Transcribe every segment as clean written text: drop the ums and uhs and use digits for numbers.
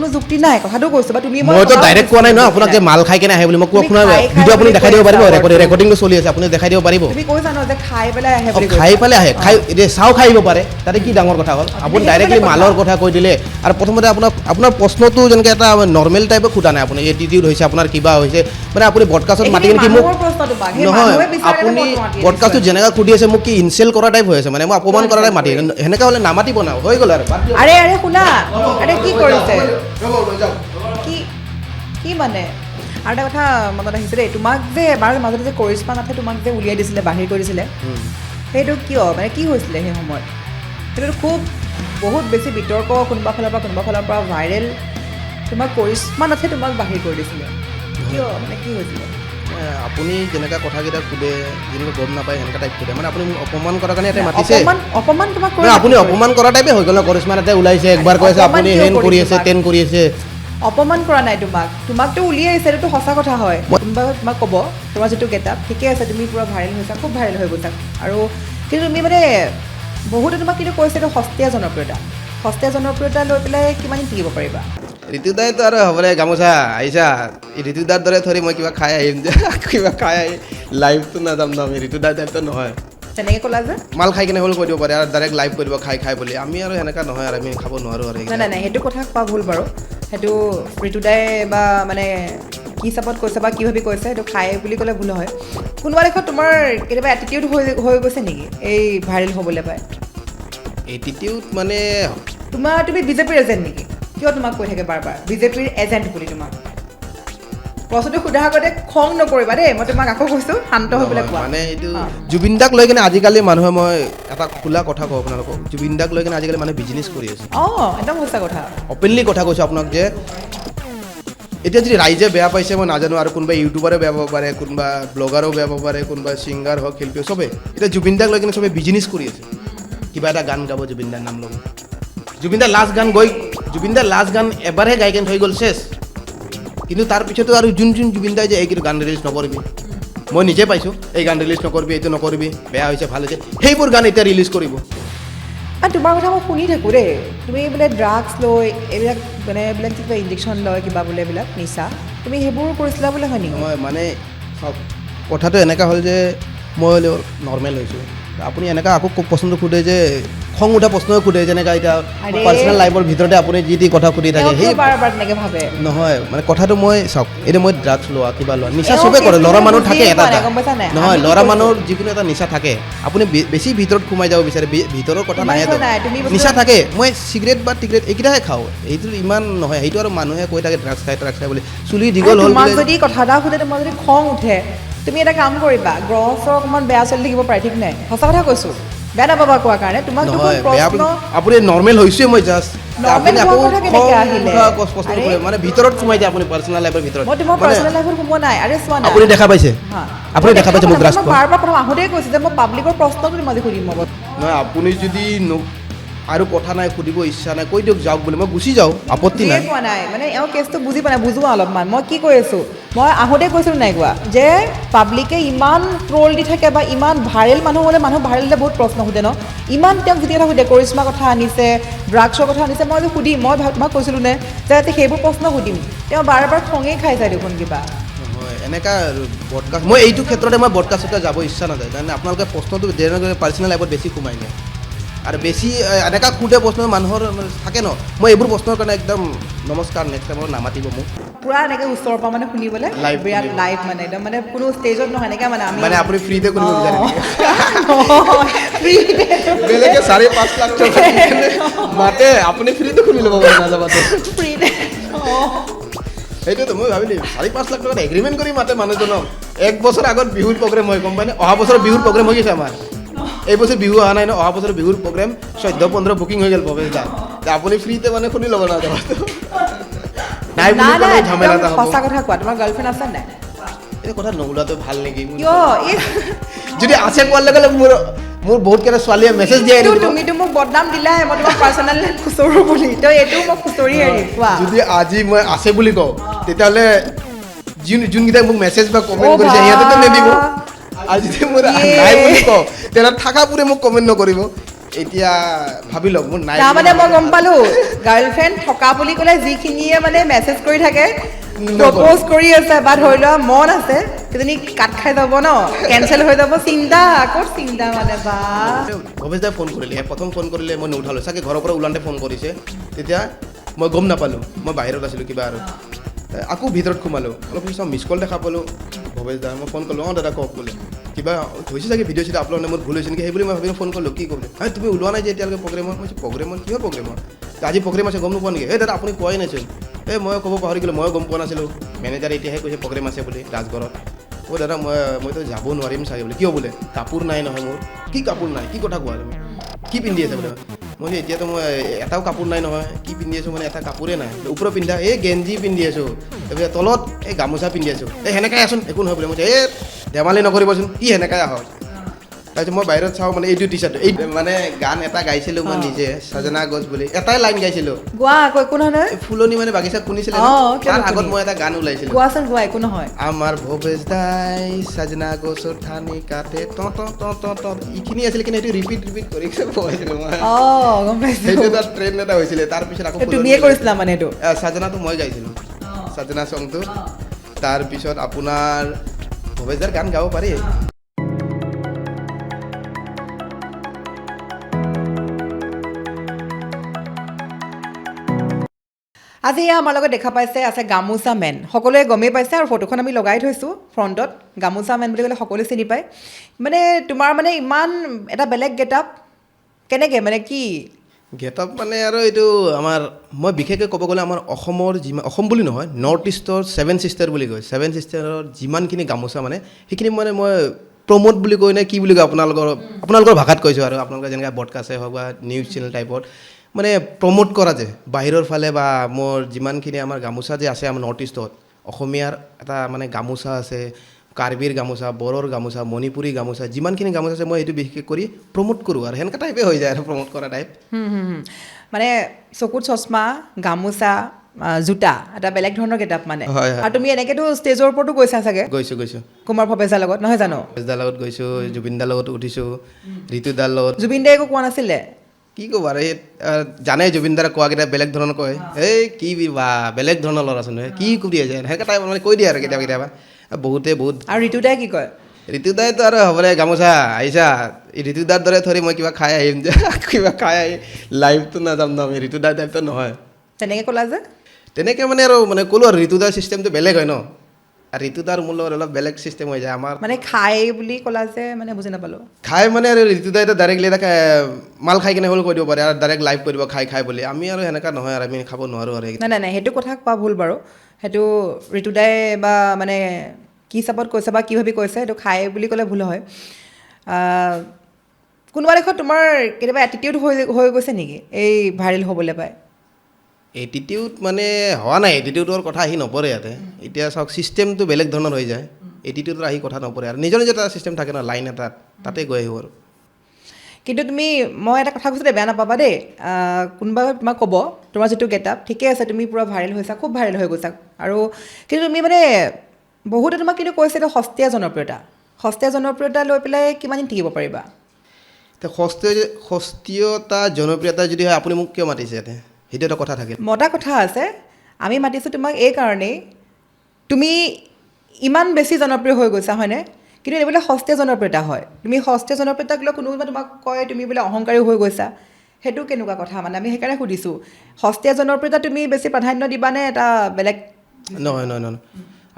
কোনো যুক্তি নাই কথাটো কৈছো বা তুমি মইতো ডাইৰেক্ট কোৱা নাই ন আপোনাক যে মাল খাই কেনে আহে বুলি মই আপোনাৰ ভিডিঅ' আপুনি দেখাই দিব পাৰিব ৰেকৰ্ডিংটো চলি আছে আপুনি দেখাই দিব পাৰিব তুমি কৈছা ন যে খাই পেলাই আহে বুলি খাই পেলাই আহে খাই এতিয়া চাও খাই আহিব পাৰে তাতে কি ডাঙৰ কথা হ'ল আপুনি ডাইৰেক্টলি মালৰ কথা কৈ দিলে আৰু প্ৰথমতে আপোনাৰ প্ৰশ্নটো যেনেকৈ এটা নৰ্মেল টাইপৰ সোধা নাই আপুনি এটিটিউড হৈছে আপোনাৰ কিবা হৈছে মানে আপুনি বডকাষ্টত মাতি কি মোক নহয় আপুনি বডকাষ্টটো যেনেকৈ সুধি আছে মোক কি ইনচাল্ট কৰা টাইপ হৈ আছে মানে মই অপমান কৰা টাইপ মাতি সেনেকৈ হ'লে নামাতিব না হৈ গ'ল আৰু আৰে শুনা আৰে কি কৰিছে কি মানে আৰু এটা কথা মনত আহিছে দেই তোমাক যে এবাৰ মাজতে যে কৰিশ্মা নাথে তোমাক যে উলিয়াই দিছিলে বাহিৰ কৰিছিলে সেইটো কিয় মানে কি হৈছিলে সেই সময়ত সেইটো খুব বহুত বেছি বিতৰ্ক কোনোবা ফালৰ পৰা ভাইৰেল তোমাক কৰিশ্মা নাথে তোমাক বাহিৰ কৰি দিছিলে কিয় মানে কি হৈছিলে আপুনি যেনেকুৱা কথাকেইটা সোধে যেনেকৈ গম নাপায় সেনেকুৱা টাইপ সোধে মানে আপুনি মোক অপমান কৰাৰ কাৰণে এটা মাতিছে অপমান তোমাক আপুনি অপমান কৰা টাইপে হৈ গ'ল কৰিশ্মা নাথে ওলাইছে একবাৰ কৈছে আপুনি হেন কৰি আছে তেন কৰি আছে অপমান কৰা নাই তোমাকতো উলিয়াই আহিছে এইটো সঁচা কথা হয় কোনোবা তোমাক ক'ব তোমাৰ যিটো গেটআপ ঠিকে আছে তুমি পুৰা ভাইৰেল হৈছা খুব ভাইৰেল হৈ গৈছা আৰু কিন্তু তুমি মানে বহুতে তোমাক কিন্তু কৈছে এইটো সস্তীয়া জনপ্ৰিয়তা লৈ পেলাই কিমান দিন থাকিব পাৰিবা ঋতুদাইতো আৰু হ'বলৈ গামোচা আহিছা ঋতুদাৰ দৰে ধৰি মই কিবা খাই আহিম যে কিবা খাই আহি লাইভটো নাযাম ন আমি ঋতুদাৰ টাইপটো নহয় তেনেকৈ ক'লা যে মাল খাই কেনে হ'ল কৈ দিব পাৰে আৰু ডাইৰেক্ট লাইভ কৰিব খাই বুলি আমি আৰু সেনেকুৱা নহয় আৰু আমি খাব নোৱাৰোঁ আৰু নাই সেইটো কথা কোৱা ভুল বাৰু সেইটো ঋতুদাই বা মানে কি হিচাপত কৈছে বা কি ভাবি কৈছে সেইটো খাই বুলি ক'লে ভুল হয় কোনোবা দেশত তোমাৰ কেতিয়াবা এটিটিউড হৈ গৈছে নেকি এই ভাইৰেল হ'বলৈ পায় এটিটিউড মানে তুমি বিজেপিৰ এজেণ্ট নেকি কিয় তোমাক কৈ থাকে বাৰ বিজেপিৰ এজেণ্ট বুলি তোমাক প্ৰশ্নটো সোধাৰ আগতে খং নকৰিবা দেই মই তোমাক আকৌ কৈছোঁ শান্ত হৈ পেলাই কোৱা মানে এইটো জুবিন দাক লৈ কিনে আজিকালি মানুহে মই এটা খোলা কথা কওঁ আপোনালোকক জুবিন দাক লৈ কিনে আজিকালি মানুহে বিজনেছ কৰি আছে একদম সঁচা কথা অপেনলি কথা কৈছোঁ আপোনাক যে এতিয়া যদি ৰাইজে বেয়া পাইছে মই নাজানো আৰু কোনোবা ইউটিউবাৰে বেয়া পাব পাৰে কোনোবা ব্লগাৰো বেয়া পাব পাৰে কোনোবা ছিংগাৰ হওক শিল্পী চবেই এতিয়া জুবিন দাক লৈ কিনে চবেই বিজনেছ কৰি আছে কিবা এটা গান গাব জুবিন দাৰ নাম ল'ব জুবিন দাৰ লাষ্ট গান এবাৰহে গাই কেনে থৈ গ'ল চেছ কিন্তু তাৰ পিছতো আৰু যোন জুবিন দাই যে এই কিন্তু গান ৰিলিজ নকৰিবি মই নিজে পাইছোঁ এই গান ৰিলিজ নকৰিবি এইটো নকৰিবি বেয়া হৈছে ভাল হৈছে সেইবোৰ গান এতিয়া ৰিলিজ কৰিব তোমাৰ কথা মই শুনি থাকোঁ দেই তুমি বোলে ড্ৰাগছ লৈ এইবিলাক মানে এইবিলাক কিবা ইনজেকশ্যন লয় কিবা বোলে এইবিলাক নিচা তুমি সেইবোৰ কৰিছিলা বোলে হয় নেকি মই মানে চাওক কথাটো এনেকুৱা হ'ল যে মই নৰ্মেল হৈছোঁ আপুনি এনেকুৱা আকৌ প্ৰশ্নটো সোধে যে খং উঠা প্ৰশ্নই সোধে যেনেকৈ এতিয়া পাৰ্চনেল লাইফৰ ভিতৰতে আপুনি যি টি কথা সুধি থাকে সেই ভাবে নহয় মানে কথাটো মই চাওক এতিয়া মই ড্ৰাগছ লোৱা কিবা লোৱা নিচা চবেই কৰে ল'ৰা মানুহ থাকে এটা নহয় ল'ৰা মানুহৰ যিকোনো এটা নিচা থাকে আপুনি বেছি ভিতৰত সোমাই যাব বিচাৰে ভিতৰৰ কথা নাহেতো নিচা থাকে মই চিগাৰেট বা টিগাৰেট এইকেইটাহে খাওঁ এইটো ইমান নহয় সেইটো আৰু মানুহে কৈ থাকে ড্ৰাগছ খাই বুলি চুলি দীঘল হ'ল যদি কথা এটা সোধে তোমাৰ যদি খং উঠে তুমি এটা কাম কৰিবা গ্ৰহ চৰ অকণমান বেয়া চলি থাকিব পাৰে ঠিক নাই সঁচা কথা কৈছোঁ বেয়া নাপাবা কোৱাৰ কাৰণে তোমাক আপুনি নৰ্মেল হৈছে মই জাষ্ট মানে ভিতৰত সোমাই যায় আপুনি পাৰ্চনেল লাইফৰ ভিতৰত মই তোমাৰ পাৰ্চনেল লাইফত সোমোৱা নাই আৰে চোৱা না আপুনি দেখা পাইছে মোক ড্ৰাগছ বাৰ প্ৰথম আহোঁতেই কৈছে যে মই পাব্লিকৰ প্ৰশ্নটো তোমাক সুধিম নহয় আপুনি যদি আৰু কথা নাই সুধিব ইচ্ছা নাই কৈ দিয়ক যাওক বুলি মই গুচি যাওঁ আপত্তি নাই পোৱা নাই মানে এওঁ কেছটো বুজি পোৱা নাই বুজোৱা অলপমান মই কি কৈ আছোঁ মই আহোঁতে কৈছিলোঁ নাই কোৱা যে পাব্লিকে ইমান ট্ৰল দি থাকে বা ইমান ভাইৰেল মানুহ হ'লে মানুহ ভাইৰেল হ'লে বহুত প্ৰশ্ন সোধে ন ইমান তেওঁক যি কথা সোধে কৰিশ্মা কথা আনিছে ড্ৰাগছৰ কথা আনিছে মই সুধিম মই তোমাক কৈছিলোঁ নে যে সেইবোৰ প্ৰশ্ন সুধিম তেওঁ বাৰ খঙেই খাই যায় দেখোন কিবা এনেকুৱা বডকাষ্ট মই এইটো ক্ষেত্ৰতে মই বডকাষ্টতে যাব ইচ্ছা নাযায় তাৰমানে আপোনালোকে প্ৰশ্নটো যেনেকৈ পাৰ্চনেল লাইফত বেছি সোমাই যায় আৰু বেছি এনেকুৱা সোধে প্ৰশ্ন মানুহৰ থাকে ন মই এইবোৰ প্ৰশ্নৰ কাৰণে একদম নমস্কাৰ নেক্সট টাইমত নামাতিব মোক পুৰা এনেকৈ ওচৰৰ পৰা মানে শুনিবলৈ বিৰাট লাইভ মানে একদম মানে কোনো ষ্টেজত নহয় এনেকৈ মানে আপুনি ফ্ৰীতে কৰিব বিচাৰে বেলেগে 5.5 লাখ টকা মাতে আপুনি ফ্ৰীতে শুনি ল'ব পাৰে নাযাবাতে ফ্ৰীতে সেইটোতো মই ভাবিলোঁ 4-5 লাখ টকাত এগ্ৰিমেণ্ট কৰি মাতে মানুহজনক 1 বছৰ আগত বিহুৰ প্ৰগ্ৰেম হয় গম পায়নে অহা বছৰ বিহুৰ প্ৰগ্ৰেম হৈ গৈছে আমাৰ এই বছৰ বিহু অহা নাই ন অহা বছৰ বিহুৰ প্ৰগ্ৰেম 14-15 বুকিং হৈ গ'ল ভৱেশ দা আপুনি ফ্ৰীতে মানে শুনি ল'ব না নাই বুলি ক'লে ঝামেলা এটা হ'ব সঁচা কথা কোৱা তোমাৰ গাৰ্লফ্ৰেণ্ড আছে নাই এই কথা নোলাটো ভাল নেকি যদি আছে কোৱাৰ লগে লগে মোৰ বহুত কেইটা ছোৱালীয়ে মেছেজ দিয়ে তুমিতো মোক বদনাম দিলাহে মই তোমাক পাৰ্চনেল খুচৰো বুলি তো এইটো মই খুচৰি হেৰি কোৱা যদি আজি মই আছে বুলি কওঁ তেতিয়াহ'লে যোনকেইটাই মোক মেছেজ বা কমেণ্ট কৰিছে সিহঁতেতো নিদিব আজি যদি মোৰ নাই বুলি কওঁ তেনে থাকা পুৰে মোক কমেণ্ট নকৰিব এতিয়া ভাবি লওক মোৰ নাই তাৰমানে মই গম পালোঁ গাৰ্লফ্ৰেণ্ড থকা বুলি ক'লে যিখিনিয়ে মানে মেছেজ কৰি থাকে প্ৰপ'জ কৰি আছে বা ধৰি লোৱা মন আছে কিজানি কাট খাই যাব ন কেঞ্চেল হৈ যাব চিন্তা ক'ত চিন্তা মানে বা ভৱেশ দাই ফোন কৰিলে প্ৰথম ফোন কৰিলে মই নুঠালোঁ চাগে ঘৰৰ পৰা ওলাওঁতে ফোন কৰিছে তেতিয়া মই গম নাপালোঁ মই বাহিৰত আছিলোঁ কিবা আৰু আকৌ ভিতৰত সোমালোঁ অলপ পিছত মিছ কল দেখা পালোঁ ভৱেশ দা মই ফোন কৰিলোঁ অঁ দাদা কওক বোলে কিবা হৈছে চাগে ভিডিঅ' চিডিঅ' আপলোড মোৰ ভুল হৈছে নেকি সেই বুলি মই ভাবি ফোন কৰিলোঁ কি ক'বলৈ তুমি ওলোৱা নাই যে এতিয়ালৈকে প্ৰগ্ৰেমত মই প্ৰগ্ৰেমত কিহৰ প্ৰগ্ৰেমত আজি প্ৰগ্ৰেম আছে গম নোপোৱা নেকি এই দাদা আপুনি কোৱাই নাছিল মই ক'ব পাহৰি গ'লোঁ ময়ো গম পোৱা নাছিলোঁ মেনেজাৰে এতিয়াহে কৈছে প্ৰগ্ৰেম আছে বুলি ৰাজঘৰত দাদা মইতো যাব নোৱাৰিম চাগে বোলে কিয় বোলে কাপোৰ নাই নহয় মোৰ কি কাপোৰ নাই কি কথা কোৱা তুমি কি পিন্ধি আছে বোলে মই এতিয়াতো মই এটাও কাপোৰ নাই নহয় কি পিন্ধি আছোঁ মানে এটা কাপোৰে নাই ওপৰত পিন্ধা এই গেঞ্জি পিন্ধি আছোঁ তাৰপিছত তলত এই গামোচা পিন্ধি আছোঁ সেনেকাই আছোন একো নহয় বোলে মই ধেমালি নকৰিবচোন কি সেনেকাই আহ তাৰপিছত মই বাহিৰত চাওঁ মানে এইটো টি চাৰ্ট এই মানে গান এটা গাইছিলোঁ মই নিজে সজনা গছ বুলি এটাই লাইন গাইছিলোঁ গোৱা আকৌ একো নহয় ফুলনি মানে বাগিচা শুনিছিলে তাৰ আগত মই এটা গান ওলাইছিলোঁ গোৱাচোন গোৱা একো নহয় আমাৰ ভৱেশ দাই সজনা গছৰ ঠানি কাটে এইখিনি আছিলে কিন্তু এইটো ৰিপিট কৰি পঢ়াইছিলোঁ মই গম পাইছোঁ সেইটো এটা ট্ৰেণ্ড এটা হৈছিলে তাৰপিছত আকৌ তুমিয়ে কৰিছিলা মানে এইটো সজনাটো মই গাইছিলোঁ সজনা চংটো তাৰপিছত আপোনাৰ ভৱেশ দাৰ গান গাব পাৰি আজি আমাৰ লগত দেখা পাইছে আছে গামোচা মেন সকলোৱে গমেই পাইছে আৰু ফটোখন আমি লগাই থৈছোঁ ফ্ৰণ্টত গামোচা মেন বুলি ক'লে সকলোৱে চিনি পায় মানে তোমাৰ মানে ইমান এটা বেলেগ গেটআপ কেনেকৈ মানে কি গেটআপ মানে আৰু এইটো আমাৰ মই বিশেষকৈ ক'ব গ'লে আমাৰ অসমৰ অসম বুলি নহয় নৰ্থ ইষ্টৰ 7 ছিষ্টাৰ বুলি কয় 7 ছিষ্টাৰৰ যিমানখিনি গামোচা মানে সেইখিনি মানে মই প্ৰমোট বুলি কৈ নে কি বুলি কয় আপোনালোকৰ ভাষাত কৈছোঁ আৰু আপোনালোকে যেনেকৈ ব্ৰডকাষ্টে হওক বা নিউজ চেনেল টাইপত মানে প্ৰমোট কৰা যে বাহিৰৰ ফালে বা মোৰ যিমানখিনি আমাৰ গামোচা যে আছে আমাৰ নৰ্থ ইষ্টত অসমীয়াৰ এটা মানে গামোচা আছে কাৰ্বিৰ গামোচা বড়োৰ গামোচা মণিপুৰী গামোচা যিমানখিনি গামোচা আছে মই এইটো বিশেষ কৰি প্ৰমোট কৰোঁ আৰু সেনেকুৱা টাইপে হৈ যায় আৰু প্ৰমোট কৰা টাইপ মানে চকুত চশমা গামোচা জোতা এটা বেলেগ ধৰণৰ গেটআপ মানে আৰু তুমি এনেকৈতো ষ্টেজৰ ওপৰতো গৈছা চাগে গৈছোঁ কুমাৰ ভৱেশৰ লগত নহয় জানো ভৱেশদাৰ লগত গৈছোঁ জুবিনদাৰ লগত উঠিছোঁ ঋতুদাৰ লগত জুবিন দাই একো কোৱা নাছিলে কি ক'ব আৰু এই জানে জুবিনদাৰে কোৱাকেইটা বেলেগ ধৰণৰ কয় এই কি বা বেলেগ ধৰণৰ ল'ৰাচোন কি কৰি আছে সেনেকৈ টাইপ মানে কৈ দিয়ে আৰু কেতিয়াবা বহুত আৰু ঋতুদাই কি কয় ঋতুদাইতো আৰু হ'বলৈ গামোচা আহিছা ঋতুদাৰ দৰে ধৰি মই কিবা খাই আহিম যে কিবা খাই আহি লাইভটো নাযাম ন আমি ঋতুদাৰ টাইপটো নহয় তেনেকৈ ক'লা যে তেনেকৈ মানে আৰু মানে ক'লোঁ আৰু ঋতুদাৰ ছিষ্টেমটো বেলেগ হয় ন আৰু ঋতুদাৰ মোৰ লগত অলপ বেলেগ ছিষ্টেম হৈ যায় আমাৰ মানে খাই বুলি ক'লা যে মানে বুজি নাপালোঁ খাই মানে আৰু ঋতুদাইতো ডাইৰেক্টলি এটা মাল খাই কিনে হ'লেও কৈ দিব পাৰে আৰু ডাইৰেক্ট লাইভ কৰি দিব খাই বুলি আমি আৰু সেনেকুৱা নহয় আৰু আমি খাব নোৱাৰোঁ আৰু নাই সেইটো কথা কোৱা ভুল বাৰু সেইটো ঋতুদাই বা মানে কি হিচাপত কৈছে বা কি ভাবি কৈছে সেইটো খাই বুলি ক'লে ভুল হয় কোনোবা দেশত তোমাৰ কেতিয়াবা এটিটিউড হৈ গৈছে নেকি এই ভাইৰেল হ'বলৈ পায় এটিটিউড মানে হোৱা নাই এটিটিউডৰ কথা আহি নপৰে ইয়াতে এতিয়া চাওক ছিষ্টেমটো বেলেগ ধৰণৰ হৈ যায় এটিটিউডৰ আহি কথা নপৰে আৰু নিজৰ এটা ছিষ্টেম থাকে ন লাইন এটাত তাতে গৈ আহিব আৰু কিন্তু তুমি মই এটা কথা কৈছোঁ বেয়া নাপাবা দেই কোনোবা তোমাক ক'ব তোমাৰ যিটো গেটআপ ঠিকে আছে তুমি পূৰা ভাইৰেল হৈছা খুব ভাইৰেল হৈ গৈছা আৰু কিন্তু তুমি মানে বহুতে তোমাক কিন্তু কৈছে এইটো সস্তীয়া জনপ্ৰিয়তা লৈ পেলাই কিমান দিন থাকিব পাৰিবা সস্তীয়তা জনপ্ৰিয়তা যদি হয় আপুনি মোক কিয় মাতিছে ইয়াতে সেইটো এটা কথা থাকে মতা কথা আছে আমি মাতিছোঁ তোমাক এই কাৰণেই তুমি ইমান বেছি জনপ্ৰিয় হৈ গৈছা হয়নে কিন্তু এইবিলাক সস্তীয়া জনপ্ৰিয়তা হয় তুমি সস্তীয়া জনপ্ৰিয়তাক লৈ কোনোবা তোমাক কয় তুমি বোলে অহংকাৰী হৈ গৈছা সেইটো কেনেকুৱা কথা মানে আমি সেইকাৰণে সুধিছোঁ সস্তীয়া জনপ্ৰিয়তা তুমি বেছি প্ৰাধান্য দিবানে এটা বেলেগ নহয়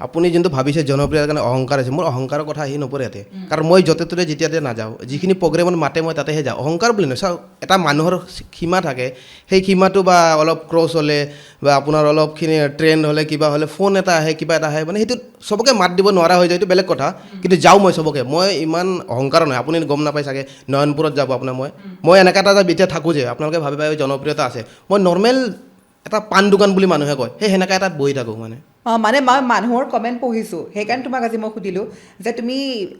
আপুনি যোনটো ভাবিছে জনপ্ৰিয়তাৰ কাৰণে অহংকাৰ আছে মোৰ অহংকাৰৰ কথা আহি নপৰে ইয়াতে কাৰণ মই য'তে ত'তে যেতিয়াতে নাযাওঁ যিখিনি প্ৰগ্ৰেমত মাতে মই তাতেহে যাওঁ অহংকাৰ বুলি নহয় চাওক এটা মানুহৰ সীমা থাকে সেই সীমাটো বা অলপ ক্ৰছ হ'লে বা আপোনাৰ অলপখিনি ট্ৰেণ্ড হ'লে কিবা হ'লে ফোন এটা আহে কিবা এটা আহে মানে সেইটো চবকে মাত দিব নোৱাৰা হৈ যায় এইটো বেলেগ কথা কিন্তু যাওঁ মই চবকে মই ইমান অহংকাৰ নহয় আপুনি গম নাপায় চাগে নয়নপুৰত যাব আপোনাৰ মই এনেকুৱা এটা এতিয়া থাকোঁ যে আপোনালোকে ভাবি পাই জনপ্ৰিয়তা আছে মই নৰ্মেল এটা পাণ দোকান বুলি মানুহে কয় সেই সেনেকুৱা এটাত বহি থাকোঁ মানে মই মানুহৰ কমেণ্ট পঢ়িছোঁ সেইকাৰণে তোমাক আজি মই সুধিলোঁ যে তুমি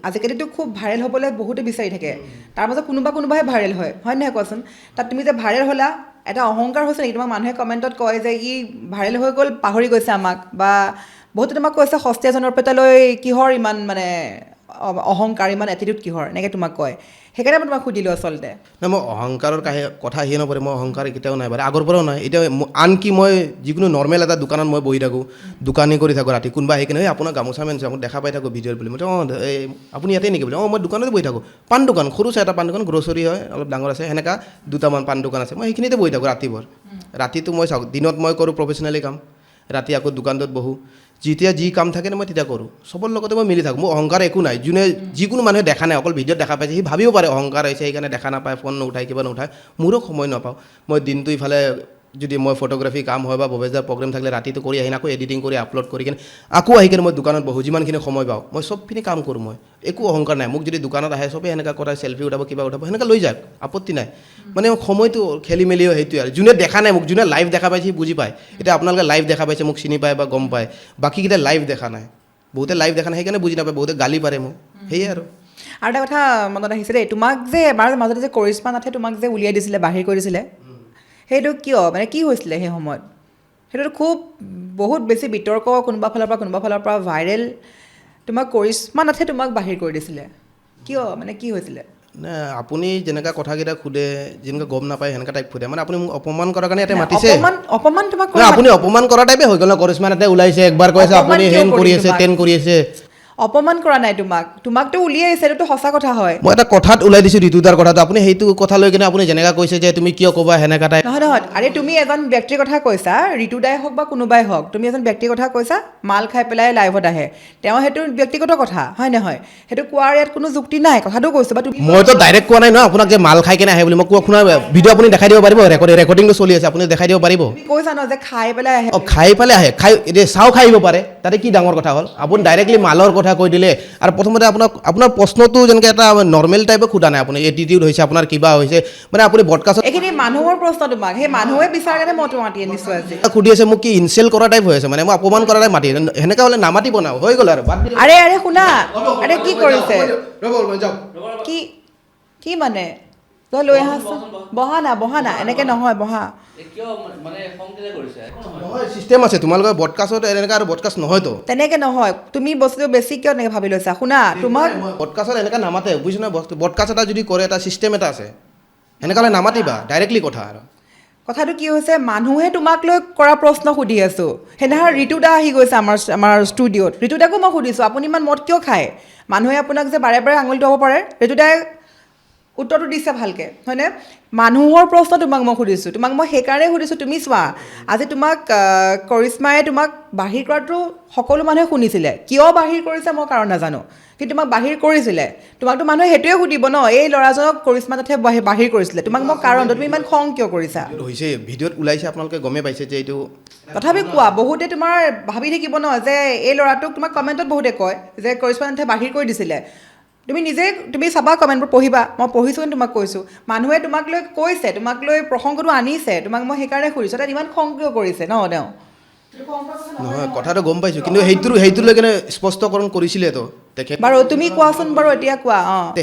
আজিকালিতো খুব ভাইৰেল হ'বলৈ বহুতে বিচাৰি থাকে তাৰ মাজত কোনোবাহে ভাইৰেল হয় নহয় কোৱাচোন তাত তুমি যে ভাইৰেল হ'লা এটা অহংকাৰ হৈছে নেকি তোমাক মানুহে কমেণ্টত কয় যে ই ভাইৰেল হৈ গ'ল পাহৰি গৈছে আমাক বা বহুতে তোমাক কৈছে সস্তীয়া জনপ্ৰিয়তা লৈ কিহৰ ইমান মানে অহংকাৰ ইমান এটিটিউড কিহৰ এনেকৈ তোমাক কয় সেইকাৰণে মই তোমাক সুধিলোঁ আচলতে নাই মই অহংকাৰৰ কথা আহিয়ে নপৰে মই অহংকাৰ কেতিয়াও নাই বাৰু আগৰ পৰাও নাই এতিয়া আনকি মই যিকোনো নৰ্মেল এটা দোকানত মই বহি থাকোঁ দোকানী কৰি থাকোঁ ৰাতি কোনোবা আহি কিনে আপোনাৰ গামোচা মেন আপোনাক দেখা পাই থাকোঁ ভিডিঅ'ত বুলি মই এই আপুনি ইয়াতে নেকি বুলি মই দোকানতে বহি থাকোঁ পাণ দোকান সৰু চাই এটা পাণ দোকান গ্ৰ'চাৰী হয় অলপ ডাঙৰ আছে সেনেকা দুটামান পাণ দোকান আছে মই সেইখিনিতে বহি থাকোঁ ৰাতিভৰ ৰাতিটো মই চাওক দিনত মই কৰোঁ প্ৰফেচনেলি কাম ৰাতি আকৌ দোকানটোত বহোঁ যেতিয়া যি কাম থাকে মই তেতিয়া কৰোঁ চবৰ লগতে মই মিলি থাকোঁ মোৰ অহংকাৰ একো নাই যোনে যিকোনো মানুহে দেখা নাই অকল ভিডিঅ'ত দেখা পাইছে সি ভাবিব পাৰে অহংকাৰ হৈছে সেইকাৰণে দেখা নাপায় ফোন নুঠায় কিবা নুঠায় মোৰো সময় নাপাওঁ মই দিনটো ইফালে যদি মই ফটোগ্ৰাফী কাম হয় বা ভৱেশদাৰ প্ৰগ্ৰেম থাকিলে ৰাতিটো কৰি আহি আকৌ এডিটিং কৰি আপলোড কৰি কিনে আকৌ আহি কিনে মই দোকানত বহোঁ যিমানখিনি সময় পাওঁ মই চবখিনি কাম কৰোঁ মই একো অহংকাৰ নাই মোক যদি দোকানত আহে চবেই সেনেকুৱা কৰা চেল্ফি উঠাব কিবা উঠাব সেনেকৈ লৈ যাওক আপত্তি নাই মানে সময়টো খেলি মেলিও সেইটোৱে আৰু যোনে দেখা নাই মোক যোনে লাইভ দেখা পাইছে সি বুজি পায় এতিয়া আপোনালোকে লাইভ দেখা পাইছে মোক চিনি পায় বা গম পায় বাকীকেইটা লাইভ দেখা নাই বহুতে লাইভ দেখা নাই সেইকাৰণে বুজি নাপায় বহুতে গালি পাৰে মোক সেয়ে আৰু এটা কথা মনত আহিছে দেই তোমাক যে এবাৰ মাজতে যে কৰিশ্মা নাথে তোমাক যে উলিয়াই দিছিলে বাহিৰ কৰি দিছিলে সেইটো কিয় মানে কি হৈছিলে সেই সময়ত সেইটোতো খুব বহুত বেছি বিতৰ্ক কোনোবা ফালৰ পৰা ভাইৰেল তোমাক কৰিশ্মা নাথে তোমাক বাহিৰ কৰি দিছিলে কিয় মানে কি হৈছিলে নাই আপুনি যেনেকুৱা কথাকেইটা সোধে যেনেকৈ গম নাপায় সেনেকুৱা টাইপ সোধে মানে আপুনি মোক অপমান কৰাৰ কাৰণে ইয়াতে মাতিছে অপমান তোমাক আপুনি অপমান কৰা টাইপে হৈ গ'ল কৰিশ্মা নাথে ওলাইছে একবাৰ কৈছে আপুনি হেন কৰি আছে তেন কৰি আছে অপমান কৰা নাই তোমাকতো উলিয়াইছে এইটোতো সঁচা কথা হয় মই এটা কথাত ওলাই দিছোঁ ঋতুদাৰ কথাটো আপুনি সেইটো কথা লৈ কিনে আপুনি যেনেকুৱা কৈছে যে তুমি কিয় ক'বা সেনেকুৱা টাইপ নহয় আৰে তুমি এজন ব্যক্তিৰ কথা কৈছা ঋতুদাই হওক বা কোনোবাই হওক তুমি এজন ব্যক্তিৰ কথা কৈছা মাল খাই পেলাই লাইভত আহে তেওঁ সেইটো ব্যক্তিগত কথা হয় নহয় সেইটো কোৱাৰ ইয়াত কোনো যুক্তি নাই কথাটো কৈছোঁ বা তুমি মইতো ডাইৰেক্ট কোৱা নাই ন আপোনাক যে মাল খাই কিনে আহে বুলি মই শুনা ভিডিঅ' আপুনি দেখাই দিব পাৰিব ৰেকৰ্ডিংটো চলি আছে আপুনি দেখাই দিব পাৰিব কৈছা ন যে খাই পেলাই আহে খাই পেলাই আহে এতিয়া চাও খাই আহিব পাৰে তাতে কি ডাঙৰ কথা হ'ল আপুনি ডাইৰেক্টলি মালৰ কথা কৈ দিলে আৰু প্ৰথমতে আপোনাৰ প্ৰশ্নটো যেনেকৈ এটা নৰ্মেল টাইপে সোধা নাই আপুনি এটিটিউড হৈছে আপোনাৰ কিবা হৈছে মানে আপুনি ব্ৰডকাষ্টত এইখিনি মানুহৰ প্ৰশ্ন তোমাক সেই মানুহে বিচাৰ কাৰণে মই তোমাক মাতি আনিছোঁ আজি সুধি আছে মোক কি ইনচাল্ট কৰা টাইপ হৈ আছে মানে মই অপমান কৰা টাইপ মাতি সেনেকৈ হ'লে নামাতিব না হৈ গ'ল আৰু আৰে শুনা আৰে কি কৰিছে কি মানে তই লৈ আহাচোন বহা না এনেকৈ নহয় বহা নহয় চিষ্টেম আছে তোমালোকৰ ব্ৰডকাষ্টত এনেকৈ আৰু ব্ৰডকাষ্ট নহয়তো তেনেকৈ নহয় তুমি বস্তুটো বেছি কিয় এনেকৈ ভাবি লৈছা শুনা তোমাক ব্ৰডকাষ্টত এনেকৈ নামাতে বুজিছ না বস্তু ব্ৰডকাষ্ট এটা যদি কৰে এটা চিষ্টেম এটা আছে সেনেকৈ হ'লে নামাতিবা ডাইৰেক্টলি কথা আৰু কথাটো কি হৈছে মানুহে তোমাক লৈ কৰা প্ৰশ্ন সুধি আছোঁ সেইদিনাখন ঋতুদা আহি গৈছে আমাৰ ষ্টুডিঅ'ত ঋতুদাকো মই সুধিছোঁ আপুনি ইমান মদ কিয় খায় মানুহে আপোনাক যে বাৰে বাৰে আঙুলি টুৱাব পাৰে ঋতুদাই উত্তৰটো দিছে ভালকৈ হয়নে মানুহৰ প্ৰশ্ন তোমাক মই সুধিছোঁ তোমাক মই সেইকাৰণে সুধিছোঁ তুমি চোৱা আজি তোমাক কৰিশ্মাই তোমাক বাহিৰ কৰাটো সকলো মানুহে শুনিছিলে কিয় বাহিৰ কৰিছে মই কাৰণ নাজানো কিন্তু তোমাক বাহিৰ কৰিছিলে তোমাকতো মানুহে সেইটোৱে সুধিব ন এই ল'ৰাজনক কৰিশ্মা নাথে বাহিৰ কৰিছিলে তোমাক মই কাৰণটো তুমি ইমান খং কিয় কৰিছা হৈছে ভিডিঅ'ত ওলাইছে আপোনালোকে গমেই পাইছে যে এইটো তথাপি কোৱা বহুতে তোমাৰ ভাবি থাকিব ন যে এই ল'ৰাটোক তোমাক কমেণ্টত বহুতে কয় যে কৰিশ্মা নাথে বাহিৰ কৰি দিছিলে তুমি চাবা কমেণ্টবোৰ পঢ়িবা মই পঢ়িছোঁ কিন্তু তোমাক কৈছোঁ মানুহে তোমাক লৈ কৈছে তোমাক লৈ প্ৰসংগটো আনিছে তোমাক মই সেইকাৰণে সুধিছোঁ তাত ইমান খং কিয় কৰিছে ন তেওঁ নহয় কথাটো গম পাইছোঁ কিন্তু সেইটো লৈ কিনে স্পষ্টকৰণ কৰিছিলেতো তেখেত বাৰু তুমি কোৱাচোন বাৰু এতিয়া কোৱা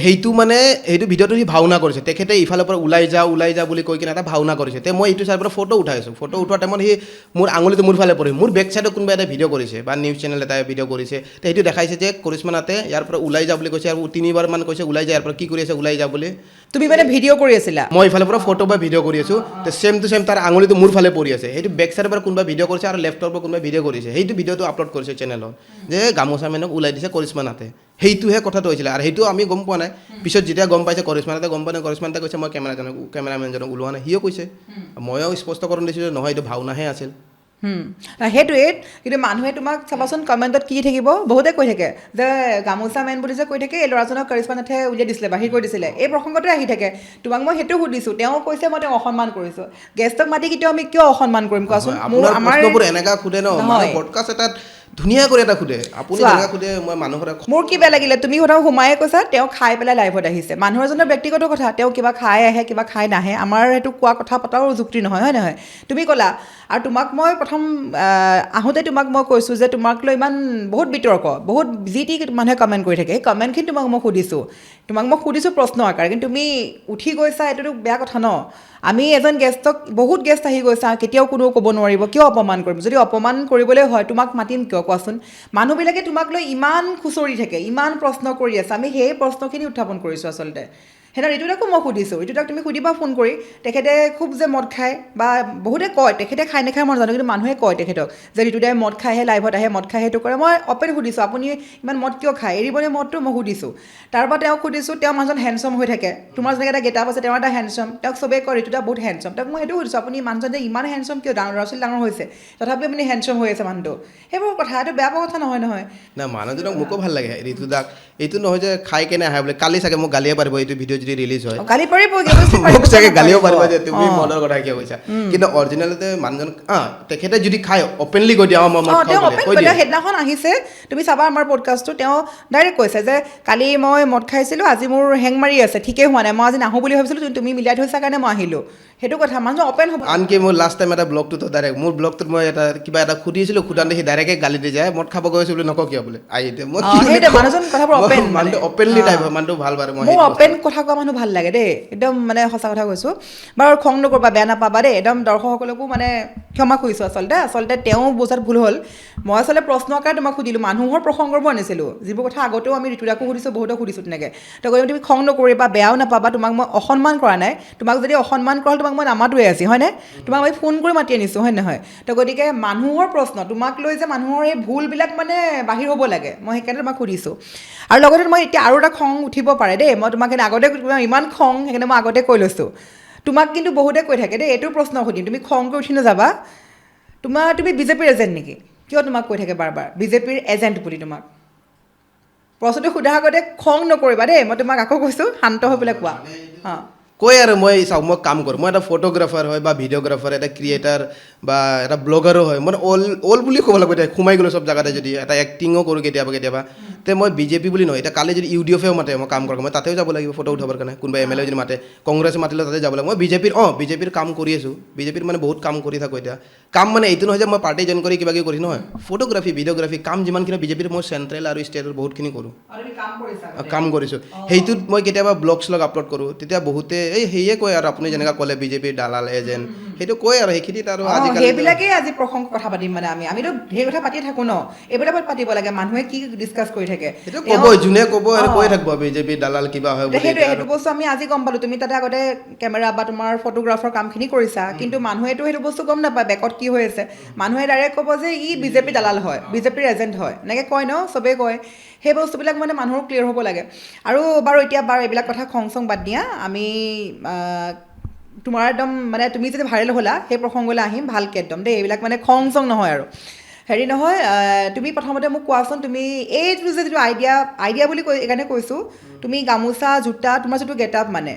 সেইটো মানে সেইটো ভিডিঅ'টো সি ভাওনা কৰিছে তেখেতে ইফালৰ পৰা ওলাই যা বুলি কৈ কিনে এটা ভাওনা কৰিছে তে মই এইটো চাইডৰ পৰা ফটো উঠাইছোঁ ফটো উঠোৱাৰ টাইমত সি মোৰ আঙুলিটো মোৰ ফালে পৰে মোৰ বেক চাইডত কোনোবা এটা ভিডিঅ' কৰিছে বা নিউজ চেনেল এটাই ভিডিঅ' কৰিছে তে সেইটো দেখাইছে যে কৰিশ্মা নাথে ইয়াৰ পৰা ওলাই যা বুলি কৈছে আৰু 3বাৰ মান কৈছে ওলাই যা ইয়াৰ পৰা কি কৰি আছে ওলাই যা বুলি তুমি মানে ভিডিঅ' কৰি আছিলা মই ইফালৰ পৰা ফটো বা ভিডিঅ' কৰি আছোঁ তে ছেম টু ছেম তাৰ আঙুলিটো মোৰ ফালে পৰি আছে সেইটো বেক চাইডৰ পৰা কোনোবা ভিডিঅ' কৰিছে আৰু লেফ্টৰ পৰা কোনোবা ভিডিঅ' কৰিছে সেইটো ভিডিঅ'টো আপলোড কৰিছে চেনেলত যে গামোচা মেনক ওলাই দিছে কৰিশ্মা নাথে সেইটোহে কথাটো হৈছিলে আৰু সেইটো আমি গম পোৱা নাই পিছত যেতিয়া গম পাইছে কৰিশ্মা নাথে গম পোৱা নাই কৰিশ্মা নাথে কৈছে মই কেমেৰামেনজনক ওলোৱা নাই সিও কৈছে ময়ো স্পষ্টকৰণ দিছোঁ যে নহয় এইটো ভাওনাহে আছিল সেইটোৱে কিন্তু মানুহে তোমাক চাবাচোন কমেণ্টত কি থাকিব বহুতে কৈ থাকে যে গামোচা মেন বুলি যে কৈ থাকে এই ল'ৰাজনক কৰিশ্মা নাথে উলিয়াই দিছিলে বাহিৰ কৰি দিছিলে এই প্ৰসংগতে আহি থাকে তোমাক মই সেইটো সুধিছোঁ তেওঁ কৈছে মই তেওঁক অসন্মান কৰিছোঁ গেষ্টক মাতি কেতিয়াও আমি কিয় অসন্মান কৰিম কোৱাচোন আমাৰ এনেকুৱা সোধে ন পডকাষ্ট এটাত ধুনীয়া কৰি এটা সোধে আপুনি এনেকুৱা সোধে মই মানুহৰ মোৰ কি বেয়া লাগিলে তুমি কথা সোমায়ে কৈছা তেওঁ খাই পেলাই লাইভত আহিছে মানুহ এজনৰ ব্যক্তিগত কথা তেওঁ কিবা খাই আহে কিবা খাই নাহে আমাৰ সেইটো কোৱা কথা পতাও যুক্তি নহয় হয় নহয় তুমি ক'লা আৰু তোমাক মই প্ৰথম আহোঁতে তোমাক মই কৈছোঁ যে তোমাক লৈ ইমান বহুত বিতৰ্ক বহুত যি টি মানুহে কমেণ্ট কৰি থাকে সেই কমেণ্টখিনি তোমাক মই সুধিছোঁ প্ৰশ্ন আকাৰে কিন্তু তুমি উঠি গৈছা এইটোতো বেয়া কথা ন আমি এজন গেষ্টক বহুত গেষ্ট আহি গৈছা কেতিয়াও কোনো ক'ব নোৱাৰিব কিয় অপমান কৰিম যদি অপমান কৰিবলৈ হয় তোমাক মাতিম কিয় কোৱাচোন মানুহবিলাকে তোমাক লৈ ইমান খুচৰি থাকে ইমান প্ৰশ্ন কৰি আছে আমি সেই প্ৰশ্নখিনি উত্থাপন কৰিছোঁ আচলতে সেইদিনা ঋতুদাকো মই সুধিছোঁ, ঋতুদাক তুমি সুধিবা ফোন কৰি, তেখেতে খুব যে মদ খায় বা বহুতে কয়, তেখেতে খাই নাখায় মই নাজানো, কিন্তু মানুহে কয় তেখেতক যে ঋতুদাই মদ খাইহে লাইভত আহে, মদ খাই সেইটো কৰে। মই অপেন সুধিছোঁ আপুনি ইমান মদ কিয় খায়, এৰিবনে মদটো, মই সুধিছোঁ। তাৰপৰা তেওঁক সুধিছোঁ, তেওঁ মানুহজন হেণ্ডচম হৈ থাকে, তোমাৰ যেনেকৈ এটা গেটাপ আছে তেওঁৰ এটা হেণ্ডচম, তেওঁক চবেই কয় ঋতুদা বহুত হেণ্ডচম। তেওঁক মই সেইটো সুধিছোঁ, আপুনি মানুহজন যে ইমান হেণ্ডচম কিয়, ল'ৰা ছোৱালী ডাঙৰ হৈছে তথাপিও আপুনি হেণ্ডচম হৈ আছে মানুহটো, সেইবোৰ কথা, এইটো বেয়া পোৱা কথা নহয় নহয়। না মানুহজনক মোকো ভাল লাগে ঋতুদাক, এইটো নহয় যে খাই কেনে আহে বোলে, কালি চাগে মোক গালিয়ে পাৰিব এইটো ভিডিঅ' যদি ৰিলিজ হয়, গালি পাৰিব, মোক চাগে গালিও পাৰিব যে তুমি মদৰ কথা কিয় কৈছা, কিন্তু অৰিজিনেলতে মানুহজন তেখেতে যদি খায় অপেনলি কৈ দিয়ে মই মদ তেওঁ খাওঁ অপেন কৈ কৈ দিয়ে। সেইদিনাখন আহিছে, তুমি চাবা আমাৰ পডকাষ্টটো, তেওঁ ডাইৰেক্ট কৈছে যে কালি মই মদ খাইছিলোঁ, আজি মোৰ হেং মাৰি আছে, ঠিকেই হোৱা নাই, মই আজি নাহোঁ বুলি ভাবিছিলোঁ, তুমি মিলাই থৈছা কাৰণে মই আহিলোঁ, সেইটো কথা। মানুহজন অপেন হ'ব। আনকি মোৰ লাষ্ট টাইম এটা ব্লগটোতো ডাইৰেক্ট মোৰ ব্লগটোত মই এটা কিবা এটা সুধিছিলোঁ, সুধাতে সি ডাইৰেক্টে গালি দি যায়, মদ খাব গৈছোঁ বুলি নকওঁ কিয় বোলে, আহি দিয়ে মই সেইটোৱে মানুহজন কথাবোৰ অপেন, মানুহটো অপেনলি টাইপ হয়, মানুহটো ভাল বাৰু। মোৰ অপেন কথা কোৱা মানুহ ভাল লাগে দেই, একদম মানে সঁচা কথা কৈছোঁ। বাৰু খং নকৰিবা, বেয়া নাপাবা দেই, একদম দৰ্শকসকলকো মানে ক্ষমা কৰিছোঁ। আচলতে তেওঁ বুজাত ভুল হ'ল, মই আচলতে প্ৰশ্ন আকাৰে তোমাক সুধিলোঁ, মানুহৰ প্ৰসংগবোৰ আনিছিলোঁ, যিবোৰ কথা আগতেও আমি ঋতুদাকো সুধিছোঁ, বহুতক সুধিছোঁ তেনেকৈ। তো গতিকে তুমি খং নকৰিবা, বেয়াও নাপাবা, তোমাক মই অসন্মান কৰা নাই, তোমাক যদি অসন্মান কৰা হ'ল তোমাক মই নামাতোৱে আজি, হয়নে, তোমাক আমি ফোন কৰি মাতি আনিছোঁ, হয় নহয়। তো গতিকে মানুহৰ প্ৰশ্ন তোমাক লৈ যে মানুহৰ এই ভুলবিলাক মানে বাহিৰ হ'ব লাগে, মই সেইকাৰণে তোমাক সুধিছোঁ। আৰু লগতে মই এতিয়া আৰু এটা খং উঠিব পাৰে দেই, মই তোমাক আগতে ইমান খং, সেইকাৰণে মই আগতে কৈ লৈছোঁ। তোমাক কিন্তু বহুতে কৈ থাকে দেই, এইটো প্ৰশ্ন সুধিম, তুমি খং কৰি উঠি নাযাবা, তুমি বিজেপিৰ এজেণ্ট নেকি, কিয় তোমাক কৈ থাকে বাৰ বাৰ বিজেপিৰ এজেণ্ট বুলি। তোমাক প্ৰশ্নটো সোধাৰ আগতে খং নকৰিবা দেই, মই তোমাক আকৌ কৈছোঁ শান্ত হৈ পেলাই কোৱা। অঁ কয় আৰু মই চাওক, মই কাম কৰোঁ, মই এটা ফটোগ্ৰাফাৰ হয় বা ভিডিঅ'গ্ৰাফাৰ, এটা ক্ৰিয়েটাৰ বা এটা ব্লগাৰো হয়, মই অল বুলি ক'ব লাগিব, এতিয়া সোমাই গ'লোঁ চব জেগাতে, যদি এটা এক্টিঙো কৰোঁ কেতিয়াবা তে মই বিজেপি বুলি নহয়। এতিয়া কালি যদি ইউডিএফেও মাতে মই কাম কৰোঁ, মই তাতেও যাব লাগিব ফটো উঠাবৰ কাৰণে, কোনোবা এম এল এ যদি মাতে, কংগ্ৰেছে মাতিলে তাতে যাব লাগিব। মই বিজেপিৰ কাম কৰি আছোঁ, বিজেপিৰ মানে বহুত কাম কৰি থাকোঁ এতিয়া। কাম মানে এইটো নহয় যে মই পাৰ্টি জইন কৰি কিবা কিবি কৰি, নহয়, ফটোগ্ৰাফী ভিডিঅ'গ্ৰাফী কাম যিমানখিনি বিজেপিৰ মই চেণ্ট্ৰেল আৰু ষ্টেটৰ বহুতখিনি কৰোঁ, কাম কৰিছোঁ। সেইটোত মই কেতিয়াবা ব্লগ শ্লগ আপলোড কৰোঁ, তেতিয়া বহুতে সেয়ে কয় আৰু আপুনি যেনেকৈ ক'লে বিজেপিৰ দালাল এজেণ্ট, সেইটো কয় আৰু সেইখিনিত আৰু আজিকালি সেইবিলাকেই আজি প্ৰসংগ কথা পাতিম, মানে আমিতো ঢেৰ কথা পাতি থাকোঁ ন, এইবিলাকত পাতিব লাগে, মানুহে কি ডিছকাছ কৰি থাকে সেইটো ক'ব, যোনে ক'ব আৰু কৈ থাকিব বিজেপিৰ দালাল কিবা হয় বুলি। সেইটোৱে, সেইটো বস্তু আমি আজি গম পালোঁ। তুমি তাতে আগতে কেমেৰা বা তোমাৰ ফটোগ্ৰাফাৰ কামখিনি কৰিছা, কিন্তু মানুহেতো সেইটো বস্তু গম নাপায় বেকত কি হৈ আছে। মানুহে ডাইৰেক্ট ক'ব যে ই বিজেপিৰ দালাল হয়, বিজেপিৰ এজেণ্ট হয়, এনেকৈ কয় ন, চবেই কয়। সেই বস্তুবিলাক মানে মানুহৰ ক্লিয়াৰ হ'ব লাগে। আৰু এতিয়া এইবিলাক কথা খং চং বাদ দিয়া, আমি তোমাৰ একদম মানে তুমি যদি ভাইৰেল হ'লা সেই প্ৰসংগলৈ আহিম ভালকৈ একদম দেই, এইবিলাক মানে খং চং নহয় আৰু হেৰি নহয়। তুমি প্ৰথমতে মোক কোৱাচোন, তুমি এইটো যিটো আইডিয়া বুলি এইকাৰণে কৈছোঁ, তুমি গামোচা জোতা তোমাৰ যিটো গেটআপ, মানে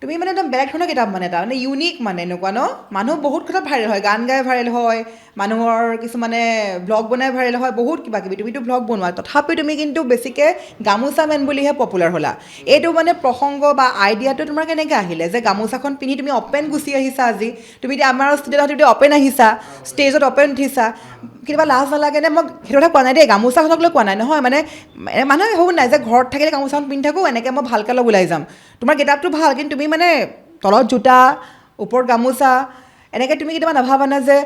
তুমি মানে একদম বেলেগ ধৰণৰ গেটআপ, মানে এটা মানে ইউনিক, মানে এনেকুৱা ন, মানুহ বহুত কথাত ভাইৰেল হয়, গান গাই ভাইৰেল হয়, মানুহৰ কিছুমানে ব্লগ বনাই ভাইৰেল হয়, বহুত কিবা কিবি, তুমিতো ব্লগ বনোৱা, তথাপি তুমি কিন্তু বেছিকৈ গামোচা মেন বুলিহে পপুলাৰ হ'লা। এইটো মানে প্ৰসংগ বা আইডিয়াটো তোমাৰ কেনেকৈ আহিলে যে গামোচাখন পিন্ধি তুমি অপেন গুচি আহিছা, আজি তুমি এতিয়া আমাৰ ষ্টুডিঅ'ত তুমি অপেন আহিছা, ষ্টেজত অপেন উঠিছা, কেতিয়াবা লাজ নালাগেনে? মই সেইটো কথা কোৱা নাই দেই, গামোচাখনক লৈ কোৱা নাই, নহয় মানে মানুহে হ'ব নাই যে ঘৰত থাকিলে গামোচাখন পিন্ধি থাকোঁ, এনেকৈ মই ভালকৈ অলপ ওলাই যাম। তোমাৰ গেটআপটো ভাল, কিন্তু তুমি মানে তলত জোতা ওপৰত গামোচা, এনেকৈ তুমি কেতিয়াবা নাভাবানে যে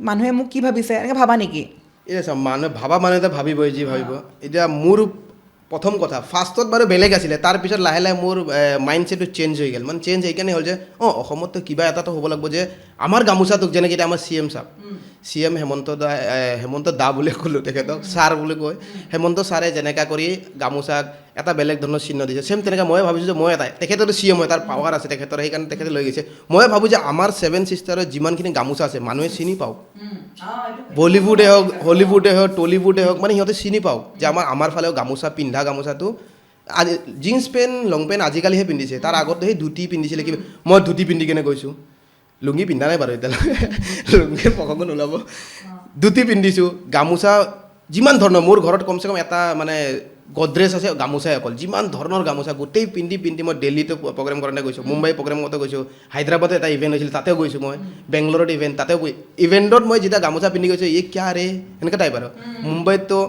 মানুহে মোক কি ভাবিছে, এনেকৈ ভাবা নেকি? এই চাওক, মানুহে ভাবা মানুহে ভাবিবই যি ভাবিব। এতিয়া মোৰ প্ৰথম কথা ফাৰ্ষ্টত বাৰু বেলেগ আছিলে, তাৰপিছত লাহে লাহে মোৰ মাইণ্ডছেটটো চেঞ্জ হৈ গ'ল। মানে চেঞ্জ সেইকাৰণে হ'ল যে অসমততো কিবা এটাতো হ'ব লাগিব, যে আমাৰ গামোচাটোক যেনেকৈ এতিয়া আমাৰ CM চাওক, CM হেমন্ত দা বুলি ক'লোঁ, তেখেতক ছাৰ বুলি কয়। হেমন্ত ছাৰে যেনেকৈ কৰি গামোচাক এটা বেলেগ ধৰণৰ চিহ্ন দিছে, ছেম তেনেকৈ মই ভাবিছোঁ যে মই তেখেততো CM হয়, তাৰ পাৱাৰ আছে তেখেতৰ, সেইকাৰণে তেখেতে লৈ গৈছে। মই ভাবোঁ যে আমাৰ 7 ছিষ্টাৰৰ যিমানখিনি গামোচা আছে মানুহে চিনি পাওক, বলীউডে হওক, হলিউডে হওক, টলিউডে হওক, মানে সিহঁতে চিনি পাওক যে আমাৰ ফালেও গামোচা পিন্ধা গামোচাটো জিন্স পেণ্ট লং পেণ্ট আজিকালিহে পিন্ধিছে, তাৰ আগতে সেই ধুতি পিন্ধিছিলে। মই ধুতি পিন্ধি কেনে গৈছোঁ, লুঙি পিন্ধা নাই বাৰু এতিয়ালৈকে, লুঙিৰ প্ৰসংগ নোলাব। ধুতি পিন্ধিছোঁ, গামোচা যিমান ধৰণৰ, মোৰ ঘৰত কমচে কম এটা মানে গডৰেজ আছে গামোচাই অকল, যিমান ধৰণৰ গামোচা গোটেই পিন্ধি মই দিল্লীতো প্ৰগ্ৰেম কৰোঁতে গৈছোঁ, মুম্বাই প্ৰগ্ৰেম কৰোঁতে গৈছোঁ, হায়দৰাবাদত এটা ইভেণ্ট হৈছিল তাতেও গৈছোঁ, মই বেংগলোৰত ইভেণ্টত মই যেতিয়া গামোচা পিন্ধি গৈছোঁ, কিয়া ৰে এনেকুৱা টাইপ আৰু। মুম্বাইততো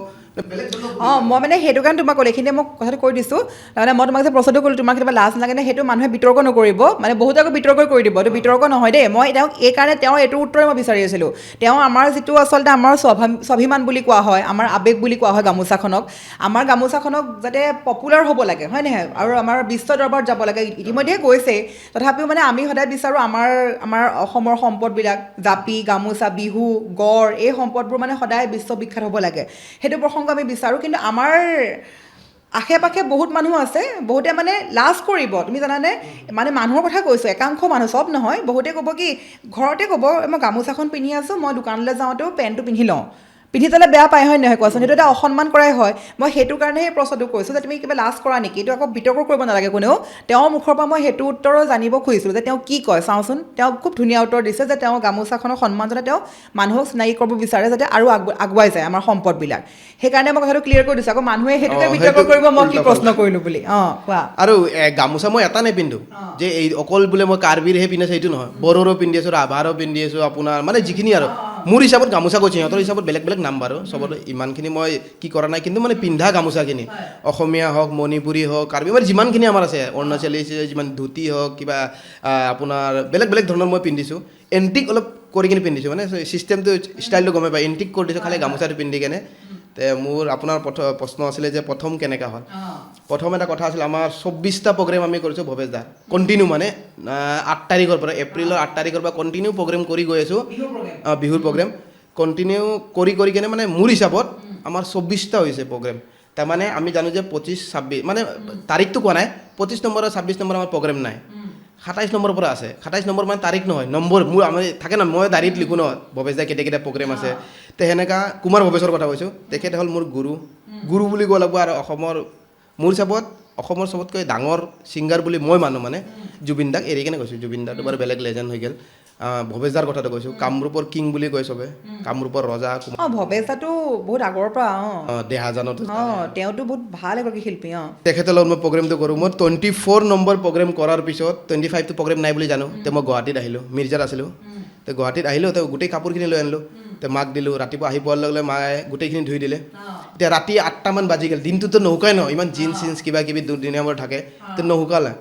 অঁ মই মানে সেইটো কাৰণে তোমাক ক'লো এইখিনিতে মই কথাটো কৈ দিছোঁ তাৰমানে মই তোমাক যে প্ৰশ্নটো ক'লোঁ তোমাৰ কেতিয়াবা লাজ নালাগে নে সেইটো মানুহে বিতৰ্ক নকৰিব মানে বহুতে আকৌ বিতৰ্ক কৰি দিব এইটো বিতৰ্ক নহয় দেই মই তেওঁক এইকাৰণে তেওঁৰ এইটো উত্তৰে মই বিচাৰি আছিলোঁ তেওঁ আমাৰ যিটো আচলতে আমাৰ স্বাভিমান বুলি কোৱা হয় আমাৰ আৱেগ বুলি কোৱা হয় গামোচাখনক আমাৰ গামোচাখনক যাতে পপুলাৰ হ'ব লাগে হয় নহয় আৰু আমাৰ বিশ্ব দৰবাৰত যাব লাগে ইতিমধ্যে গৈছেই তথাপিও মানে আমি সদায় বিচাৰোঁ আমাৰ অসমৰ সম্পদবিলাক জাপি গামোচা বিহু গড় এই সম্পদবোৰ মানে সদায় বিশ্ববিখ্যাত হ'ব লাগে সেইটো প্ৰসংগ আমি বিচাৰোঁ কিন্তু আমাৰ আশে পাশে বহুত মানুহ আছে বহুতে মানে লাজ কৰিব তুমি জানানে মানে মানুহৰ কথা কৈছোঁ একাংশ মানুহ চব নহয় বহুতে ক'ব কি ঘৰতে ক'ব মই গামোচাখন পিন্ধি আছোঁ মই দোকানলৈ যাওঁতেও পেণ্টটো পিন্ধি লওঁ পিন্ধি যালে বেয়া পায় হয় নহয় কোৱাচোন সেইটো এটা অসন্মান কৰাই হয় মই সেইটো কাৰণেহে এই প্ৰশ্নটো কৈছোঁ যে তুমি কিবা লাজ কৰা নেকি এইটো আকৌ বিতৰ্ক কৰিব নালাগে কোনেও তেওঁৰ মুখৰ পৰা মই সেইটো উত্তৰো জানিব খুজিছিলোঁ যে তেওঁ কি কয় চাওঁচোন তেওঁ খুব ধুনীয়া উত্তৰ দিছে যে তেওঁ গামোচাখনৰ সন্মান জনাই তেওঁ মানুহক চিনাকি কৰিব বিচাৰে যাতে আৰু আগুৱাই যায় আমাৰ সম্পদবিলাক সেইকাৰণে মই কথাটো ক্লিয়াৰ কৰি দিছোঁ আকৌ মানুহে সেইটোকে বিতৰ্ক কৰিব মই কি প্ৰশ্ন কৰিলোঁ বুলি অঁ কোৱা আৰু গামোচা মই এটা নিপিন্ধো যে এই অকল বোলে মই কাৰ্বিৰহে পিন্ধি আছোঁ সেইটো নহয় বড়োৰো পিন্ধি আছোঁ ৰাভাৰো পিন্ধি আছোঁ আপোনাৰ মানে যিখিনি আৰু মোৰ হিচাপত গামোচা কৈছোঁ সিহঁতৰ হিচাপত বেলেগ বেলেগ নাম বাৰু চবতে ইমানখিনি মই কি কৰা নাই কিন্তু মানে পিন্ধা গামোচাখিনি অসমীয়া হওক মণিপুৰী হওক কাৰ্বি মানে যিমানখিনি আমাৰ আছে অৰুণাচলী যিমান ধুতি হওক কিবা আপোনাৰ বেলেগ বেলেগ ধৰণৰ মই পিন্ধিছোঁ এণ্টিক অলপ কৰি কিনে পিন্ধিছোঁ মানে ছিষ্টেমটো ষ্টাইলটো গমে পায় এণ্টিক কৰি দিছোঁ খালি গামোচাটো পিন্ধি কেনে তে মোৰ আপোনাৰ প্ৰশ্ন আছিলে যে প্ৰথম কেনেকুৱা হ'ল প্ৰথম এটা কথা আছিল আমাৰ 24টা প্ৰগ্ৰেম আমি কৰিছোঁ ভৱেশ দা কণ্টিনিউ মানে 8 তাৰিখৰ পৰা এপ্ৰিলৰ 8 তাৰিখৰ পৰা কণ্টিনিউ প্ৰগ্ৰেম কৰি গৈ আছোঁ বিহুৰ প্ৰগ্ৰেম কণ্টিনিউ কৰি কৰি কেনে মানে মোৰ হিচাপত আমাৰ 24টা হৈছে প্ৰগ্ৰেম তাৰমানে আমি জানো যে 25-26 মানে তাৰিখটো কোৱা নাই 25 নম্বৰ আৰু 26 নম্বৰ আমাৰ প্ৰগ্ৰেম নাই 27 নম্বৰৰ পৰা আছে 27 নম্বৰ মানে তাৰিখ নহয় নম্বৰ মোৰ আমাৰ থাকে না মই ডায়েৰীত লিখোঁ ন ভৱেশ দা কেতিয়া কেতিয়া প্ৰগ্ৰেম আছে তে সেনেকা কুমাৰ ভৱেশৰ কথা কৈছোঁ তেখেত হ'ল মোৰ গুৰু বুলি ক'ব লাগিব আৰু মোৰ হিচাপত অসমৰ চবতকৈ ডাঙৰ ছিংগাৰ বুলি মই মানো মানে জুবিন দাক এৰি কেনে কৈছোঁ জুবিন দাটো বাৰু বেলেগ লেজেণ্ড হৈ গ'ল ভৱেশ দাৰ কথাটো কৈছোঁ কামৰূপৰ কিং বুলি কয় চবে কামৰূপৰ ৰজা অঁ ভৱেশ দাটো বহুত আগৰ পৰা দেহাজানত তেওঁতো বহুত ভাল এগৰাকী শিল্পী তেখেতৰ লগত মই প্ৰগ্ৰেমটো কৰোঁ মই 24 নম্বৰ প্ৰগ্ৰেম কৰাৰ পিছত 25টো প্ৰগ্ৰেম নাই বুলি জানো তে মই গুৱাহাটীত আহিলোঁ মিৰ্জাত আছিলোঁ তে গুৱাহাটীত আহিলোঁ তো গোটেই কাপোৰখিনি লৈ আনিলোঁ তে মাক দিলোঁ ৰাতিপুৱা আহি পোৱাৰ লগে লগে মায়ে গোটেইখিনি ধুই দিলে এতিয়া ৰাতি 8টামান বাজি গ'ল দিনটোতো নুশুকাই ন ইমান জিন্স চিন্স কিবা কিবি দুদিনীয়াবোৰ থাকে তো নুশুকালে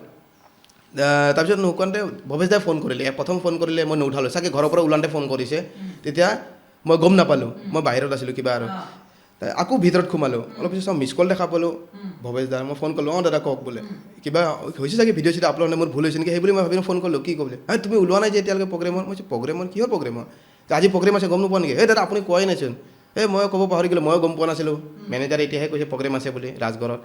তাৰপিছত নুশুকাওঁতে ভৱেশ দাই ফোন কৰিলে প্ৰথম ফোন কৰিলে মই নুঠালোঁ চাগে ঘৰৰ পৰা ওলাওঁতে ফোন কৰিছে তেতিয়া মই গম নাপালোঁ মই বাহিৰত আছিলোঁ কিবা আৰু আকৌ ভিতৰত সোমালোঁ অলপ পিছত মিছ কল দেখা পালোঁ ভৱেশ দাৰ মই ফোন কৰিলোঁ অঁ দাদা কওক বোলে কিবা হৈছে চাগে ভিডিঅ' চিডিঅ' আপলোড মোৰ ভুল হৈছে নেকি সেই বুলি মই ভাবি ফোন কৰিলোঁ কি ক'বলৈ তুমি ওলোৱা নাই যে এতিয়ালৈকে প্ৰগ্ৰেমৰ মই প্ৰগ্ৰেমৰ কিহৰ প্ৰগ্ৰেমৰ আজি প্ৰগ্ৰেম আছে গম নোপোৱা নেকি এই দাদা আপুনি কোৱাই নাইচোন মই ক'ব পাহৰি গ'লোঁ ময়ো গম পোৱা নাছিলোঁ মেনেজাৰে এতিয়াহে কৈছে প্ৰগ্ৰেম আছে বুলি ৰাজগড়ত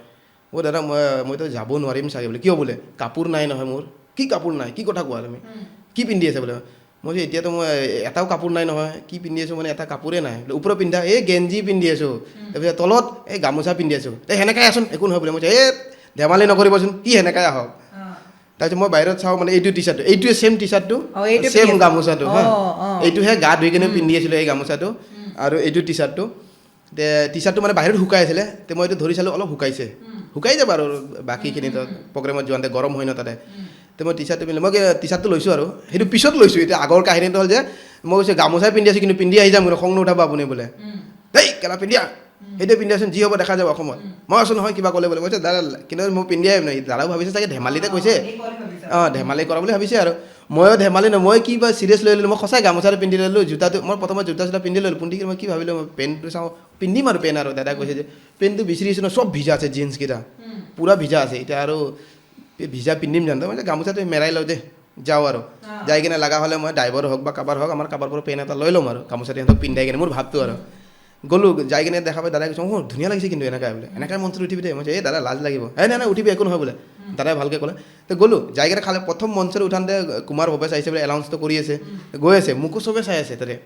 দাদা মইতো যাব নোৱাৰিম চাগে বোলে কিয় বোলে কাপোৰ নাই নহয় মোৰ কি কাপোৰ নাই কি কথা কোৱা তুমি কি পিন্ধি আছে বোলে মই এতিয়াতো মই এটাও কাপোৰ নাই নহয় কি পিন্ধি আছোঁ মানে এটা কাপোৰে নাই ওপৰত পিন্ধা এই গেঞ্জি পিন্ধি আছোঁ তাৰপিছত তলত এই গামোচা পিন্ধি আছোঁ সেনেকাই আছোন একো নহয় বোলে মই ধেমালি নকৰিবচোন কি সেনেকাই আহক তাৰপিছত মই বাহিৰত চাওঁ মানে এইটো টি চাৰ্টটো এইটোৱে ছেম টি চাৰ্টটো ছেম গামোচাটো হা এইটোহে গা ধুই কিনে পিন্ধি আছিলোঁ এই গামোচাটো আৰু এইটো টি চাৰ্টটো টি চাৰ্টটো মানে বাহিৰত শুকাই আছিলে তে মই এইটো ধৰি চালোঁ অলপ শুকাই যাব আৰু বাকীখিনিতো প্ৰগ্ৰেমত যোৱাতে গৰম হয় ন তাতে তো মই টি চাৰ্টটো পিন্ধিলোঁ মই টি চাৰ্টটো লৈছোঁ আৰু সেইটো পিছত লৈছোঁ এতিয়া আগৰ কাহিনীটো হ'ল যে মই কৈছোঁ গামোচাই পিন্ধি আছোঁ কিন্তু পিন্ধি আহি যাম খং নুঠাব আপুনি বোলে দেই কেলা পিন্ধিয়া সেইটোৱে পিন্ধি আছোন যি হ'ব দেখা যাব অসমত মই আছোঁ নহয় কিবা ক'লে বোলে মই দাদা কিন্তু মই পিন্ধি আহিম নাই দাদাও ভাবিছে চাগে ধেমালিতে কৈছে ধেমালি কৰা বুলি ভাবিছে আৰু ময়ো ধেমালি নহয় মই কিবা চিৰিয়াছ লৈ ল'লোঁ মই সঁচাই গামোচাটো পিন্ধি ল'লোঁ জোতাটো মই প্ৰথমে জোতা চোতা পিন্ধি ল'লোঁ পিন্ধি মই কি ভাবিলোঁ মই পেণ্টটো চাওঁ পিন্ধিম আৰু পেণ্ট আৰু দাদাই কৈছে যে পেণ্টটো বিচাৰিছোঁ ন চব ভিজা আছে জিন্সকেইটা পূৰা ভিজা আছে এতিয়া আৰু ভিজা পিন্ধিম জানো মানে গামোচাটো মেৰাই লওঁ দে যাওঁ আৰু যাই কিনে লগা হ'লে মই ড্ৰাইভাৰ হওক বা কাৰোবাৰ হওক আমাৰ কাৰোবাৰ পৰা পেণ্ট এটা লৈ ল'ম আৰু গামোচাটো সিহঁতক পিন্ধাই কিনে মোৰ ভাবটো আৰু গ'লোঁ যাই কিনে দেখা পাই দাদাই কৈছোঁ ধুনীয়া লাগিছে কিন্তু এনেকৈ বোলে এনেকৈ মঞ্চত উঠিবি দেই মই এই দাদা লাজ লাগিব নাই উঠিবি একো নহয় বোলে দাদাই ভালকৈ ক'লে তো গ'লোঁ যাই কিনে খালে প্ৰথম মঞ্চত উঠাওঁতে কুমাৰ ভৱেশ আহিছে বোলে এনাউন্সটো কৰি আছে গৈ আছে মোকো চবে চাই আছে তাতে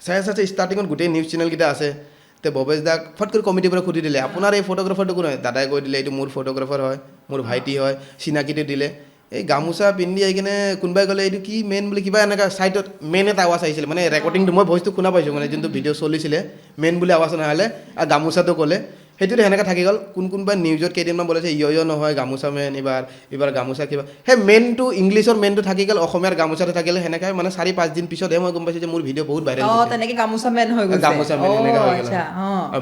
চাই আছে ষ্টাৰ্টিঙত গোটেই নিউজ চেনেলকেইটা আছে তো ভৱেশ দাক ফট কৰি কমিটিৰ পৰা সুধি দিলে আপোনাৰ এই ফটোগ্ৰাফাৰটো কোন হয় দাদাই কৈ দিলে এইটো মোৰ ফটোগ্ৰাফাৰ হয় মোৰ ভাইটি হয় চিনাকিটো দিলে এই গামোচা পিন্ধি আহি কিনে কোনোবাই ক'লে এইটো কি মেইন বুলি কিবা এনেকুৱা ছাইডত মেইন এটা আৱাজ আহিছিলে মানে ৰেকৰ্ডিংটো মই ভইচটো শুনা পাইছোঁ মানে যোনটো ভিডিঅ' চলিছিলে মেইন বুলি আৱাজ নহ'লে আৰু গামোচাটো ক'লে সেইটোতে সেনেকৈ থাকি গ'ল কোনোবাই নিউজত কেইদিনমান বলাইছে ইয় নহয় গামোচা মেন এইবাৰ গামোচা কিবা সেই মেইনটো ইংলিছৰ মেইনটো থাকি গ'ল অসমীয়াৰ গামোচাটো থাকিলে সেনেকৈ মানে 4-5 দিন পিছতহে মই গম পাইছোঁ যে মোৰ ভিডিঅ' বহুত ভাইৰেল হৈছে তেনেকে গামোচা মেন হৈ গৈছে গামোচা মেন সেনেকৈ হৈ গ'ল আচ্ছা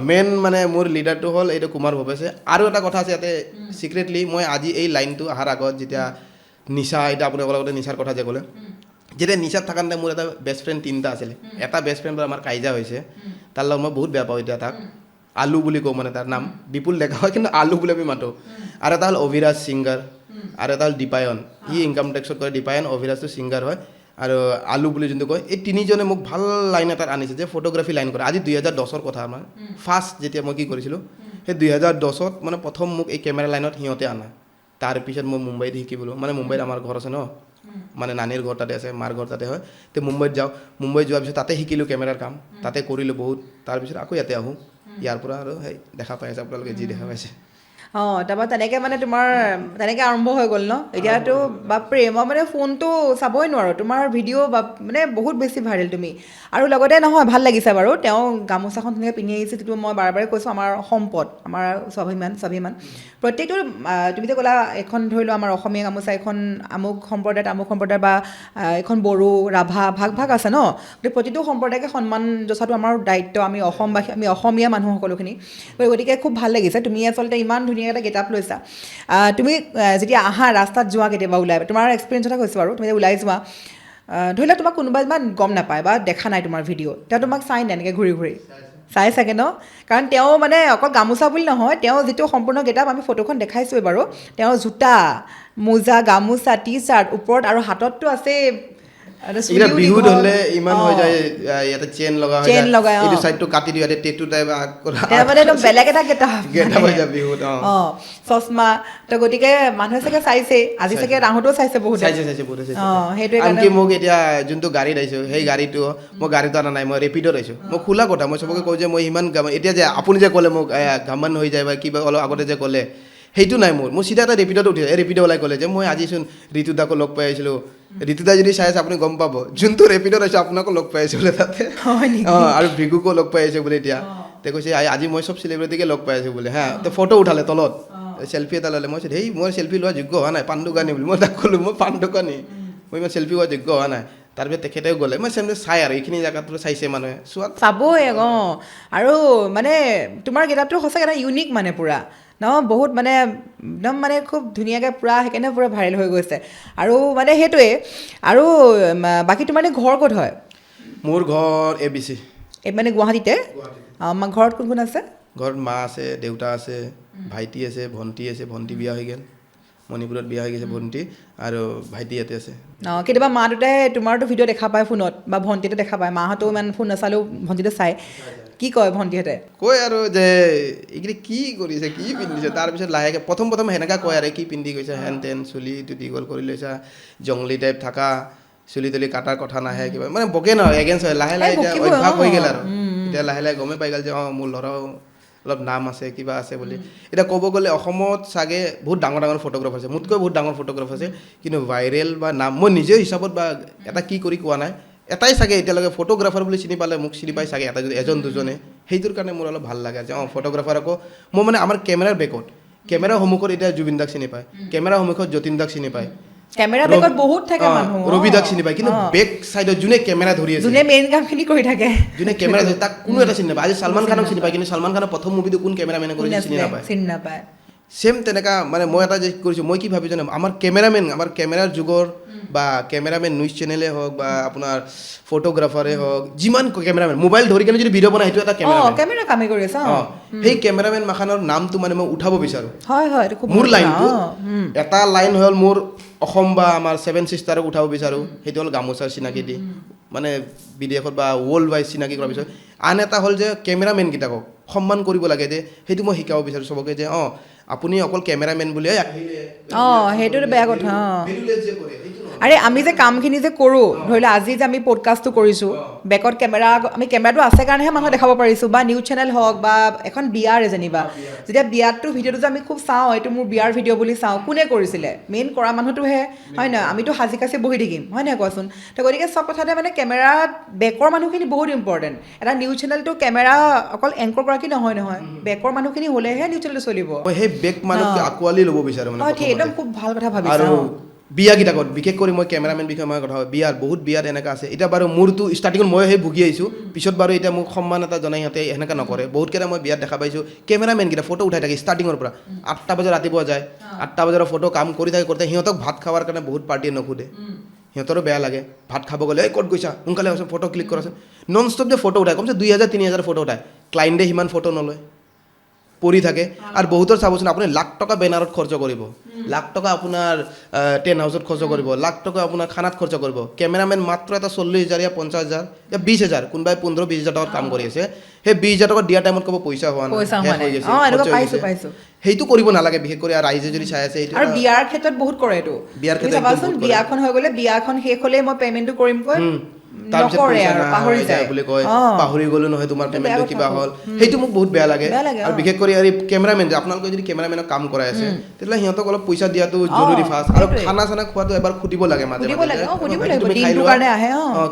মেইন মানে মোৰ লিডাৰটো হ'ল এইটো কুমাৰ ভৱেশে আৰু এটা কথা আছে ইয়াতে চিক্ৰেটলি মই আজি এই লাইনটো অহাৰ আগত যেতিয়া নিচা এতিয়া আপোনালোকৰ লগতে নিচাৰ কথা যে ক'লে যেতিয়া নিচাত থকাতে মোৰ এটা বেষ্ট ফ্ৰেণ্ড 3টা আছিলে এটা বেষ্ট ফ্ৰেণ্ড আমাৰ কাইজা হৈছে তাৰ লগত মই বহুত বেয়া পাওঁ এতিয়া তাক আলু বুলি কওঁ মানে তাৰ নাম বিপুল ডেকা হয় কিন্তু আলু বুলি আমি মাতোঁ আৰু এটা হ'ল অভিৰাজ ছিংগাৰ আৰু এটা হ'ল দীপায়ন ই ইনকাম টেক্সত কৰে দীপায়ন অভিৰাজটো ছিংগাৰ হয় আৰু আলু বুলি যোনটো কয় এই তিনিজনে মোক ভাল লাইন এটাত আনিছে যে ফটোগ্ৰাফী লাইন কৰে আজি 2010ৰ কথা আমাৰ ফাৰ্ষ্ট যেতিয়া মই কি কৰিছিলোঁ সেই 2010ত মানে প্ৰথম মোক এই কেমেৰা লাইনত সিহঁতে আনা তাৰপিছত মই মুম্বাইত শিকিবলৈ মানে মুম্বাইত আমাৰ ঘৰ আছে ন মানে নানীৰ ঘৰ তাতে আছে মাৰ ঘৰ তাতে হয় তো মুম্বাইত যাওঁ মুম্বাইত যোৱাৰ পিছত তাতে শিকিলোঁ কেমেৰাৰ কাম তাতে কৰিলোঁ বহুত তাৰপিছত আকৌ ইয়াতে আহোঁ ইয়াৰ পৰা আৰু সেই দেখা পাই আছে আপোনালোকে যি দেখা পাইছে তাৰপৰা তেনেকৈ মানে তোমাৰ তেনেকৈ আৰম্ভ হৈ গ'ল ন এতিয়াতো বাপৰে মই মানে ফোনটো চাবই নোৱাৰোঁ তোমাৰ ভিডিঅ' মানে বহুত বেছি ভাইৰেল তুমি আৰু লগতে নহয় ভাল লাগিছে বাৰু তেওঁ গামোচাখন ধুনীয়াকৈ পিন্ধি আহিছে যিটো মই বাৰে বাৰে কৈছোঁ আমাৰ সম্পদ আমাৰ স্বাভিমান প্ৰত্যেকটো তুমি যে ক'লা এখন ধৰি লোৱা আমাৰ অসমীয়া গামোচা এখন আমুক সম্প্ৰদায় বা এখন বড়ো ৰাভা ভাগ আছে ন গতিকে প্ৰতিটো সম্প্ৰদায়কে সন্মান যচাটো আমাৰ দায়িত্ব আমি অসমবাসী আমি অসমীয়া মানুহ সকলোখিনি গতিকে খুব ভাল লাগিছে তুমি আচলতে ইমান ধুনীয়া এটা গেটআপ লৈছা তুমি যেতিয়া আহা ৰাস্তাত যোৱা কেতিয়াবা ওলাই তোমাৰ এক্সপিৰিয়েঞ্চ এটা কৈছোঁ আৰু তুমি যে ওলাই যোৱা ধৰি লওক তোমাক কোনোবাই ইমান গম নাপায় বা দেখা নাই তোমাৰ ভিডিঅ' তেওঁ তোমাক চাই নাই এনেকৈ ঘূৰি চাই চাগে ন কাৰণ তেওঁ মানে অকল গামোচা বুলি নহয় তেওঁ যিটো সম্পূৰ্ণ গেটআপ আমি ফটোখন দেখাইছোঁৱেই বাৰু তেওঁৰ জোতা মোজা গামোচা টি-চাৰ্ট ওপৰত আৰু হাতততো আছে এতিয়া বিহুত হ'লে ইমান হৈ যায় ইয়াতে চেইন লগা হয় এইটো চাইডটো কাটি দিওঁ ইয়াতে টেটু টাইপ মানে একদম বেলেগ এটা গেটআপ হৈ যায় বিহুত চশমা তো গতিকে মানুহে চাগে চাইছে আজি চাগে ডাঙৰটোও চাইছে বহুত চাইছে সেইটোৱে আনকি মোক এতিয়া যোনটো গাড়ীত আহিছোঁ সেই গাড়ীটো মই গাড়ীটো অনা নাই মই ৰেপিডত আহিছোঁ মই খোলা কথা মই চবকে কওঁ যে মই ইমান এতিয়া যে আপুনি যে ক'লে মোক ঘামান হৈ যায় বা কিবা অলপ আগতে যে ক'লে সেইটো নাই মোৰ চিধা এটা ৰেপিডত উঠিছে এই ৰেপিড ওলাই ক'লে যে মই আজিচোন ঋতুদাকো লগ পাই আহিছিলোঁ ঋতুদা যদি চাই আছে আপুনি গম পাব যোনটো ৰেপিডত আহিছোঁ আপোনাকো লগ পাই আহিছোঁ বোলে তাতে আৰু ভিগুকো লগ পাই আহিছোঁ বোলে এতিয়া তে কৈছে আজি মই চব চেলিব্ৰিটিকে লগ পাই আছোঁ বোলে হা তো ফটো উঠালে তলত চেল্ফি এটা ল'লে মই সেই মই চেল্ফি লোৱা যোগ্য হোৱা নাই পাণ দোকানী বুলি মই তাক ক'লোঁ মই পাণ দোকানী মই ইমান চেল্ফি লোৱা যোগ্য হোৱা নাই তাৰপিছত তেখেতেও গ'লে মই চাই আৰু এইখিনি জেগাটো চাইছে মানুহে চাবই আৰু মানে তোমাৰ গেটআপটো সঁচাকৈ এটা ইউনিক মানে পূৰা বহুত মানে একদম মানে খুব ধুনীয়াকৈ পূৰা সেইকাৰণে পূৰা ভাইৰেল হৈ গৈছে আৰু মানে সেইটোৱে আৰু বাকী তোমাৰ ঘৰ ক'ত হয় মোৰ ঘৰ ABC মানে গুৱাহাটীতে ঘৰত কোন আছে ঘৰত মা আছে দেউতা আছে ভাইটি আছে ভণ্টি বিয়া হৈ গ'ল মণিপুৰত বিয়া হৈ গৈছে ভণ্টি আৰু ভাইটি ইয়াতে আছে কেতিয়াবা মা দেউতাই তোমাৰতো ভিডিঅ' দেখা পায় ফোনত বা ভণ্টিহঁতে দেখা পায় মাহঁতেও ইমান ফোন নাচালেও ভণ্টিহঁতে চায় কি কয় ভণ্টিহঁতে কয় আৰু যে এইখিনি কি কৰিছে কি পিন্ধিছে তাৰপিছত লাহেকৈ প্ৰথম সেনেকৈ কয় আৰু কি পিন্ধি গৈছে হেন তেন চুলিটো দীঘল কৰি লৈছা জংলী টাইপ থকা চুলি তুলি কাটাৰ কথা নাহে কিবা মানে বকে নহয় এগেইনষ্ট হয় লাহে এতিয়া অভ্যাস হৈ গ'ল আৰু এতিয়া লাহে গমেই পাই গ'ল যে মোৰ ল'ৰাও অলপ নাম আছে কিবা আছে বুলি এতিয়া ক'ব গ'লে অসমত চাগে বহুত ডাঙৰ ফটোগ্ৰাফাৰ আছে মোতকৈ বহুত ডাঙৰ ফটোগ্ৰাফাৰ আছে কিন্তু ভাইৰেল বা নাম মই নিজৰ হিচাপত বা এটা কি কৰি কোৱা নাই এটাই চাগে এতিয়ালৈকে ফটোগ্ৰাফাৰ বুলি চিনি পালে মোক চিনি পাই চাগে এটা যদি এজন দুজনে সেইটোৰ কাৰণে মোৰ অলপ ভাল লাগে যে ফটোগ্ৰাফাৰ আকৌ মই মানে আমাৰ কেমেৰাৰ বেকত কেমেৰাৰ সন্মুখত এতিয়া জুবিন দাক চিনি পায় কেমেৰাৰ সন্মুখত যতীন দাক চিনি পায় কেমেৰা বেকত বহুত থাকে মানুহ ৰবি দাক চিনি পায় কিন্তু বেক চাইডত যোনে কেমেৰা ধৰি আছে যোনে মেইন কামখিনি কৰি থাকে যোনে কেমেৰা ধৰি তাক কোনো এটা চিনি নাপায় আজি সলমান খানক চিনি পায় কিন্তু সলমান খানৰ প্ৰথম মুভিটো কোন কেমেৰামেনে কৰিছে চিনি নাপায় সেম তেনেকা মানে মই এটা যে কৰিছোঁ মই কি ভাবিছোঁ আমাৰ কেমেৰামেন আমাৰ কেমেৰাৰ যুগৰ বা কেমেৰামেন নিউজ চেনেলে হওক বা আপোনাৰ ফটোগ্ৰাফাৰে হওক যিমান কেমেৰামেন মোবাইল ধৰি কেনে যদি ভিডিঅ' বনায় সেইটো এটা কেমেৰা কামে কৰি আছে সেই কেমেৰামেন মাখানৰ নামটো মানে মই উঠাব বিচাৰোঁ হয় মোৰ লাইনটো এটা লাইন হ'ল মোৰ অসম বা আমাৰ 7 ছিষ্টাৰক উঠাব বিচাৰোঁ সেইটো হ'ল গামোচাৰ চিনাকি দি মানে বিদেশত বা ৱৰ্ল্ড ৱাইড চিনাকি কৰাৰ পিছত আন এটা হ'ল যে কেমেৰামেনকেইটাকক সন্মান কৰিব লাগে যে সেইটো মই শিকাব বিচাৰোঁ চবকে যে আপুনি অকল কেমেৰামেন বুলিয়ে সেইটোতো বেয়া কথা আৰে আমি যে কামখিনি যে কৰোঁ ধৰি লোৱা আজি যে আমি পডকাষ্টটো কৰিছোঁ বেকত আমি কেমেৰাটো আছে কাৰণেহে মানুহক দেখাব পাৰিছোঁ বা নিউজ চেনেল হওক বা এখন বিয়াৰে যেনিবা যেতিয়া বিয়াতটো ভিডিঅ'টো যে আমি খুব চাওঁ এইটো মোৰ বিয়াৰ ভিডিঅ' বুলি চাওঁ কোনে কৰিছিলে মেইন কৰা মানুহটোহে হয় নহয় আমিতো সাজি কাচি বহি থাকিম হয় নহয় কোৱাচোন তো গতিকে চব কথাতে মানে কেমেৰাত বেকৰ মানুহখিনি বহুত ইম্পৰ্টেণ্ট এটা নিউজ চেনেলটো কেমেৰা অকল এংকৰগৰাকী নহয় বেকৰ মানুহখিনি হ'লেহে নিউজ চেনেলটো চলিব মই সেই বেক মানুহক আঁকোৱালি ল'ব বিচাৰোঁ মানে হয় ঠিক একদম খুব ভাল কথা ভাবিছা আৰু বিয়াকেইটাকত বিশেষ কৰি মই কেমেৰামেন বিষয়ে মই কথা বিয়াৰ বহুত বিয়াত এনেকুৱা আছে এতিয়া বাৰু মোৰতো ষ্টাৰ্টিঙত মই সেই ভুগি আহিছোঁ পিছত বাৰু এতিয়া মোক সন্মান এটা জনাই সিহঁতে সেনেকৈ নকৰে বহুতকেইটা মই বিয়াত দেখা পাইছোঁ কেমেৰামেনকেইটা ফটো উঠাই থাকে ষ্টাৰ্টিঙৰ পৰা 8টা বজাত ৰাতিপুৱা যায় 8টা বজাৰ ফটো কাম কৰি থাকে সিহঁতক ভাত খাৱাৰ কাৰণে বহুত পাৰ্টিয়ে নোসোধে সিহঁতৰো বেয়া লাগে ভাত খাব গ'লে এই ক'ত গৈছা সোনকালে আছোন ফটো ক্লিক কৰাচোন নন ষ্টপ যে ফটো উঠায় কমচে 2000-3000 ফটো উঠায় ক্লাইণ্টে সিমান ফটো নলয় পৰি থাকে আৰু বহুতৰ চাবচোন আপুনি লাখ টকা বেনাৰত খৰচ কৰিব লাখ টকা আপোনাৰ টেণ্ট হাউচত খৰচ কৰিব লাখ টকা আপোনাৰ খানাত খৰচ কৰিব কেমেৰামেন মাত্ৰ এটা 40,000 या 50,000 या 20,000 কোনোবাই 15-20,000 টকাত কাম কৰি আছে সেই 20,000 টকা দিয়া টাইমত ক'ব পইচা হোৱা নাই সেইটো কৰিব নালাগে বিশেষ কৰি ৰাইজে যদি চাই আছে আৰু বিয়াৰ ক্ষেত্ৰত বহুত কৰে এইটো বিয়াৰ ক্ষেত্ৰত চাবাচোন বিয়াখন হৈ গ'লে বিয়াখন শেষ হ'লে মই পে'মেণ্টটো কৰিম কৈ পাহৰি গ'লো নহয় তোমাৰ পেমেণ্টটো কিবা হ'ল সেইটো মোক বহুত বেয়া লাগে আৰু বিশেষ কৰি কেমেৰামেন যে আপোনালোকে যদি কেমেৰামেনক কাম কৰাই আছে তেতিয়াহ'লে সিহঁতক অলপ পইচা দিয়াটো জৰুৰী ফাৰ্ষ্ট আৰু খানা চানা খোৱাটো এবাৰ সুধিব লাগে মাজে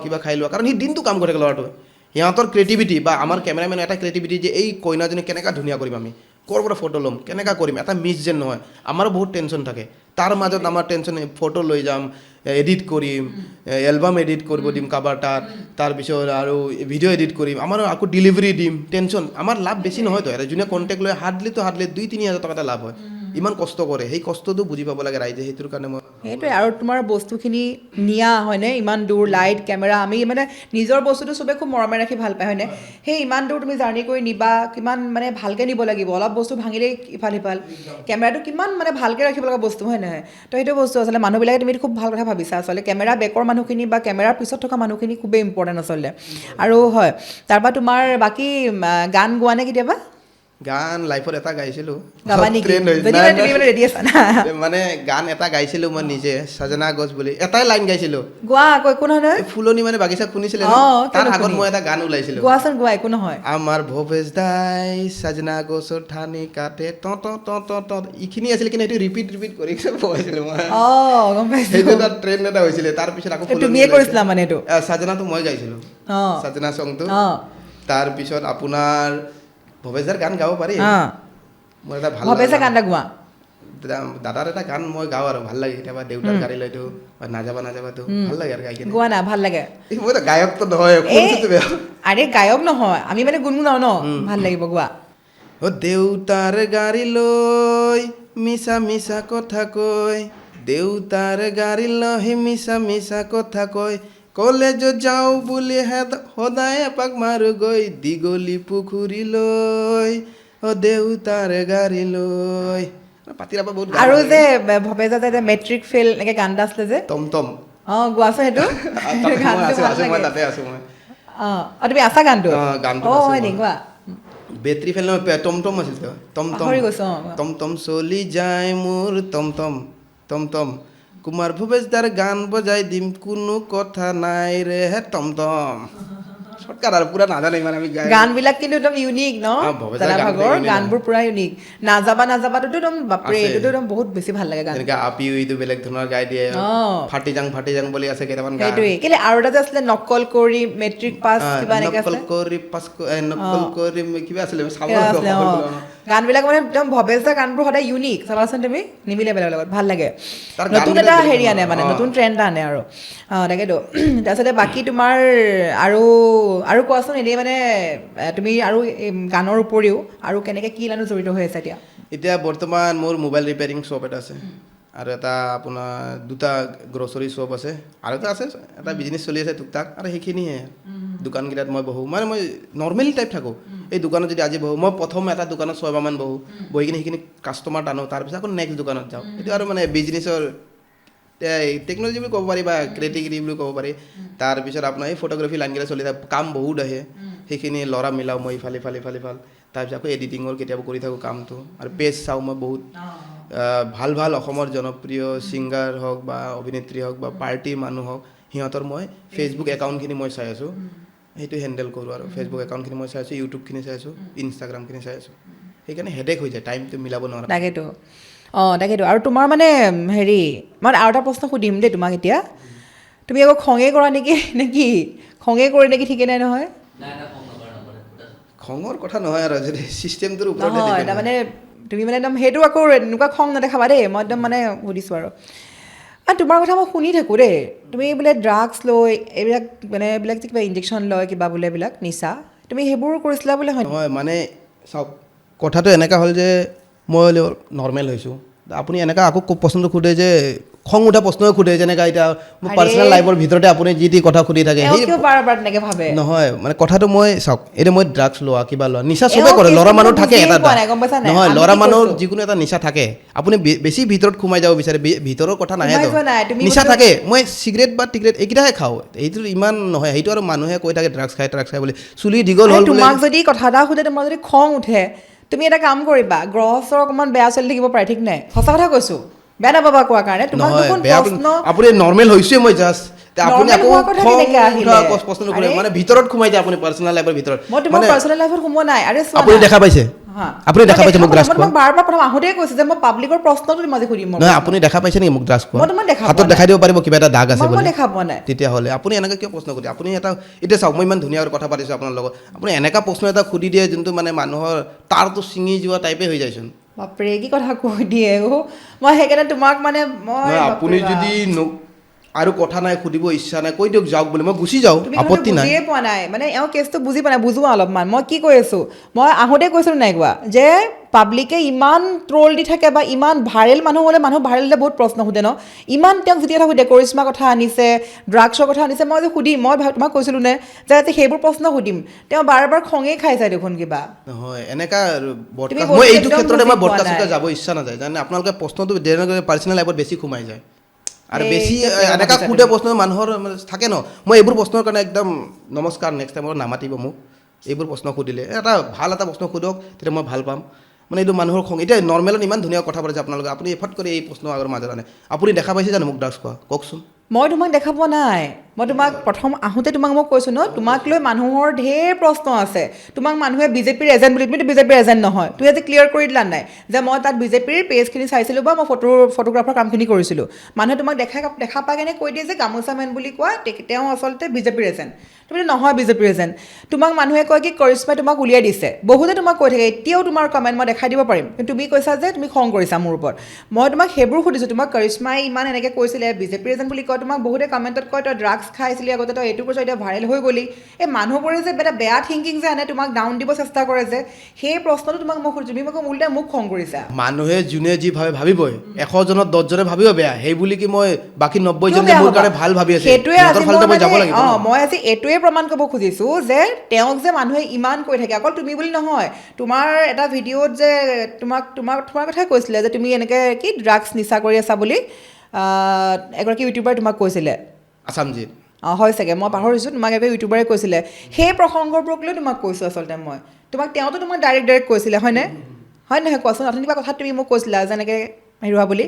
কিবা খাই লোৱা কাৰণ সি দিনটো কাম কৰি থাকে ল'ৰাটোৱে সিহঁতৰ ক্ৰিয়েটিভিটি বা আমাৰ কেমেৰামেনৰ এটা ক্ৰিয়েটিভিটি যে এই কইনাজনী কেনেকুৱা ধুনীয়া কৰিম আমি ক'ৰ পৰা ফটো ল'ম কেনেকুৱা কৰিম এটা মিছ যেন নহয় আমাৰো বহুত টেনশ্যন থাকে তাৰ মাজত আমাৰ টেনশ্যন ফটো লৈ যাম এডিট কৰিম এলবাম এডিট কৰিব দিম কাৰোবাৰ তাত তাৰপিছত আৰু ভিডিঅ' এডিট কৰিম আমাৰ আকৌ ডেলিভাৰী দিম টেনশ্যন আমাৰ লাভ বেছি নহয়তো এটা যোনে কণ্টেক্ট লৈ হাৰ্ডলি 2-3 হাজাৰ টকা এটা লাভ হয় ইমান কষ্ট কৰে সেই কষ্টটো বুজি পাব লাগে ৰাইজে সেইটোৰ কাৰণে মই সেইটোৱে আৰু তোমাৰ বস্তুখিনি নিয়া হয়নে ইমান দূৰ লাইট কেমেৰা আমি মানে নিজৰ বস্তুটো চবে খুব মৰমে ৰাখি ভাল পায় হয়নে সেই ইমান দূৰ তুমি জাৰ্ণি কৰি নিবা কিমান মানে ভালকৈ নিব লাগিব অলপ বস্তু ভাঙিলেই ইফাল সিফাল কেমেৰাটো কিমান মানে ভালকৈ ৰাখিব লগা বস্তু হয় নহয় তো সেইটো বস্তু আচলতে মানুহবিলাকে তুমি খুব ভাল কথা ভাবিছা আচলতে কেমেৰা বেকৰ মানুহখিনি বা কেমেৰাৰ পিছত থকা মানুহখিনি খুবেই ইম্পৰ্টেণ্ট আচলতে আৰু হয় তাৰপৰা তোমাৰ বাকী গান গোৱা নে কেতিয়াবা গান লাইফত এটা গাইছিলোঁ মানে গান এটা গাইছিলোঁ মই নিজে সজনা গছ বুলি এটাই লাইন গাইছিলোঁ গোৱা আকৌ একো নহয় ফুলনি মানে বাগিচা শুনিছিলে তাৰ আগত মই এটা গান ওলাইছিলোঁ গোৱাচোন গোৱা একো নহয় আমাৰ ভৱেশ দাই সজনা গছৰ ঠানি কাটে এইখিনি আছিলে কিন্তু সেইটো ৰিপিট কৰি পঢ়াইছিলোঁ মই সেইটো এটা ট্ৰেণ্ড এটা হৈছিলে তাৰপিছত আকৌ তুমিয়ে কৰিছিলা মানে এইটো সজনাটো মই গাইছিলোঁ সজনা চংটো তাৰপিছত আপোনাৰ ভৱেশদাৰ গান গাব পাৰি মোৰ এটা ভাল ভৱেশে গান এটা গোৱা দাদাৰ এটা গান মই গাওঁ আৰু ভাল লাগে কেতিয়াবা দেউতাৰ গাড়ী লৈতো নাযাবাতো ভাল লাগে আৰু গাই কিনে গোৱা না ভাল লাগে মই গায়কটো নহয় আৰে গায়ক নহয় আমি মানে গুণগুণাও ন ভাল লাগিব গোৱা অ দেউতাৰ গাড়ী লৈ মিছা মিছা কথা কয় দেউতাৰ গাড়ী লৈ মিছা কথা কয় কলেজত যাওঁ বুলি সদায় এপাক মাৰো গৈ দীঘলী পুখুৰীলৈ অ দেউতাৰ গাড়ী লৈ আৰু যে ভৱেশ দাদা যে মেট্ৰিক ফেইল এনেকে গান এটা আছিলে যে টমটম গোৱাচোন সেইটো তুমি আছা গানটো হয় নি গোৱা বেটৰী ফেল টমটম আছিল টমটম চলি যায় মোৰ টমটম কুমাৰ ভৱেশদাৰ গান বজাই দিম কোনো কথা নাই ৰে টমটম শৰ্টকাট আৰু পুৰা নাজানে ইমান আমি গানবিলাক কিন্তু একদম ইউনিক ন ভাগৰ গানবোৰ পুৰা ইউনিক নাযাবাটোতো একদম বাপৰে এইটোতো একদম বহুত বেছি ভাল লাগে গান এনেকৈ আপি উইটো বেলেগ ধৰণৰ গাই দিয়ে ফাটি যাং বুলি আছে কেইটামান গান সেইটোৱে কেলে আৰু এটা যে আছিলে নকল কৰি মেট্ৰিক পাছ কিবা এনেকৈ আছিলে নকল কৰি কিবা আছিলে গানবিলাক মানে একদম ভৱেশ দাৰ গানবোৰ সদায় ইউনিক চাবাচোন তুমি নিমিলে বেলেগৰ লগত ভাল লাগে নতুন এটা হেৰি আনে মানে নতুন ট্ৰেণ্ড এটা আনে আৰু তাকেতো তাৰপিছতে বাকী তোমাৰ আৰু কোৱাচোন এনেই মানে তুমি আৰু গানৰ উপৰিও আৰু কেনেকৈ কি লাইনত জড়িত হৈ আছে এতিয়া বৰ্তমান মোৰ মোবাইল ৰিপেয়াৰিং শ্বপ এটা আছে আৰু এটা আপোনাৰ 2টা গ্ৰ'চাৰী শ্বপ আছে আৰু এটা আছে এটা বিজনেছ চলি আছে টুকটাক আৰু সেইখিনিহে দোকানকেইটাত মই বহোঁ মানে মই নৰ্মেলি টাইপ থাকোঁ এই দোকানত যদি আজি বহোঁ মই প্ৰথম এটা দোকানত 6 মাহমান বহি কিনে সেইখিনি কাষ্টমাৰ টানো তাৰপিছত আকৌ নেক্সট দোকানত যাওঁ এইটো আৰু মানে বিজনেছৰ টেকন'লজি বুলি ক'ব পাৰি বা ক্ৰিয়েটিভিটি বুলি ক'ব পাৰি তাৰপিছত আপোনাৰ এই ফটোগ্ৰাফী লাইনকেইটা চলি থাকে কাম বহুত আহে সেইখিনি ল'ৰা মিলাওঁ মই ইফাল তাৰপিছত আকৌ এডিটিঙৰ কেতিয়াবা কৰি থাকোঁ কামটো আৰু পেজ চাওঁ মই বহুত ভাল ভাল অসমৰ জনপ্ৰিয় ছিংগাৰ হওক বা অভিনেত্ৰী হওক বা পাৰ্টিৰ মানুহ হওক সিহঁতৰ মই ফেচবুক একাউণ্টখিনি মই চাই আছোঁ সেইটো হেণ্ডেল কৰোঁ আৰু ফেচবুক একাউণ্টখিনি মই চাই আছোঁ ইউটিউবখিনি চাই আছোঁ ইনষ্টাগ্ৰামখিনি চাই আছোঁ সেইকাৰণে হেডেক হৈ যায় টাইমটো মিলাব নোৱাৰা তাকেতো আৰু তোমাৰ মানে হেৰি মই আৰু এটা প্ৰশ্ন সুধিম দেই তোমাক এতিয়া তুমি আকৌ খঙে কৰা নেকি খঙে কৰে নেকি ঠিকে নাই নহয় খঙৰ কথা নহয় আৰু যদি ছিষ্টেমটোৰ ওপৰত নহয় তাৰমানে তুমি মানে একদম সেইটো আকৌ এনেকুৱা খং নেদেখাবা দেই মই একদম মানে সুধিছোঁ আৰু তোমাৰ কথা মই শুনি থাকোঁ দেই তুমি বোলে ড্ৰাগছ লৈ এইবিলাক মানে এইবিলাক যে কিবা ইনজেকশ্যন লয় কিবা বোলে এইবিলাক নিচা তুমি সেইবোৰ কৰিছিলা বোলে হয় নহয় মানে চাওক কথাটো এনেকুৱা হ'ল যে মই নৰ্মেল হৈছোঁ আপুনি এনেকুৱা আকৌ প্ৰশ্নটো সোধে যে খং উঠা প্ৰশ্নই সোধে যেনেকৈ এতিয়া মোৰ পাৰ্চনেল লাইফৰ ভিতৰতে আপুনি যি কথা সুধি থাকে সেই বাৰ তেনেকৈ ভাবে নহয় মানে কথাটো মই চাওক এতিয়া মই ড্ৰাগছ লোৱা কিবা লোৱা নিচা চবেই কৰে ল'ৰা মানুহ থাকে এটা নহয় ল'ৰা মানুহৰ যিকোনো এটা নিচা থাকে আপুনি বেছি ভিতৰত সোমাই যাব বিচাৰে ভিতৰৰ কথা নাহে নিচা থাকে মই চিগাৰেট বা টিগাৰেট এইকেইটাহে খাওঁ এইটো ইমান নহয় সেইটো আৰু মানুহে কৈ থাকে ড্ৰাগছ খাই বুলি চুলি দীঘল হ'ল তোমাক যদি কথা এটা সোধে তোমাৰ যদি খং উঠে তুমি এটা কাম কৰিবা গ্ৰহ চৰ অকণমান বেয়া চলি থাকিব পাৰে ঠিক নাই সঁচা কথা কৈছোঁ বেয়া নাপাবা কোৱাৰ কাৰণে তোমাক দেখোন প্ৰশ্ন আপুনি নৰ্মেল হৈছোৱে মই জাষ্ট আপুনি আকৌ প্ৰশ্ন নকৰে মানে ভিতৰত সোমাই যায় আপুনি পাৰ্চনেল লাইফৰ ভিতৰত মই তোমাৰ পাৰ্চনেল লাইফত সোমোৱা নাই আৰে আপুনি দেখা পাইছে আপুনি দেখা পাইছে মোক ড্ৰাগছ খোৱা মই বাৰ প্ৰথম আহোঁতেই কৈছোঁ যে মই পাব্লিকৰ প্ৰশ্নটো তোমাক সুধিম নহয় আপুনি দেখা পাইছে নেকি মোক ড্ৰাগছ খোৱা মই তোমাক দেখা হাতত দেখাই দিব পাৰিব কিবা এটা দাগ আছে মই দেখা পোৱা নাই তেতিয়াহ'লে আপুনি এনেকৈ কিয় প্ৰশ্ন সুধে আপুনি এটা এতিয়া চাওক মই ইমান ধুনীয়াকৈ কথা পাতিছোঁ আপোনাৰ লগত আপুনি এনেকুৱা প্ৰশ্ন এটা সুধি দিয়ে যোনটো মানে মানুহৰ তাৰটো ছিঙি যোৱা টাইপে হৈ যায়চোন বাপৰে কি কথা কৈ দিয়ে মই সেইকাৰণে তোমাক মানে মই আপুনি যদি আৰু কথা নাই সুধিব ইচ্ছা নাই কৈ দিয়ক যাওক বুলি মই গুচি যাওঁ আপত্তি নাই বুজিয়ে পোৱা নাই মানে এওঁ কেছটো বুজি পোৱা নাই বুজোৱা অলপমান মই কি কৈ আছোঁ মই আহোঁতে কৈছিলোঁ নাই কোৱা যে পাব্লিকে ইমান ট্ৰল দি থাকে বা ইমান ভাইৰেল মানুহ হ'লে মানুহ ভাইৰেল হ'লে বহুত প্ৰশ্ন সোধে ন ইমান তেওঁক যেতিয়া কথা সুধে কৰিশ্মা কথা আনিছে ড্ৰাগছৰ কথা আনিছে মই যে সুধিম মই তোমাক কৈছিলোঁ নে যে আজি সেইবোৰ প্ৰশ্ন সুধিম তেওঁ বাৰ খঙেই খাই যায় দেখোন কিবা নহয় এনেকা মই এইটো ক্ষেত্ৰতে মই বৰ্তাচতে যাব ইচ্ছা নাযায় জানে আপোনালোকে প্ৰশ্নটো পাৰ্চনেল লাইফত বেছি সোমাই যায় আৰু বেছি এনেকুৱা সোধে প্ৰশ্ন মানুহৰ থাকে ন মই এইবোৰ প্ৰশ্নৰ কাৰণে একদম নমস্কাৰ নেক্সট টাইমত নামাতিব মোক এইবোৰ প্ৰশ্ন সুধিলে এটা ভাল এটা প্ৰশ্ন সোধক তেতিয়া মই ভাল পাম মানে এইটো মানুহৰ খং এতিয়া নৰ্মেলত ইমান ধুনীয়া কথা পাতিছে আপোনালোকে আপুনি এফৰ্ট কৰি এই প্ৰশ্ন আগৰ মাজত আনে আপুনি দেখা পাইছে জানো মোক ড্ৰাগছ খোৱা কওকচোন মই তোমাক দেখা পোৱা নাই মই তোমাক প্ৰথম আহোঁতে তোমাক মই কৈছোঁ ন তোমাক লৈ মানুহৰ ঢেৰ প্ৰশ্ন আছে তোমাক মানুহে বিজেপিৰ এজেণ্ট বুলি তুমিতো বিজেপিৰ এজেণ্ট নহয় তুমি আজি ক্লিয়াৰ কৰি দিলা নাই যে মই তাত বিজেপিৰ পেজখিনি চাইছিলোঁ বা মই ফটোগ্ৰাফাৰ কামখিনি কৰিছিলোঁ মানুহে তোমাক দেখা পাই কেনে কৈ দিয়ে যে গামোচা মেন বুলি কোৱা তেওঁ আচলতে বিজেপিৰ এজেণ্ট তুমি নহয় বিজেপিৰ এজেণ্ট তোমাক মানুহে কয় কি কৰিশ্মাই তোমাক উলিয়াই দিছে বহুতে তোমাক কৈ থাকে এতিয়াও তোমাৰ কমেণ্ট মই দেখাই দিব পাৰিম কিন্তু তুমি কৈছা যে তুমি খং কৰিছা মোৰ ওপৰত মই তোমাক সেইবোৰ সুধিছোঁ তোমাক কৰিশ্মাই ইমান এনেকৈ কৈছিলে বিজেপিৰ এজেণ্ট বুলি কয় তোমাক বহুতে কমেণ্টত কয় তই ড্ৰাগছ খাইছিলি আগতে তই এইটো কৰিছ এতিয়া ভাইৰেল হৈ গ'লি এই মানুহবোৰে যে এটা বেয়া থিংকিং যে আনে তোমাক ডাউন দিব চেষ্টা কৰে যে সেই প্ৰশ্নটো তোমাক মই সুধিছোঁ তুমি মোক উল্টাই মোক খং কৰিছা মানুহে যোনে যি ভাবে ভাবিবই 100জনত 10জনে ভাবিব বেয়া সেই বুলি কি মই বাকী 90জন যে মোৰ কাৰণে ভাল ভাবি আছে মই আজি এইটোৱে প্ৰমাণ কৰিব খুজিছোঁ যে তেওঁক যে মানুহে ইমান কৈ থাকে অকল তুমি বুলি নহয় তোমাৰ এটা ভিডিঅ'ত যে তোমাৰ কথাই কৈছিলে যে তুমি এনেকৈ কি ড্ৰাগছ নিচা কৰি আছা বুলি এগৰাকী ইউটিউবাৰে তোমাক কৈছিলে আছামজিত হয় চাগে মই পাহৰিছোঁ তোমাক এগৰাকী ইউটিউবাৰে কৈছিলে সেই প্ৰসংগবোৰক লৈ তোমাক কৈছোঁ আচলতে মই তেওঁতো তোমাক ডাইৰেক্ট কৈছিলে হয়নে হয় নহয় কোৱাচোন অথনি কিবা কথাত তুমি মোক কৈছিলা যেনেকৈ হেৰি হোৱা বুলি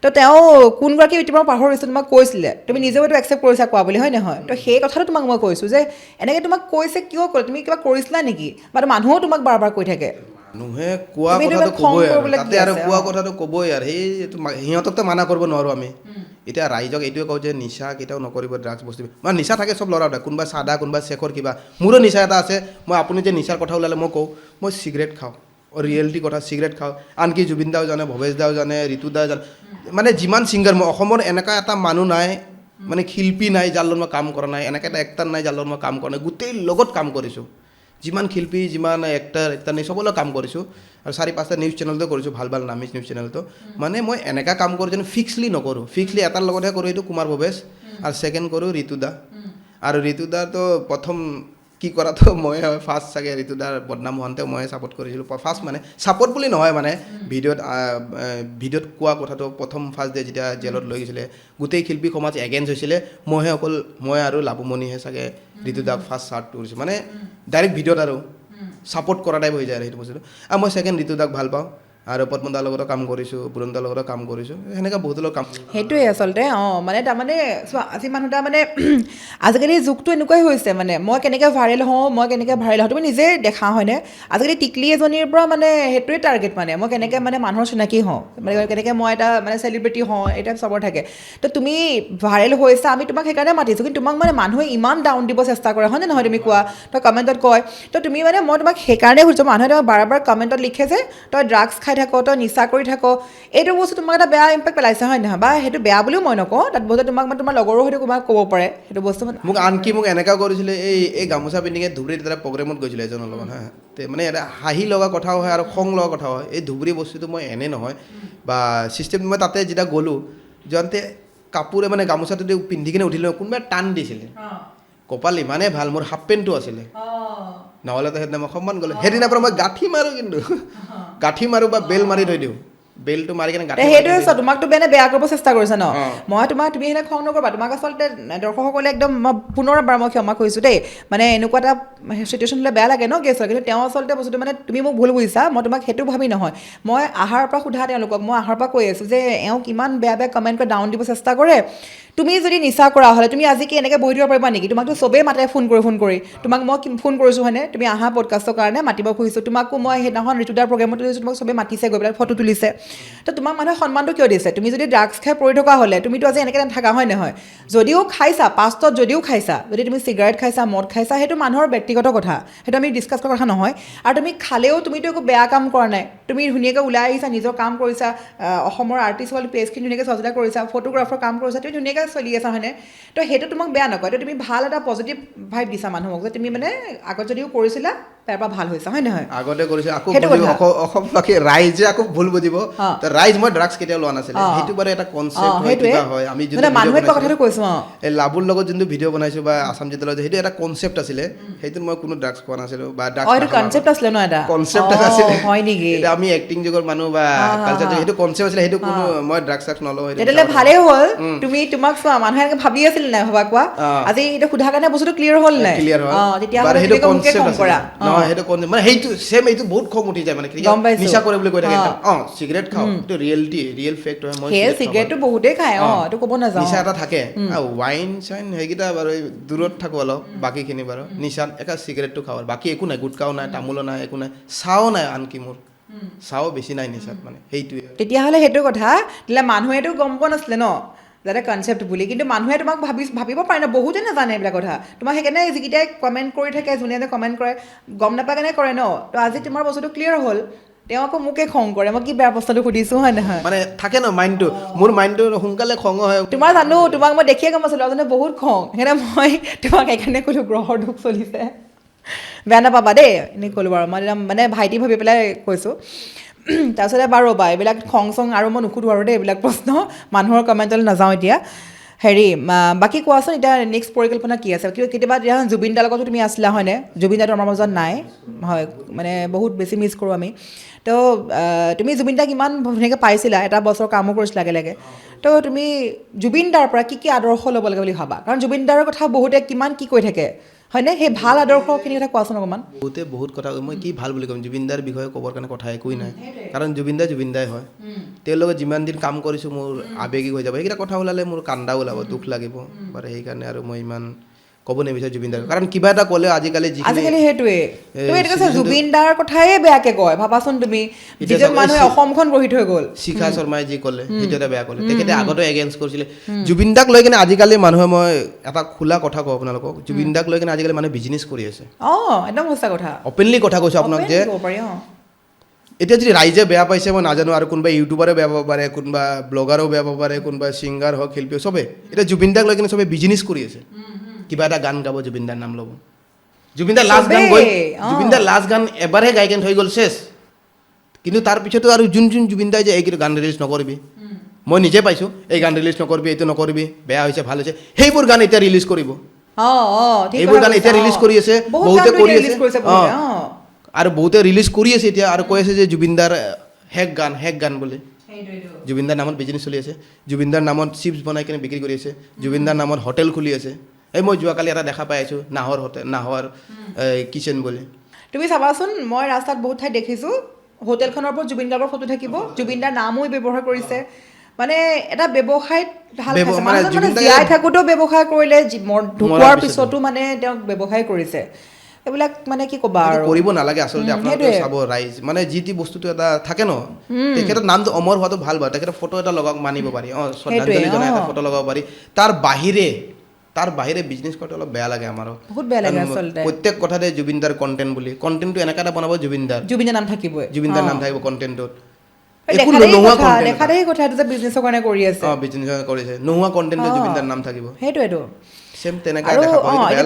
তো তেওঁ কোনগৰাকী ইউটিউবাৰ পাহৰিছোঁ তোমাক কৈছিলে তুমি নিজেও এইটো একচেপ্ট কৰিছা কোৱা বুলি হয় নহয় তো সেই কথাটো তোমাক মই কৈছোঁ যে এনেকৈ তোমাক কৈছে কিয় ক'লে তুমি কিবা কৰিছিলা নেকি বা মানুহেও তোমাক বাৰ বাৰ কৈ থাকে মানুহে কোৱা কথাটো ক'বই আৰু তাতে আৰু কোৱা কথাটো ক'বই আৰু সেই সিহঁতকতো মানা কৰিব নোৱাৰোঁ আমি এতিয়া ৰাইজক এইটোৱে কওঁ যে নিচা কেতিয়াও নকৰিব ড্ৰাগছ বস্তু মানে নিচা থাকে চব ল'ৰা কোনোবা চাদা কোনোবা চেখৰ কিবা মোৰো নিচা এটা আছে মই আপুনি যে নিচাৰ কথা ওলালে মই কওঁ মই চিগাৰেট খাওঁ ৰিয়েলিটি কথা চিগাৰেট খাওঁ আনকি জুবিন দাও জানে ভৱেশ দাও জানে ঋতু দাও জানে মানে যিমান ছিংগাৰ মই অসমৰ এনেকুৱা এটা মানুহ নাই মানে শিল্পী নাই যাৰ লগত মই কাম কৰা নাই এনেকৈ এটা এক্টাৰ নাই যাৰ লগত মই কাম কৰা নাই গোটেই লগত কাম কৰিছোঁ যিমান শিল্পী যিমান এক্টাৰ নাই চবলৈ কাম কৰিছোঁ আৰু 4-5টা নিউজ চেনেলতো কৰিছোঁ ভাল নামি নিউজ চেনেলটো মানে মই এনেকুৱা কাম কৰোঁ যেন ফিক্সলি নকৰোঁ ফিক্সলি এটাৰ লগতহে কৰোঁ এইটো কুমাৰ ভৱেশ আৰু ছেকেণ্ড কৰোঁ ঋতু দা আৰু ঋতু দাটো প্ৰথম কি কৰাটো মই ফাৰ্ষ্ট চাগে ঋতুদাৰ বদনাম হোৱাতেও মই ছাপোৰ্ট কৰিছিলোঁ ফাৰ্ষ্ট মানে ছাপোৰ্ট বুলি নহয় মানে ভিডিঅ'ত কোৱা কথাটো প্ৰথম ফাৰ্ষ্ট ডে যেতিয়া জেলত লৈ গৈছিলে গোটেই শিল্পী সমাজ এগেইনষ্ট হৈছিলে মই আৰু লাবুমণিহে চাগে ঋতুদাক ফাৰ্ষ্ট চাৰ্ট কৰিছোঁ মানে ডাইৰেক্ট ভিডিঅ'ত আৰু ছাপোৰ্ট কৰা টাইপ হৈ যায় আৰু সেইটো বস্তুটো আৰু মই ছেকেণ্ড ঋতুদাক ভাল পাওঁ আৰু পদ্মদাৰ লগতো কাম কৰিছোঁ বুৰন্দাৰ লগতো কাম কৰিছোঁ সেনেকৈ বহুত লগত কাম সেইটোৱে আচলতে মানে তাৰমানে চোৱা আজি মানুহ তাৰমানে আজিকালি যুগটো এনেকুৱাই হৈছে মানে মই কেনেকৈ ভাইৰেল হওঁ তুমি নিজে দেখা হয়নে আজিকালি টিকলি এজনীৰ পৰা মানে সেইটোৱে টাৰ্গেট মানে মই কেনেকৈ মানে মানুহৰ চিনাকি হওঁ মানে কেনেকৈ মই এটা মানে চেলিব্ৰিটি হওঁ এটা চবৰ থাকে তো তুমি ভাইৰেল হৈছা আমি তোমাক সেইকাৰণে মাতিছোঁ কিন্তু তোমাক মানে মানুহে ইমান ডাউন দিব চেষ্টা কৰে হয় নে নহয় তুমি কোৱা তই কমেণ্টত কয় তো তুমি মানে মই তোমাক সেইকাৰণে সুধিছোঁ মানুহে তোমাক বাৰে কমেণ্টত লিখে যে তই ড্ৰাগছ খাই থাক তই নিচা কৰি থাক এইটো বস্তু তোমাক এটা বেয়া ইম্পেক্ট পেলাইছে হয় নহয় বা সেইটো বেয়া বুলিও মই নকওঁ তাত বস্তু তোমাক মানে তোমাৰ লগৰো হয়তো তোমাক ক'ব পাৰে সেইটো বস্তু মোক আনকি মোক এনেকুৱা কৰিছিলে এই গামোচা পিন্ধিকে ধুবুৰীত এটা প্ৰগ্ৰেমত গৈছিলে এজনৰ লগত হা মানে এটা হাঁহি লগা কথাও হয় আৰু খং লগা কথাও হয় এই ধুবুৰী বস্তুটো মই এনে নহয় বা চিষ্টেম মই তাতে যেতিয়া গ'লোঁ যাওঁতে কাপোৰে মানে গামোচাটো পিন্ধি কিনে উঠিলোঁ কোনোবাই টান দিছিলে কপাল ইমানেই ভাল মোৰ হাফ পেণ্টটো আছিলে নহ'লেতো সেইদিনা মই সন্মান গ'লোঁ সেইদিনাৰ পৰা মই গাঁঠি মাৰোঁ কিন্তু গাঁঠি মাৰোঁ বা বেল মাৰি থৈ দিওঁ বেলটো মাৰি কিনে সেইটোৱে চোৱা তোমাকতো বেয়া কৰিব চেষ্টা কৰিছা ন মই তুমি সেনে খং নকৰিবা তোমাক আচলতে দৰ্শকসকলে একদম মই পুনৰবাৰ মই ক্ষমা কৰিছোঁ দেই মানে এনেকুৱা এটা চিটুৱেশ্যন হ'লে বেয়া লাগে ন গেছ হয় কিন্তু তেওঁ আচলতে বস্তুটো মানে তুমি মোক ভুল বুজিছা মই তোমাক সেইটো ভাবি নহয় মই আহাৰ পৰা সোধা তেওঁলোকক মই আহাৰ পৰা কৈ আছোঁ যে এওঁক ইমান বেয়া কমেণ্ট কৰি ডাউন দিব চেষ্টা কৰে তুমি যদি নিচা কৰা হ'লে তুমি আজি কি এনেকৈ বহি দিব পাৰিবা নেকি তোমাকতো চবেই মাতে ফোন কৰি তোমাক মই ফোন কৰিছোঁ হয়নে তুমি আহা পডকাষ্টৰ কাৰণে মাতিব খুজিছোঁ তোমাকো মই সেইদিনাখন ঋতুদাৰ প্ৰগ্ৰেমত তোমাক চবেই মাতিছে গৈ পেলাই ফটো তুলিছে তো তোমাক মানুহে সন্মানটো কিয় দিছে তুমি যদি ড্ৰাগছ খাই পৰি থকা হ'লে তুমিতো আজি এনেকৈ নাথাকা হয় নহয় যদিও খাইছা পাষ্টত যদিও খাইছা যদি তুমি চিগাৰেট খাইছা মদ খাইছা সেইটো মানুহৰ ব্যক্তিগত কথা সেইটো আমি ডিছকাছ কৰা কথা নহয় আৰু তুমি খালেও তুমিতো একো বেয়া কাম কৰা নাই তুমি ধুনীয়াকৈ ওলাই আহিছা নিজৰ কাম কৰিছা অসমৰ আৰ্টিষ্ট হ'ল পেজখিনি ধুনীয়াকৈ চৰ্চা কৰিছা ফটোগ্ৰাফাৰ কাম কৰিছা তুমি ধুনীয়াকৈ চলি আছা হয়নে তো সেইটো তোমাক বেয়া নকয় তো তুমি ভাল এটা পজিটিভ ভাইব দিছা মানুহক যে তুমি মানে আগত যদিও কৰিছিলা তাৰ পৰা ভাল হৈছে হয় নহয় আগতে কৰিছে আকৌ অসমবাসী ৰাইজে আকৌ ভুল বুজিব ৰাইজ মই ড্ৰাগছ কেতিয়াও লোৱা নাছিলে সেইটো বাৰু এটা কনচেপ্ট হয় কিবা হয় আমি যদি মানুহে কথাটো কৈছোঁ এই লাবুৰ লগত যোনটো ভিডিঅ' বনাইছোঁ বা আছাম জিতেলত সেইটো এটা কনচেপ্ট আছিলে সেইটোত মই কোনো ড্ৰাগছ খোৱা নাছিলোঁ বা ড্ৰাগছ কনচেপ্ট আছিলে ন এটা কনচেপ্ট আছিলে হয় নেকি এটা আমি এক্টিং যুগৰ মানুহ বা কালচাৰ সেইটো কনচেপ্ট আছিলে সেইটো কোনো মই ড্ৰাগছ নলওঁ তেতিয়াহ'লে ভালেই হ'ল তোমাক চোৱা মানুহে এনেকৈ ভাবি আছিল নাই ভবা কোৱা আজি এইটো সোধা কাৰণে বস্তুটো ক্লিয়াৰ হ'ল নাই ক্লিয়াৰ হ'ল তেতিয়াহ'লে সেইটো কনচেপ্ট কৰা নহয় সেইটো মানে সেইটো ছেম এইটো বহুত খং উঠি যায় মানে নিচা কৰে বুলি কৈ থাকে চিগাৰেট খাওঁ এইটো ৰিয়েল ফেক্ট হয় মই চিগাৰেটটো বহুতেই খায় এইটো ক'ব নাযাওঁ নিচা এটা থাকে ৱাইন চাইন সেইকেইটা বাৰু দূৰত থাকোঁ অলপ বাকীখিনি বাৰু নিচা একা চিগাৰেটটো খাওঁ বাকী একো নাই গুটখাও নাই তামোলো নাই একো নাই চাহও নাই আনকি মোৰ চাহও বেছি নাই নিচাত মানে সেইটোৱে তেতিয়াহ'লে সেইটো কথা তেতিয়াহ'লে মানুহেতো গম পোৱা নাছিলে ন যাতে কনচেপ্ট বুলি কিন্তু মানুহে তোমাক ভাবিব পাৰে ন বহুতে নাজানে এইবিলাক কথা তোমাক সেইকাৰণে যিকেইটাই কমেণ্ট কৰি থাকে যোনে যে কমেণ্ট কৰে গম নাপায় কেনে কৰে ন তো আজি তোমাৰ বস্তুটো ক্লিয়াৰ হ'ল তেওঁ আকৌ মোকে খং কৰে মই কি বেয়া প্ৰশ্নটো সুধিছোঁ হয় নহয় মানে থাকে ন মাইণ্ডটো মোৰ মাইণ্ডটো সোনকালে খং হয় তোমাৰ জানো তোমাক মই দেখিয়ে গম পাইছিলোঁ ল'ৰাজনে বহুত খং সেইকাৰণে মই তোমাক সেইকাৰণে ক'লোঁ গ্ৰহৰ দুখ চলিছে বেয়া নাপাবা দেই এনেই ক'লোঁ বাৰু মই মানে ভাইটি ভাবি পেলাই কৈছোঁ তাৰপিছতে বাৰু ৰ'বা এইবিলাক খং চং আৰু মই নুসুধোঁ আৰু দেই এইবিলাক প্ৰশ্ন মানুহৰ কমেণ্টলৈ নাযাওঁ এতিয়া হেৰি বাকী কোৱাচোন এতিয়া নেক্সট পৰিকল্পনা কি আছে কেতিয়াবা এতিয়া জুবিন দাৰ লগতো তুমি আছিলা হয়নে জুবিন দাটো আমাৰ মাজত নাই হয় মানে বহুত বেছি মিছ কৰোঁ আমি তো তুমি জুবিন দাক ইমান ধুনীয়াকৈ পাইছিলা এটা বছৰ কামো কৰিছিলা একেলগে তো তুমি জুবিন দাৰ পৰা কি আদৰ্শ ল'ব লাগে বুলি ভাবা কাৰণ জুবিন দাৰ কথা বহুতে কিমান কি কৈ থাকে হয়নে সেই ভাল আদৰ্শখিনি কথা কোৱাচোন অকণমান বহুত কথা মই কি ভাল বুলি ক'ম জুবিন দাৰ বিষয়ে ক'বৰ কাৰণে কথা একোৱেই নাই কাৰণ জুবিন দাই হয় তেওঁৰ লগত যিমান দিন কাম কৰিছোঁ মোৰ আৱেগিক হৈ যাব সেইকেইটা কথা ওলালে মোৰ কান্দা ওলাব দুখ লাগিব বাৰু সেইকাৰণে আৰু মই ইমান ক'ব নিবিচাৰোঁ জুবিন দাৰ কাৰণ কিবা এটা ক'লে আজিকালি সেইটোৱে তুমি এইটো কৈছা জুবিন দাৰ কথাই বেয়াকৈ কয় ভাবাচোন তুমি যিজন মানুহে অসমখন গঢ়ি থৈ গ'ল শিখা শৰ্মাই যি ক'লে সেইটো এটা বেয়া ক'লে তেখেতে আগতে এগেইনষ্ট কৰিছিলে জুবিন দাক লৈ কিনে আজিকালি মানুহে মই এটা খোলা কথা কওঁ আপোনালোকক জুবিন দাক লৈ কিনে আজিকালি মানুহে বিজনেছ কৰি আছে একদম সঁচা কথা অপেনলি কথা কৈছোঁ আপোনাক যে এতিয়া যদি ৰাইজে বেয়া পাইছে মই নাজানো আৰু কোনোবা ইউটিউবাৰে বেয়া পাব পাৰে কোনোবা ব্লগাৰো বেয়া পাব পাৰে কোনোবা ছিংগাৰ হওক শিল্পী চবেই এতিয়া জুবিন দাক লৈ কিনে চবেই বিজনেছ কৰি আছে কিবা এটা গান গাব জুবিন দাৰ নাম ল'ব জুবিন দাৰ লাষ্ট গান এবাৰহে গাই কেনে থৈ গ'ল চেছ কিন্তু তাৰপিছতো আৰু যোন জুবিন দাই যে এই গান ৰিলিজ নকৰিবি মই নিজে পাইছোঁ এই গান ৰিলিজ নকৰিবি এইটো নকৰিবি বেয়া হৈছে ভাল হৈছে সেইবোৰ গান এতিয়া ৰিলিজ কৰিব এইবোৰ গান এতিয়া ৰিলিজ কৰি আছে, বহুতে কৰি আছে আৰু বহুতে ৰিলিজ কৰি আছে এতিয়া আৰু কৈ আছে যে জুবিনদাৰ হেক গান বোলে। জুবিনদাৰ নামত বিজনেছ চলি আছে, জুবিনদাৰ নামত চিপছ বনাই কিনে বিক্ৰী কৰি আছে, জুবিনদাৰ নামত হোটেল খুলি আছে। মই যোৱাকালি এটা দেখা পাই আছোঁ নাহৰ কিচেন বুলি। তুমি চাবাচোন, মই ৰাস্তাত বহুত ঠাইত দেখিছোঁ হোটেলখনৰ ওপৰত জুবিন গাৰ্গৰ ফটো থাকিব, জুবিনদাৰ নামো ব্যৱহাৰ কৰিছে। মানে এটা ব্যৱসায়ত ভাল খাইছে, মানুহজন মানে জীয়াই থাকোঁতেও ব্যৱসায় কৰিলে, ঢুকোৱাৰ পিছতো মানে তেওঁক ব্যৱসায় কৰিছে। এইবিলাক মানে কি ক'বা আৰু কৰিব নালাগে আচলতে। আপোনালোকে চাব ৰাইজ মানে যি টি বস্তুটো এটা থাকে ন, তেখেতৰ নামটো অমৰ হোৱাটো ভাল বাৰু, তেখেতৰ ফটো এটা লগাওক মানিব পাৰি, শ্ৰদ্ধাঞ্জলি জনাই এটা ফটো লগাব পাৰি। তাৰ বাহিৰে বিজনেছ কৰোঁতে অলপ বেয়া লাগে আমাৰো, বহুত বেয়া লাগে আচলতে। প্ৰত্যেক কথাতে জুবিনদাৰ কণ্টেণ্ট বুলি, কণ্টেণ্টটো এনেকুৱা এটা বনাব জুবিনদাৰ নাম থাকিব কণ্টেণ্টটোত। দেখাদেখি কথা এইটো যে বিজনেছৰ কাৰণে কৰি আছে, বিজনেছ কৰিছে, নোহোৱা কণ্টেণ্টত জুবিনদাৰ নাম থাকিব। সেইটোৱেতো আৰু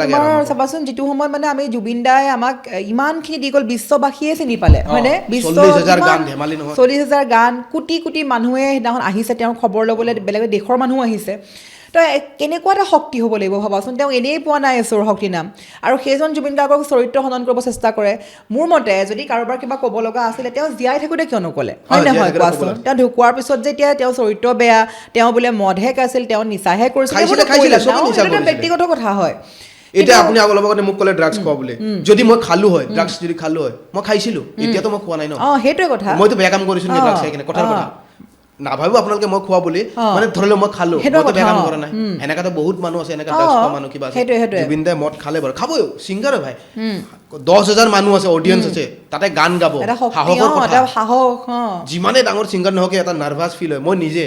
তোমাৰ চাবাচোন, যিটো সময়ত মানে আমি জুবিন দাই আমাক ইমানখিনি দি গ'ল, বিশ্ববাসীয়ে চিনি পালে হয়নে? 40,000 গান, কোটি মানুহে সেইদিনাখন আহিছে তেওঁৰ খবৰ ল'বলৈ, বেলেগ দেশৰ মানুহ আহিছে। তো কেনেকুৱা এটা শক্তি হ'ব লাগিব ভাবাচোন, তেওঁ এনেই পোৱা নাই ঈশ্বৰ শক্তি নাম, আৰু সেইজন জুবিন গাৰ্গক চৰিত্ৰ হনন কৰিব চেষ্টা কৰে। মোৰ মতে যদি কাৰোবাৰ কিবা ক'ব লগা আছিলে, তেওঁ জীয়াই থাকোঁতে কিয় নক'লে, হয় নহয় কোৱাচোন? তেওঁ ঢুকোৱাৰ পিছত যেতিয়া তেওঁৰ চৰিত্ৰ বেয়া, তেওঁ বোলে মদহে খাইছিল, তেওঁ নিচাহে কৰিছিল, ব্যক্তিগত কথা হয়। এতিয়া আপুনি অলপ আগতে মোক ক'লে ড্ৰাগছ খোৱা বুলি, যদি মই খালো হয়, ড্ৰাগছ যদি খালো হয়, মই খাইছিলো, এতিয়াতো মই খোৱা নাই ন। সেইটোৱে কথা, মইতো বেয়া কাম কৰিছিলো ড্ৰাগছ খাই কিনে, কথাৰ কথা নাভাবো আপোনালোকে মই খোৱা বুলি, মানে ধৰি লওক মই খালো, মইতো বেয়া কাম কৰা নাই। এনেকাতো বহুত মানুহ আছে, এনেকা ড্ৰাগছ খোৱা মানুহ কিবা আছে। জুবিন দাই মদ খালে বাৰু, খাবই, ছিংগাৰ ভাই, 10,000 মানুহ আছে, অডিয়েন্স আছে, তাতে গান গাব, সাহসৰ কথা। যিমানে ডাঙৰ ছিংগাৰ নহওক, এটা নাৰ্ভাছ ফিল হয়। মই নিজে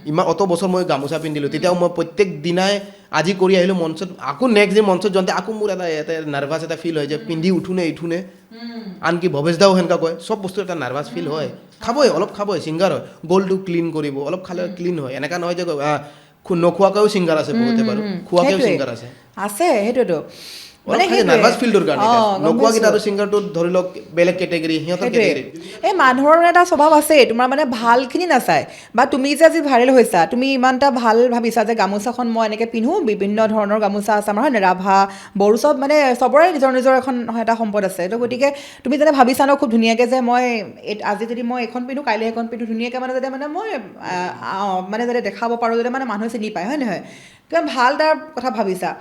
ইমান অত বছৰ মই গামোচা পিন্ধিলোঁ, তেতিয়াও মই প্ৰত্যেক দিনাই আজি কৰি আহিলোঁ মঞ্চত, আকৌ নেক্সট ডে মঞ্চত যাওঁতে আকৌ মোৰ এটা নাৰ্ভাছ এটা ফিল হয় যে পিন্ধি উঠোনে। আনকি ভৱেশ দাও সেনেকুৱা কয়, চব বস্তু এটা নাৰ্ভাছ ফিল হয়। খাবই, অলপ খাবই, ছিংগাৰ হয়, গ'লটো ক্লিন কৰিব, অলপ খালে ক্লিন হয়। এনেকুৱা নহয় যে নোখোৱাকৈও ছিংগাৰ আছে বহুতে বাৰু, খোৱাকৈও ছিংগাৰ আছে। সেইটোৱেতো নাৰ্ভাছ ফিল্ডৰ কাৰণে নোকোৱাকেইটা আৰু ছিংগাৰটো ধৰি লওক বেলেগ কেটেগৰী, সিহঁতৰ কেটেগৰী। এই মানুহৰ এটা স্বভাৱ আছে, তোমাৰ মানে ভালখিনি নাচায়। বা তুমি যে আজি ভাইৰেল হৈছা, তুমি ইমান এটা ভাল ভাবিছা যে গামোচাখন মই এনেকৈ পিন্ধো, বিভিন্ন ধৰণৰ গামোচা আছে আমাৰ, হয় নাই, ৰাভা বড়ো চব, মানে চবৰে নিজৰ এখন এটা সম্পদ আছে। তো গতিকে তুমি যেনে ভাবিছা ন খুব ধুনীয়াকৈ যে মই আজি যদি মই এখন পিন্ধো, কাইলৈ এখন পিন্ধো, ধুনীয়াকৈ মানে যাতে মানে মই মানে যাতে দেখাব পাৰোঁ, যাতে মানে মানুহে চিনি পায়, হয় নহয়? কিমান ভাল তাৰ কথা ভাবিছা।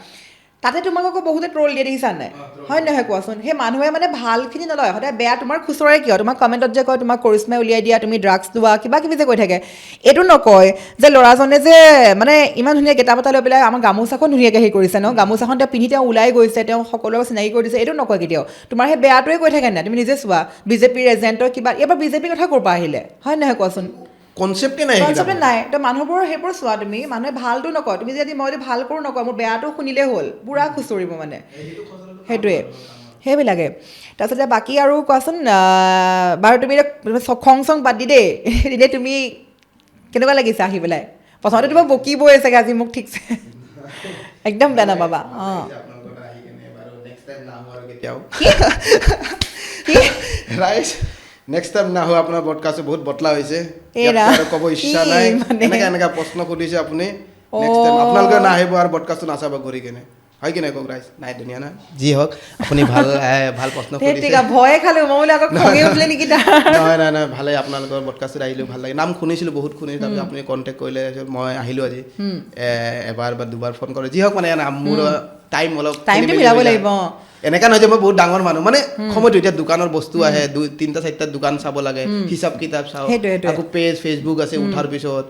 তাতে তোমাক আকৌ বহুতে ট্ৰল দিয়ে, দেখিছা নাই, হয় নহয় কোৱাচোন? সেই মানুহে মানে ভালখিনি নলয়, সদায় বেয়া তোমাৰ খুচৰাই কিয়? তোমাক কমেণ্টত যে কয় তোমাক কৰিশ্মাই উলিয়াই দিয়া, তুমি ড্ৰাগছ লোৱা, কিবা কিবি যে কৈ থাকে। এইটো নকয় যে ল'ৰাজনে যে মানে ইমান ধুনীয়া গেটা পটা লৈ পেলাই আমাৰ গামোচাখন ধুনীয়াকৈ হেৰি কৰিছে ন, গামোচাখন তেওঁ পিন্ধি তেওঁ ওলাই গৈছে, তেওঁ সকলোকে চিনাকি কৰি দিছে, এইটো নকয় কেতিয়াও। তোমাৰ সেই বেয়াটোৱে কৈ থাকে নাই, তুমি নিজে চোৱা, বিজেপিৰ এজেণ্টৰ কিবা, এবাৰ বিজেপিৰ কথা ক'ৰ পৰা আহিলে, হয় নহয় কোৱাচোন? কনচেপ্টে নাই। তো মানুহবোৰ সেইবোৰ চোৱা, তুমি মানুহে ভালটো নকয়, তুমি যদি মই যদি ভাল কৰোঁ নকয়, মোৰ বেয়াটো শুনিলেই হ'ল, পূৰা খুচৰিব মানে, সেইটোৱে সেইবিলাকে। তাৰপিছতে বাকী আৰু কোৱাচোন, বাৰু তুমি খং চং বাদ দি দেই, এতিয়া তুমি কেনেকুৱা লাগিছে আহি পেলাই? প্ৰথমতে তোমাক বকিবই চাগে আজি মোক, ঠিকছে, একদম বেয়া নাপাবা। নেক্সট টাইম নাহো, আপোনাৰ পডকাষ্ট বহুত বটলা হৈছে, ক'ব ইচ্ছা নাই, এনেকা প্ৰশ্ন সুধিছে আপুনি, আপোনালোকে নাহিব আৰু পডকাষ্টটো নাচাব ঘূৰি কেনে, হয় কি নাই কওক ৰাইজ? নাই ধুনীয়া না, যি হওক আপুনি ভাল প্ৰশ্ন সুধিছে, ভয়ে খালো মই আকৌ খঙে উঠিলে নেকি? নাই ভালে, আপোনালোকৰ পডকাষ্টত আহিলোঁ, ভাল লাগে, নাম শুনিছিলোঁ, বহুত শুনিছিলোঁ, তাৰপিছত আপুনি কণ্টেক্ট কৰিলে, মই আহিলোঁ আজি, এবাৰ বা দুবাৰ ফোন কৰে, যি হওক মানে মোৰ টাইম অলপ মিলাব লাগিব। এনেকা নহয় যে মই বহুত ডাঙৰ মানুহ, মানে সময়টো এতিয়া দোকানৰ বস্তু আহে, 3-4টা দোকান চাব লাগে, হিচাপ কিতাপ চাওঁ, আকৌ পেজ ফেচবুক আছে, উঠাৰ পিছত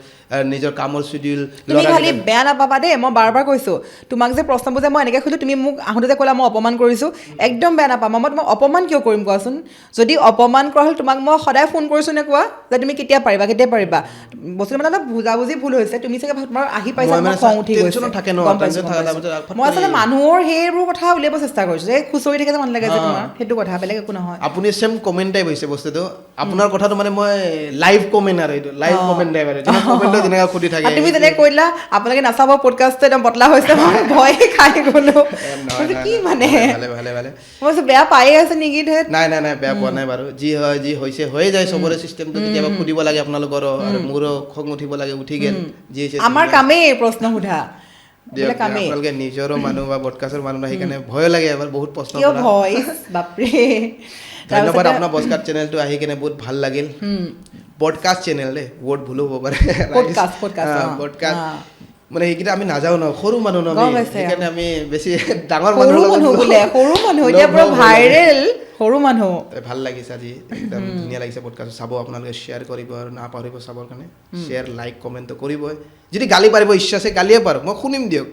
নিজৰ কামৰ শিডিউল। তুমি খালি বেয়া নাপাবা দেই, মই বাৰ কৈছোঁ, তোমাক যে প্ৰশ্নবোৰ যে মই এনেকৈ সুধিলোঁ, তুমি মোক আহোঁতে যে ক'লা মই অপমান কৰিছোঁ, একদম বেয়া নাপাবা। মই তোমাক অপমান কিয় কৰিম কোৱাচোন? যদি অপমান কৰা হ'ল, তোমাক মই সদায় ফোন কৰিছোঁ নে কোৱা যে তুমি কেতিয়া পাৰিবা? বস্তুটো মানে অলপ বুজাবুজি ভুল হৈছে, তুমি চাগে তোমাৰ আহি পাইছা, খং উঠি গৈছে। মই আচলতে মানুহৰ সেইবোৰ কথা উলিয়াব চেষ্টা কৰিছোঁ, যে খুচৰি থাকে যে মানুহ লাগে যে তোমাৰ, সেইটো কথা, বেলেগ একো নহয়। আপুনি চেম কমেণ্ট টাইপ হৈছে বস্তুটো, আপোনাৰ কথাটো মানে মই লাইভ কমেণ্ট, আৰু এইটো লাইভ কমেণ্ট টাইপ, আৰু কমেণ্টত যেনেকৈ সুধি থাকে, তুমি যেনেকৈ কৈলা আপোনালোকে নাচাব পডকাষ্টটো, একদম বটলা হৈছে, মই ভয়ে খাই গ'লো, কি মানে মই বেয়া পায়ে আছে নেকি? নাই বেয়া পোৱা নাই বাৰু, যি হয় যি হৈছে হৈয়ে যায়, চবৰে চিষ্টেমটো কেতিয়াবা সুধিব লাগে, আপোনালোকৰো আৰু মোৰো খং উঠিব লাগে, উঠি গ'ল, যি হৈছে আমাৰ কামেই প্ৰশ্ন সোধা, এইবিলাক কামেই আপোনালোকে নিজৰো মানুহ বা পডকাষ্টৰ মানুহ নহয়, সেইকাৰণে ভয় লাগে এবাৰ বহুত প্ৰশ্ন কিয় কৰা। ভইচ বাপৰে ধন্যবাদ আপোনাৰ পডকাষ্ট চেনেলটো আহি কেনে বহুত ভাল লাগিল। পডকাষ্ট চেনেল দেই, ৱৰ্ড ভুলো হ'ব পাৰে। পডকাষ্ট মানে সেইকেইটা আমি নাযাওঁ ন, সৰু মানুহ ন আমি, সেইকাৰণে আমি বেছি ডাঙৰ সৰু মানুহ বোলে, সৰু মানুহ এতিয়া পুৰা ভাইৰেল সৰু মানুহ। ভাল লাগিছে আজি, একদম ধুনীয়া লাগিছে পডকাষ্ট। চাব আপোনালোকে, শ্বেয়াৰ কৰিব আৰু নাপাহৰিব চাবৰ কাৰণে। শ্বেয়াৰ লাইক কমেণ্টটো কৰিবই। যদি গালি পাৰিব ইচ্ছা আছে গালিয়ে পাৰক, মই শুনিম দিয়ক।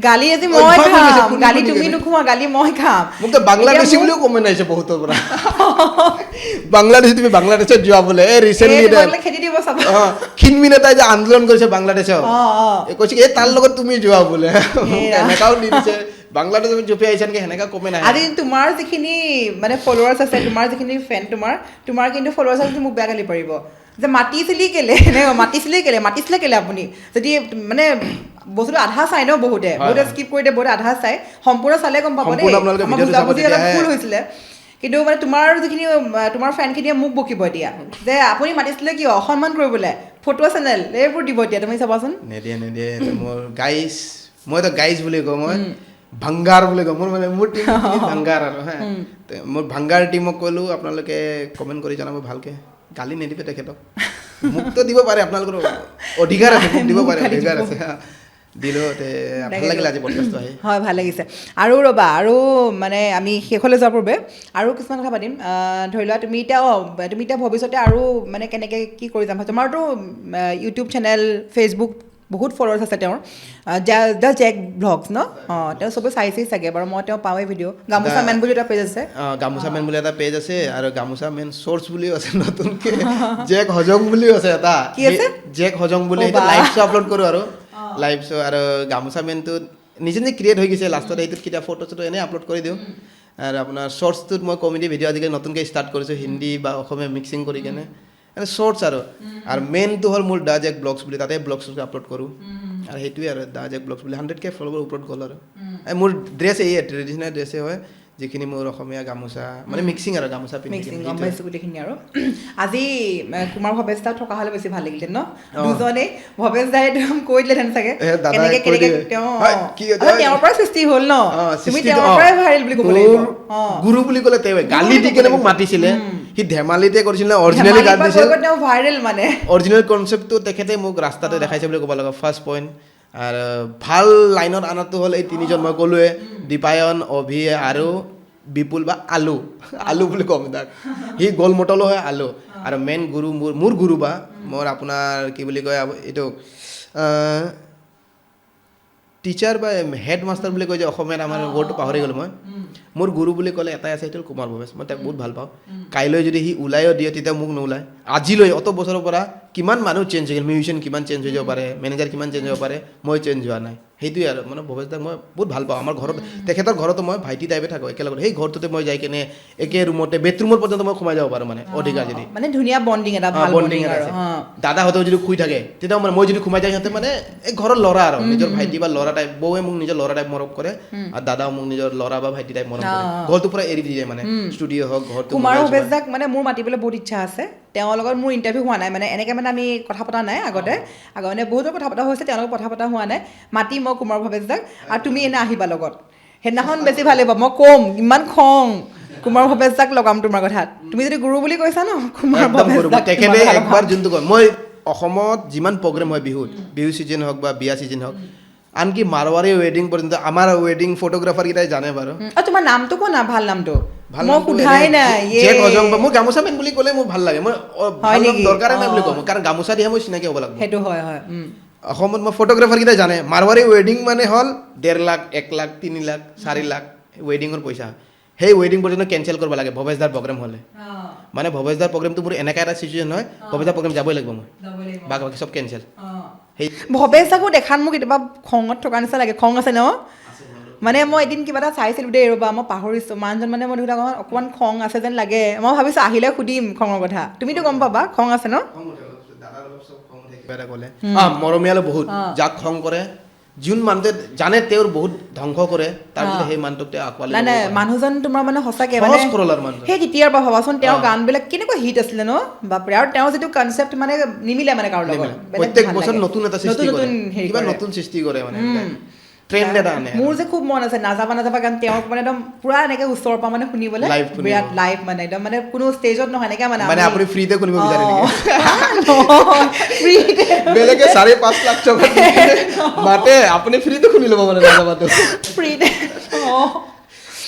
গালি আজি মই খাম, গালি তুমি নোখোৱা, গালি মই খাম। মোক তো বাংলাদেশী বুলিও কমেণ্ট আহিছে বহুতৰ পৰা। বাংলাদেশী, তুমি বাংলাদেশত যোৱা বোলে। এই ৰিচেণ্টলি খেদি দিব চাব, খিনমিন এটাই যে আন্দোলন কৰিছে বাংলাদেশত, কৈছে এই তাৰ লগত তুমি যোৱা বোলে। এনেকাও দি দিছে, বাংলাদেশত জপিয়াই আহিছে নেকি, সেনেকা কমেণ্ট আহে। আজি তোমাৰ যিখিনি মানে ফলোৱাৰ্ছ আছে, তোমাৰ যিখিনি ফেন, তোমাৰ কিন্তু ফলোৱাৰ্ছ আছে, মোক বেয়া গালি পাৰিব যে মাতিছিলি কেলে আপুনি, যদি মানে বস্তুটো আধা চাই ন, বহুতে স্কিপ কৰি দিয়ে, বহুতে আধা চাই, সম্পূৰ্ণ চালে গম পাব দেই, আমাৰ বুজাবুজি অলপ ভুল হৈছিলে। কিন্তু মানে তোমাৰ যিখিনি তোমাৰ ফেনখিনিয়ে মোক বকিব এতিয়া যে আপুনি মাতিছিলে কিয়, অসন্মান কৰিবলৈ, ফটোৱা চেনেল এইবোৰ দিব এতিয়া, তুমি চাবাচোন। নিদিয়ে মোৰ গাইজ, মইতো গাইজ বুলি কওঁ, মই ভাংগাৰ বুলি কওঁ, মোৰ টিম ভাংগাৰ আৰু হা। মোৰ ভাংগাৰ টিমক ক'লো আপোনালোকে কমেণ্ট কৰি জনাব ভালকে, গালি নিদিবে তেখেতক। মোকতো দিব পাৰে, আপোনালোকৰ অধিকাৰ আছে, মোক দিব পাৰে, অধিকাৰ আছে। দিলোঁ, ভাল লাগিলে আজি পডকাষ্টটো আহি। হয়, ভাল লাগিছে। আৰু ৰ'বা, আৰু মানে আমি শেষলৈ যোৱাৰ পূৰ্বে আৰু কিছুমান কথা পাতিম। ধৰি লোৱা তুমি এতিয়া ভৱিষ্যতে আৰু মানে কেনেকৈ কি কৰি যাম, তোমাৰতো ইউটিউব চেনেল, ফেচবুক বহুত ফলোৱাৰ্ছ আছে তেওঁৰ, দ্য জেক ব্লগছ ন, তেওঁ চবে চাইছেই চাগে বাৰু, মই তেওঁ পাওঁৱেই ভিডিঅ'। গামোচা মেন বুলি এটা পেজ আছে, গামোচা মেন বুলি এটা পেজ আছে, আৰু গামোচা মেন চৰ্টছ বুলিও আছে নতুনকৈ, জেক হজং বুলিও আছে এটা, কি আছে, জেক হজং বুলি, লাইভ শ্ব' আপলোড কৰোঁ আৰু লাইভ শ্ব'। আৰু গামোচা মেনটো নিজে ক্ৰিয়েট হৈ গৈছে, লাষ্টত এইটোত কেতিয়া ফটো চটো এনেই আপলোড কৰি দিওঁ। আৰু আপোনাৰ শ্বৰ্টছটোত মই কমেডি ভিডিঅ' আজিকালি নতুনকৈ ষ্টাৰ্ট কৰিছোঁ, হিন্দী বা অসমীয়া মিক্সিং কৰি কেনে, শ্বৰ্টছ আৰু মেইনটো হ'ল মোৰ দ্য জেক ব্লগছ বুলি, তাতে ব্লগছ আপলোড কৰোঁ। আৰু সেইটোৱে আৰু দ্য জেক ব্লগছ বুলি 100K ফলোৱাৰ ওপৰত গ'ল। আৰু মোৰ ড্ৰেছ এই ট্ৰেডিশ্যনেল ড্ৰেছে হয়, যিখিনি মোৰ অসমীয়া গামোচা, মানে মিক্সিং আৰু গামোচা মিক্সিং গম পাইছোঁ গোটেইখিনি। আৰু আজি কুমাৰ ভৱেশ দা থকা হ'লে বেছি ভাল লাগিলে ন, দুজনেই ভৱেশ দাই একদম কৈ দিলেহেঁতেন চাগে, কেনেকৈ তেওঁৰ পৰাই সৃষ্টি হ'ল ন, তুমি তেওঁৰ পৰাই ভাইৰেল বুলি ক'ব লাগিব। গুৰু বুলি ক'লে তেওঁ গালি দি কেনে মোক মাতিছিলে, সি ধেমালিতে কৰিছিল ন, অৰিজিনেলি গান দিছিল, তেওঁ ভাইৰেল মানে অৰিজিনেল কনচেপ্টটো তেখেতে মোক ৰাস্তাতে দেখাইছে বুলি ক'ব লাগে, ফাৰ্ষ্ট পইণ্ট। আৰু ভাল লাইনত আনাটো হ'ল এই তিনিজন, মই ক'লোৱে, দীপায়ন, অভি আৰু বিপুল বা আলু বুলি ক'ম তাক, সি গোল মটলো হয় আলু। আৰু মেইন গুৰু মোৰ গুৰু বা মোৰ আপোনাৰ কি বুলি কয় এইটো টিচাৰ বা হেড মাষ্টাৰ বুলি কয় যে অসমীয়াত, আমাৰ ৱৰ্ডটো পাহৰি গ'লোঁ মই। মোৰ গুৰু বুলি ক'লে এটাই আছে, সেইটো কুমাৰ ভৱেশ, মই তাক বহুত ভাল পাওঁ। কাইলৈ যদি সি ওলায়ো দিয়ে তেতিয়া মোক নোলায়। আজিলৈ অত বছৰৰ পৰা কিমান মানুহ চেঞ্জ হৈ গ'ল, মিউজিচিয়ান কিমান চেঞ্জ হৈ যাব পাৰে, মেনেজাৰ কিমান চেঞ্জ হ'ব পাৰে, মই চেঞ্জ হোৱা নাই। সেইটোৱে আৰু মানে ভৱেশ দাক মই বহুত ভাল পাওঁ। আমাৰ ঘৰত, তেখেতৰ ঘৰতো মই ভাইটি টাইপে থাকোঁ একেলগত, সেই ঘৰটোতে মই যাই কেনে একে ৰুমতে, বেডৰুমত পৰ্যন্ত মই সোমাই যাব পাৰোঁ, মানে অধিকাৰ যদি, মানে ধুনীয়া বণ্ডিং এটা, ভাল বণ্ডিং আছে। দাদাহঁতেও যদি শুই থাকে তেতিয়াও মানে মই যদি সোমাই যাওঁ, সিহঁতে মানে এই ঘৰৰ ল'ৰা আৰু নিজৰ ভাইটি বা ল'ৰা টাইপ, বৌৱে মোক নিজৰ ল'ৰা টাইপ মৰম কৰে, আৰু দাদাও মোক নিজৰ ল'ৰা বা ভাইটি টাইপ মৰম কৰে। ঘৰটো পুৰা এৰি দিয়ে, মানে ষ্টুডিঅ' হওক, ঘৰটো। কুমাৰ ভৱেশ দাক মানে মোৰ মাতিবলৈ বহুত ইচ্ছা আছে, তেওঁৰ লগত মোৰ ইণ্টাৰভিউ হোৱা নাই, মানে এনেকৈ মানে আমি কথা পতা নাই আগতে বহুতৰ কথা পতা হৈছে, তেওঁৰ লগত কথা পতা হোৱা নাই। মাতি মই কুমাৰ ভৱেশ দাক, আৰু তুমি এনে আহিবা লগত, সেইদিনাখন বেছি ভাল লাগিব। মই ক'ম ইমান খং, কুমাৰ ভৱেশ দাক লগাম তোমাৰ কথাত, তুমি যদি গুৰু বুলি কৈছা ন, কুমাৰ ভৱেশ দাক তেখেতে একবাৰ যোনটো কয়, মই অসমত যিমান প্ৰগ্ৰেম হয়, বিহু ছিজন হওক বা বিয়া ছিজন হওক, আনকি মাৰোৱাৰী ৱেডিং পৰ্যন্ত, আমাৰ ৱেডিং ফটোগ্ৰাফাৰ কেইটাই জানে বাৰু। তোমাৰ নামটো কোৱা না, ভাল নামটো মই সোধাই নাই। মোৰ গামোচা মেন বুলি ক'লে মোৰ ভাল লাগে, মই দৰকাৰে নাই বুলি ক'ম, কাৰণ গামোচা দিহে মই চিনাকি হ'ব লাগিব। সেইটো হয়। অসমত মই ফটোগ্ৰাফাৰ কেইটাই জানে, মাৰোৱাৰী ৱেডিং মানে হ'ল 1.5 লাখ, 1 লাখ, 3 লাখ, 4 লাখ ৱেডিঙৰ পইচা। সেই ৱেডিং পৰ্যন্ত কেঞ্চেল কৰিব লাগে ভৱেশ দাৰ প্ৰগ্ৰেম হ'লে। মানে ভৱেশ দাৰ প্ৰগ্ৰেমটো মোৰ এনেকুৱা এটা চিচুৱেশ্যন হয়, ভৱেশ দাৰ প্ৰগ্ৰেম যাবই লাগিব মই, বাকী চব কেঞ্চেল। ভৱেশ দাকো দেখাত মোক কেতিয়াবা খঙত থকা নিচিনা লাগে, খং আছে ন? মানে মই এদিন কিবা এটা চাইছিলোঁ দেই, ৰ'বা মই পাহৰিছোঁ, মানুহজন মানে মই ধৰি অকণমান খং আছে যেন লাগে, মই ভাবিছোঁ আহিলে সুধিম খঙৰ কথা, তুমিতো গম পাবা খং আছে ন? মৰমীয়ালো বহুত, যাক খং কৰে, যোন মানুহটোৱে জানে তেওঁৰ বহুত ধ্বংস কৰে, তাৰপিছত সেই মানুহটোক তেওঁ আঁকোৱালি ল'ব পাৰে। মানুহজন তোমাৰ মানে সঁচাকৈ মানে সেই তেতিয়াৰ পৰা ভাবাচোন, তেওঁৰ গানবিলাক কেনেকুৱা হিট আছিলে ন, বাপৰে। আৰু তেওঁৰ যিটো কনচেপ্ট মানে নিমিলে মানে কাৰো লগত, প্ৰত্যেক বছৰ নতুন এটা সৃষ্টি কৰে, কিবা নতুন সৃষ্টি কৰে মানে। ট্ৰেণ্ড এটা আনে মোৰ যে খুব মন আছে নাযাবা নাযাবা গান তেওঁক মানে একদম পুৰা এনেকে ওচৰৰ পৰা মানে শুনিবলৈ Live শুনিব। বিৰাট লাইভ মানে একদম মানে কোনো ষ্টেজত নহয় এনেকে মানে মানে আপুনি ফ্ৰীতে শুনিব বিচাৰে নেকি ফ্ৰীতে বেলেগে 5.5 লাখ টকা দি কিনে মাতে আপুনি ফ্ৰীতে শুনি ল'ব মানে নাযাবাতো ফ্ৰীতে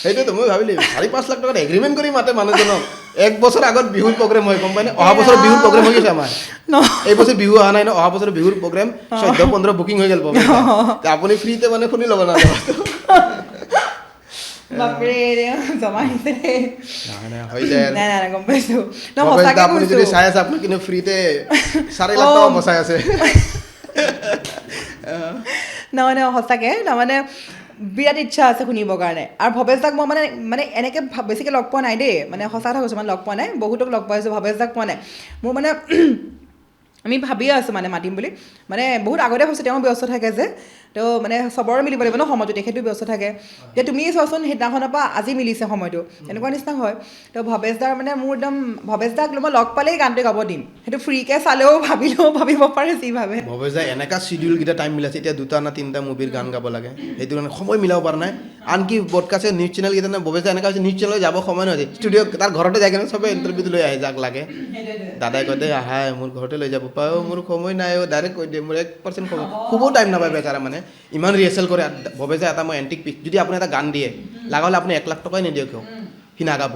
সেইটোতো মই ভাবিলো 5.5 লাখ টকাত এগ্ৰিমেণ্ট কৰি মাতে মানুহজনক 1 বছৰ আগত বিহুৰ প্ৰগ্ৰেম হয় গম পাইনে অহা বছৰ বিহুৰ প্ৰগ্ৰেম হৈ গৈছে আমাৰ এই বছৰ বিহু অহা নাই ন অহা বছৰ বিহুৰ প্ৰগ্ৰেম 14-15 বুকিং হৈ গ'ল আপুনি ফ্ৰীতে মানে শুনি ল'ব নাযাবাতো বাপৰে জমা আহিছে নাই হৈ যায় নাই নাই গম পাইছো ন আপুনি সঁচাকে যদি চাই আছে আপুনি কিন্তু ফ্ৰীতে 4 লাখ টকা বচাই আছে নহয় সঁচাকে তাৰমানে বিৰাট ইচ্ছা আছে শুনিবৰ কাৰণে আৰু ভৱেশ দাক মই মানে এনেকৈ বেছিকৈ লগ পোৱা নাই দেই মানে সঁচা কথা কৈছোঁ মানে লগ পোৱা নাই বহুতক লগ পাইছোঁ ভৱেশ দাক পোৱা নাই মোৰ মানে আমি ভাবিয়ে আছোঁ মানে মাতিম বুলি মানে বহুত আগতে হৈছে তেওঁ ব্যস্ত থাকে যে তো মানে চবৰে মিলিব লাগিব ন সময়টো তেখেতো ব্যস্ত থাকে যে তুমি চোৱাচোন সেইদিনাখনৰ পৰা আজি মিলিছে সময়টো এনেকুৱা নিচিনা হয় তো ভৱেশ দাৰ মানে মোৰ একদম ভৱেশ দাক মই লগ পালেই গানটো গাব দিম সেইটো ফ্ৰীকৈ চালেও ভাবিব পাৰে যি ভাবে ভৱেশ দাই এনেকা চিডিউলকেইটা টাইম মিলাইছে এতিয়া 2টা না 3টা মুভিৰ গান গাব লাগে সেইটো কাৰণে সময় মিলাব পৰা নাই আনকি ব্ৰডকাষ্টে নিউজ চেনেলকেইটা ভৱেশ দা এনেকা হৈছে নিউজ চেনেলত যাব সময় নহয় ষ্টুডিঅ' তাৰ ঘৰতে যাই কিনে চবে ইণ্টাৰভিউটো লৈ আহে যাক লাগে দাদাই কয় দে আহা মোৰ ঘৰতে লৈ যাব পাৰ মোৰ সময় নাই ডাইৰেক্ট কৈ দিয়ে মোৰ 1% সময় খুবো টাইম নাপায় বেচাৰা মানে ইমান ৰিহাৰ্চেল কৰে ভৱেশ দা এটা মই এণ্টিক পিচ যদি আপুনি এটা গান দিয়ে লগা হ'লে আপুনি 1 লাখ টকাই নিদিয়ক কিয় সি নাগাব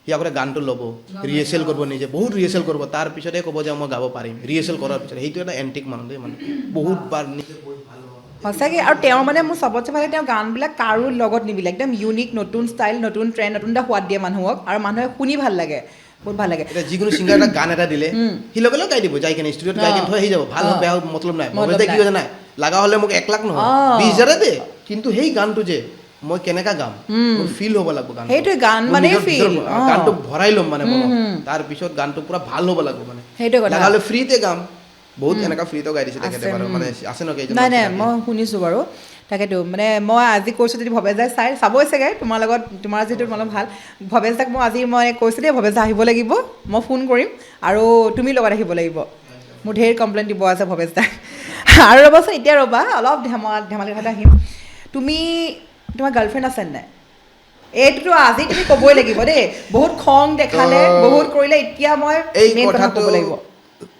সি আগতে গানটো ল'ব ৰিহাৰ্চেল কৰিব নিজে বহুত ৰিহাৰ্চেল কৰিব তাৰ পিছতে ক'ব যে মই গাব পাৰিম ৰিহাৰ্চেল কৰাৰ পিছত সেইটো এটা এণ্টিক মানুহ দেই মানে বহুত বাৰ নিজে বহুত ভাল সঁচাকৈ আৰু তেওঁ মানে মোৰ চবতছে ভাল তেওঁ গানবিলাক কাৰো লগত নিমিলে একদম ইউনিক নতুন ষ্টাইল নতুন ট্ৰেণ্ড নতুন এটা সোৱাদ দিয়ে মানুহক আৰু মানুহে শুনি ভাল লাগে বহুত ভাল লাগে এতিয়া যিকোনো ছিংগাৰ এটা গান এটা দিলে সি লগে লগে গাই দিব যাই কিনে ষ্টুডিঅ'ত গাই কিনে থৈ আহি যাব ভাল হওক বেয়া হওক মতলব নাই ভৱেশ দাই কি হয় নাই লগা হ'লে মোক 1 লাখ নহয় 20,000 দে কিন্তু সেই গানটো যে মই কেনেকা গাম মোৰ ফিল হ'ব লাগিব গান সেইটোৱে গান মানে ফিল গানটো ভৰাই ল'ম মানে মনত তাৰপিছত গানটো পুৰা ভাল হ'ব লাগিব মানে সেইটোৱে কথা লগা হ'লে ফ্ৰীতে গাম বহুত এনেকা ফ্ৰীতেও গাই দিছে তেখেতে বাৰু মানে আছে ন কেইজন নাই মই শুনিছোঁ বাৰু তাকেতো মানে মই আজি কৈছোঁ যদি ভৱেশ দাই চাবই চাগে তোমাৰ লগত তোমাৰ যিহেতু তোমালোক ভাল ভৱেশ দাক মই কৈছোঁ দেই ভৱেশ দা আহিব লাগিব মই ফোন কৰিম আৰু তুমি লগত আহিব লাগিব মোৰ ঢেৰ কমপ্লেইন দিব আছে ভৱেশ দাক আৰু ৰ'বাচোন এতিয়া ৰ'বা অলপ ধেমালি কথা আহিম তোমাৰ গাৰ্লফ্ৰেণ্ড আছে নাই এইটোতো আজি তুমি ক'বই লাগিব দেই বহুত খং দেখালে বহুত কৰিলে এতিয়া মই এই মেইন কথা কথাটো ক'ব লাগিব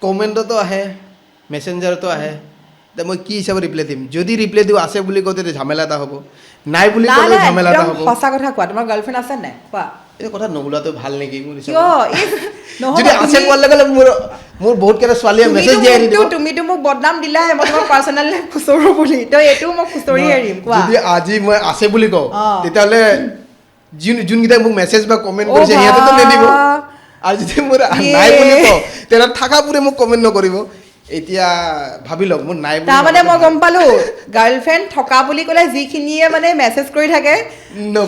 কমেণ্টতো আহে মেছেঞ্জাৰতো আহে মই কি হিচাপে ৰিপ্লাই দিম যদি ৰিপ্লাই দিওঁ আছে বুলি কওঁতে ঝামেলা এটা হ'ব নাই বুলি ক'লেও ঝামেলা এটা হ'ব সঁচা কথা কোৱা তোমাৰ গাৰ্লফ্ৰেণ্ড আছে নাই কোৱা এই কথা নোলোৱাটো ভাল নেকি মোৰ কিয় যদি আছে কোৱাৰ লগে লগে মোৰ বহুত কেইটা ছোৱালীয়ে মেছেজ দিয়ে দিব তুমিতো মোক বদনাম দিলাই মই তোমাক পাৰ্চনেল খুচৰো বুলি তো এইটো মই খুচৰি এৰিম কোৱা যদি আজি মই আছে বুলি কওঁ তেতিয়াহ'লে যোনকেইটাই মোক মেছেজ বা কমেণ্ট কৰিছে সিহঁতেতো নিদিব আৰু যদি মোৰ নাই বুলি কওঁ তেতিয়া থাকাবোৰে মোক কমেণ্ট নকৰিব এতিয়া ভাবি লওক মোৰ নাই বুলি তাৰমানে মই গম পালো গাৰ্লফ্ৰেণ্ড থকা বুলি ক'লে যিখিনিয়ে মানে মেছেজ কৰি থাকে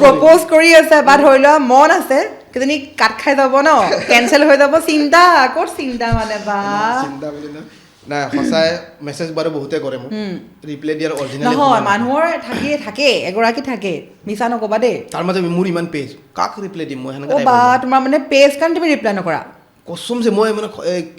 প্ৰপ'জ কৰি আছে বা ধৰি লোৱা মন আছে কিজানি কাট খাই যাব ন কেঞ্চেল হৈ যাব চিন্তা ক'ত চিন্তা মানে বা চিন্তা বুলি নাই সঁচাই মেছেজ বাৰু বহুতে কৰে মোক ৰিপ্লাই দিয়াৰ অৰিজিনেল নহয় মানুহৰ থাকে এগৰাকী থাকে মিছা নক'বা দেই তাৰ মাজত মোৰ ইমান পেজ কাক ৰিপ্লাই দিম মই সেনেকা বা তোমাৰ মানে পেজ কাৰণে তুমি ৰিপ্লাই নকৰা কচমছে মই মানে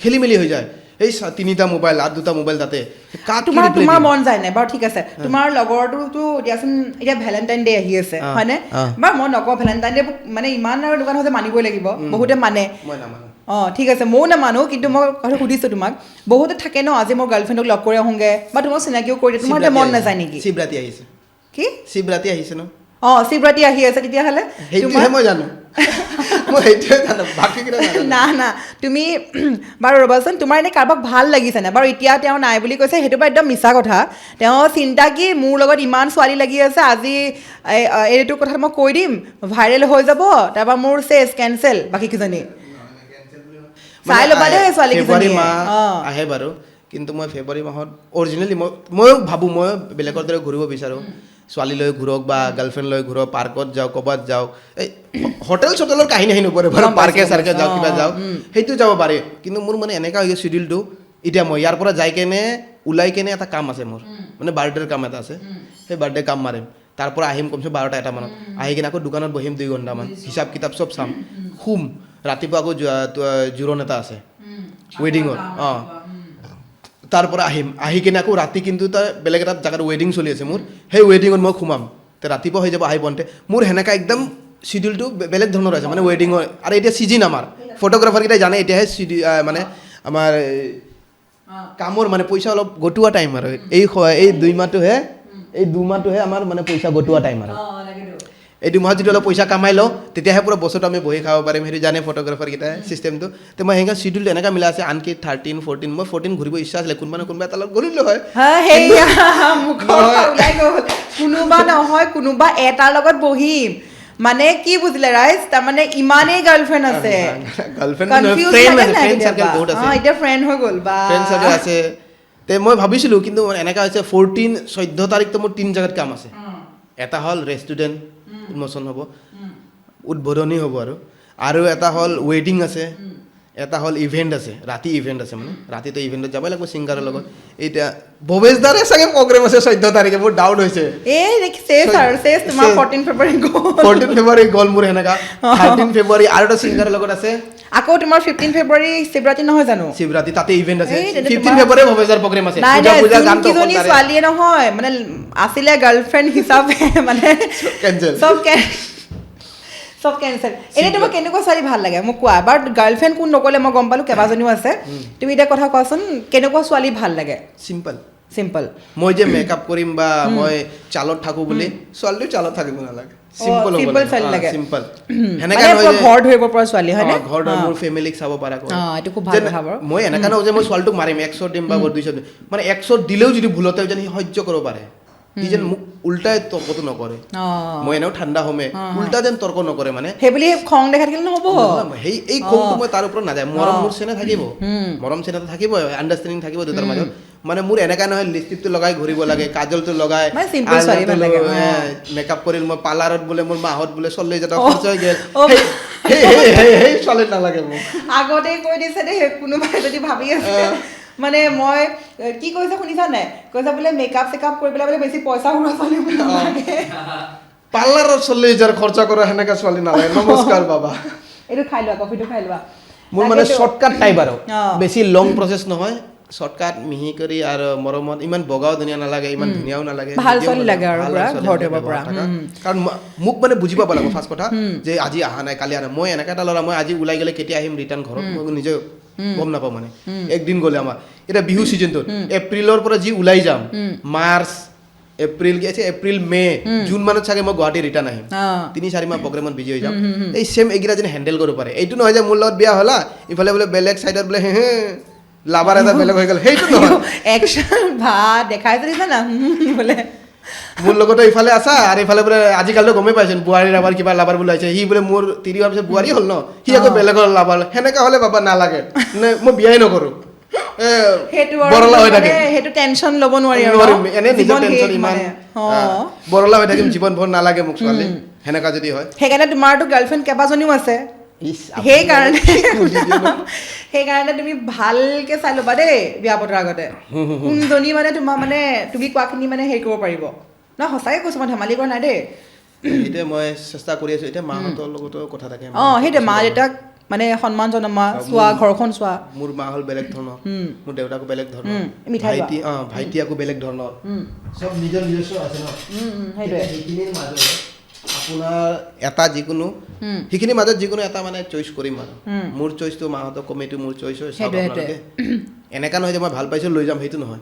খেলি মেলি হৈ যায় এই 3টা মোবাইল আৰু 2টা মোবাইল তাতে কাক তোমাৰ মন যায় নাই বাৰু ঠিক আছে তোমাৰ লগৰটোতো দিয়াচোন এতিয়া ভেলেণ্টাইন ডে আহি আছে হয়নে বাৰু মই নকওঁ ভেলেণ্টাইন ডে মানে ইমান আৰু দোকান হৈছে মানিবই লাগিব বহুতে মানে মই নামানো ঠিক আছে ময়ো নামানো কিন্তু মই কথা সুধিছোঁ তোমাক বহুতে থাকে ন আজি মোৰ গাৰ্লফ্ৰেণ্ডক লগ কৰি আহোঁগে বা তোমাক চিনাকিও কৰি দিয়ে তোমাৰ মন নাযায় নেকি শিৱৰাত্ৰি আহিছে কি শিৱৰাত্ৰি আহিছে ন শিৱৰাত্ৰি আহি আছে তেতিয়াহ'লে সেইটোহে মই জানো মই সেইটোৱে জানো বাকী কেইটা না তুমি বাৰু ৰ'বাচোন তোমাৰ এনেই কাৰোবাক ভাল লাগিছে নাই বাৰু এতিয়া তেওঁ নাই বুলি কৈছে সেইটো বাৰু একদম মিছা কথা তেওঁ চিন্তা কি মোৰ লগত ইমান ছোৱালী লাগি আছে আজি এইটো কথা মই কৈ দিম ভাইৰেল হৈ যাব তাৰপৰা মোৰ চেছ কেঞ্চেল বাকীকেইজনী চাই ল'বা দেই ছোৱালীকেইজনী আহে বাৰু কিন্তু মই ফেব্ৰুৱাৰী মাহত অৰিজিনেলি ময়ো ভাবোঁ মই বেলেগৰ দৰে ঘূৰিব বিচাৰোঁ ছোৱালী লৈ ঘূৰক বা গাৰ্লফ্ৰেণ্ড লৈ ঘূৰক পাৰ্কত যাওক ক'ৰবাত যাওক এই হোটেলৰ কাহিনী আহি নপৰে বাৰু পাৰ্কে চাৰ্কে যাওক কিবা যাওক সেইটো যাব পাৰে কিন্তু মোৰ মানে এনেকুৱা হৈ গৈছে চিডিউলটো এতিয়া মই ইয়াৰ পৰা যাই কেনে ওলাই কেনে এটা কাম আছে মোৰ মানে বাৰ্থডেৰ কাম এটা আছে সেই বাৰ্থডে কাম মাৰিম তাৰ পৰা আহিম কমচে 12টা 1টা মানত আহি কিনে আকৌ দোকানত বহিম 2 ঘণ্টামান হিচাপ কিতাপ চব চাম শুম ৰাতিপুৱা আকৌ জোৰোণ এটা আছে ৱেডিঙত তাৰ পৰা আহিম আহি কিনে আকৌ ৰাতি কিন্তু তাৰ বেলেগ এটা জেগাত ৱেডিং চলি আছে মোৰ সেই ৱেডিঙত মই সোমাম তে ৰাতিপুৱা হৈ যাব আহি পওঁতে মোৰ সেনেকা একদম চিডিউলটো বেলেগ ধৰণৰ আছে মানে ৱেডিঙৰ আৰু এতিয়া চিজন আমাৰ ফটোগ্ৰাফাৰকেইটাই জানে এতিয়াহে মানে আমাৰ কামৰ মানে পইচা অলপ গটোৱা টাইম আৰু এই 2 মাহটোহে আমাৰ মানে পইচা গটোৱা টাইম আৰু এই 2 মাহত যদি অলপ পইচা কামাই লওঁ তেতিয়াহে পুৰা বছৰটো আমি বহি খাব পাৰিম সেইটো জানে ফটোগ্ৰাফাৰকেইটাই চিষ্টেমটো তো মই সেনেকুৱা চিডিউলটো এনেকুৱা মিলা আছে আনকি 13 14 মই 14 ঘূৰিব ইচ্ছা আছিলে কোনোবা না কোনোবা এটা লগত ঘূৰিলোঁ হয় কোনোবা এটাৰ লগত বহিম মানে কি বুজিলে ৰাইজ তাৰমানে ইমানেই গাৰ্লফ্ৰেণ্ড আছে এতিয়া ফ্ৰেণ্ড হৈ গ'ল বা ফ্ৰেণ্ড আছে তে মই ভাবিছিলোঁ কিন্তু এনেকুৱা হৈছে 14-14 তাৰিখটো মোৰ 3 জেগাত কাম আছে এটা হ'ল ৰেষ্টুৰেণ্ট উন্মোচন হ'ব উদ্বোধনী হ'ব আৰু এটা হ'ল ৱেডিং আছে এটা হ'ল ইভেণ্ট আছে ৰাতি ইভেণ্ট আছে মানে ৰাতিটো ইভেণ্টত যাবই লাগিব ছিংগাৰৰ লগত এতিয়া ভৱেশ দাৰে চাগে প্ৰগ্ৰেম আছে 14 তাৰিখে মোৰ ডাউট হৈছে তোমাৰ 14 ফেব্ৰুৱাৰী গ'ল মোৰ সেনেকা 13 ফেব্ৰুৱাৰী আৰু এটা ছিংগাৰৰ লগত আছে আকৌ তোমাৰ 15 ফেব্ৰুৱাৰী শিৱৰাত্ৰি নহয় জানো শিৱৰাত্ৰি তাতে ইভেণ্ট আছে 15 ফেব্ৰুৱাৰী ভৱেশ দাৰ প্ৰগ্ৰেম আছে পূজা গান তো ছোৱালীয়ে নহয় মানে আছিলে গাৰ্লফ্ৰেণ্ড হিচাপে মানে চব কেঞ্চেল এনেই তোমাক কেনেকুৱা ছোৱালী ভাল লাগে মোক কোৱা বাট গাৰ্লফ্ৰেণ্ড কোন নক'লে মই গম পালোঁ কেইবাজনীও আছে তুমি এতিয়া কথা কোৱাচোন কেনেকুৱা ছোৱালী ভাল লাগে চিম্পল মই যে মেকআপ কৰিম বা মই চালত থাকোঁ বুলি ছোৱালীটো চালত থাকিব নালাগে চিম্পল ছোৱালী লাগে চিম্পল সেনেকা নহয় ঘৰ ধৰিব পৰা ছোৱালী হয় ঘৰ ধৰি মোৰ ফেমিলিক চাব পৰা এইটো খুব ভাল কথা বাৰু মই এনেকা নহয় যে মই ছোৱালীটোক মাৰিম 100 দিম বা 200 দিম মানে 100 দিলেও যদি ভুলতে যেন সি সহ্য কৰিব পাৰে সি যেন মোক উল্টাই তৰ্কটো নকৰে মই এনেও ঠাণ্ডা হমে উল্টা যেন তৰ্ক নকৰে মানে সেইবুলি খং দেখাই থাকিলে নহ'ব এই খংটো মই তাৰ ওপৰত নাযায় মৰম মোৰ চেনে থাকিব মৰম চেনেটো থাকিব আণ্ডাৰষ্টেণ্ডিং থাকিব দুটাৰ মাজত মানে মোৰ এনেকা নহয় লিপষ্টিকটো লগাই ঘূৰিব লাগে কাজলটো লগাই মেকআপ কৰিল মই পাৰ্লাৰত বোলে মোৰ মাহত বোলে 40,000 টকা খৰচ হৈ গ'ল সেই ছোৱালী নালাগে মোক আগতেই কৈ দিছে দেই কোনোবাই যদি ভাবি আছে মানে মই কি কৈছে শুনিছা নাই কৈছে বোলে মেকআপ চেকআপ কৰি পেলাই বোলে বেছি পইচা উৰা ছোৱালী নালাগে পাৰ্লাৰত 40,000 খৰচা কৰা সেনেকা ছোৱালী নালাগে নমস্কাৰ বাবা এইটো খাই লোৱা কফিটো খাই লোৱা মোৰ মানে শ্বৰ্টকাট টাইপ আৰু বেছি লং প্ৰচেছ নহয় শ্বৰ্টকাট মিহি কৰি আৰু মৰমত ইমান বগাও ধুনীয়া নালাগে ইমান ধুনীয়াও নালাগে ভাল ছোৱালী লাগে আৰু পুৰা ঘৰ ধৰিব পৰা কাৰণ মোক মানে বুজি পাব লাগিব ফাৰ্ষ্ট কথা যে আজি অহা নাই কালি আহা মই এনেকা এটা ল'ৰা মই আজি ওলাই গ'লে কেতিয়া আহিম ৰিটাৰ্ণ ঘৰত মই নিজে গম নাপাওঁ মানে একদিন গ'লে আমাৰ এতিয়া বিহু ছিজনটোত এপ্ৰিলৰ পৰা যি ওলাই যাম মাৰ্চ এপ্ৰিল মে জুন মানত চাগে মই গুৱাহাটী ৰিটাৰ্ণ আহিম 3-4 মাহ প্ৰগ্ৰেমত বিজি হৈ যাম এই চেম এইকেইটা যেন হেণ্ডেল কৰিব পাৰে এইটো নহয় যে মোৰ লগত বিয়া হ'লা ইফালে বোলে বেলেগ চাইডত বোলে লাভাৰ এটা বেলেগ হৈ গ'ল সেইটো নহয় একশ্যন ভাত দেখাই দিছা না বোলে মোৰ লগতো ইফালে আছা আৰু ইফালে বোলে আজিকালিতো গমেই পাইছোন বোৱাৰী লাভাৰ কিবা লাভাৰ বোলে আহিছে সি বোলে মোৰ 3 হোৱাৰ পিছত বোৱাৰী হ'ল ন সি আকৌ বেলেগৰ লাভাৰ সেনেকা হ'লে বাবা নালাগে নে মই বিয়াই নকৰোঁ বৰলা হৈ থাকে সেইটো টেনশ্যন ল'ব নোৱাৰি এনে নিজৰ টেনশ্যন ইমান বৰলা হৈ থাকিম জীৱন ভৰ নালাগে মোক ছোৱালী সেনেকা যদি হয় সেইকাৰণে তোমাৰতো গাৰ্লফ্ৰেণ্ড কেইবাজনীও আছে সেইকাৰণে তুমি ভালকে চাই ল'বা দেই বিয়া পতাৰ আগতে কোনজনী মানে তোমাৰ মানে তুমি কোৱাখিনি মানে হেৰি কৰিব পাৰিব ন সঁচাকৈ কৈছোঁ মই ধেমালি কৰা নাই দেই এতিয়া মই চেষ্টা কৰি আছোঁ এতিয়া মাহঁতৰ লগতো কথা থাকে সেইটোৱে মা দেউতাক মানে সন্মান জনোৱা চোৱা ঘৰখন চোৱা মোৰ মা হ'ল বেলেগ ধৰণৰ মোৰ দেউতাকো বেলেগ ধৰণৰ ভাইটি আকৌ বেলেগ ধৰণৰ চব নিজৰ নিজস্ব আছে ন সেইখিনিৰ মাজত আপোনাৰ এটা যিকোনো সেইখিনিৰ মাজত যিকোনো এটা মানে চইচ কৰিম আৰু মোৰ চইচটো মাহঁতক কমেটো মোৰ চইচ হয় এনেকা নহয় যে মই ভাল পাইছোঁ লৈ যাম সেইটো নহয়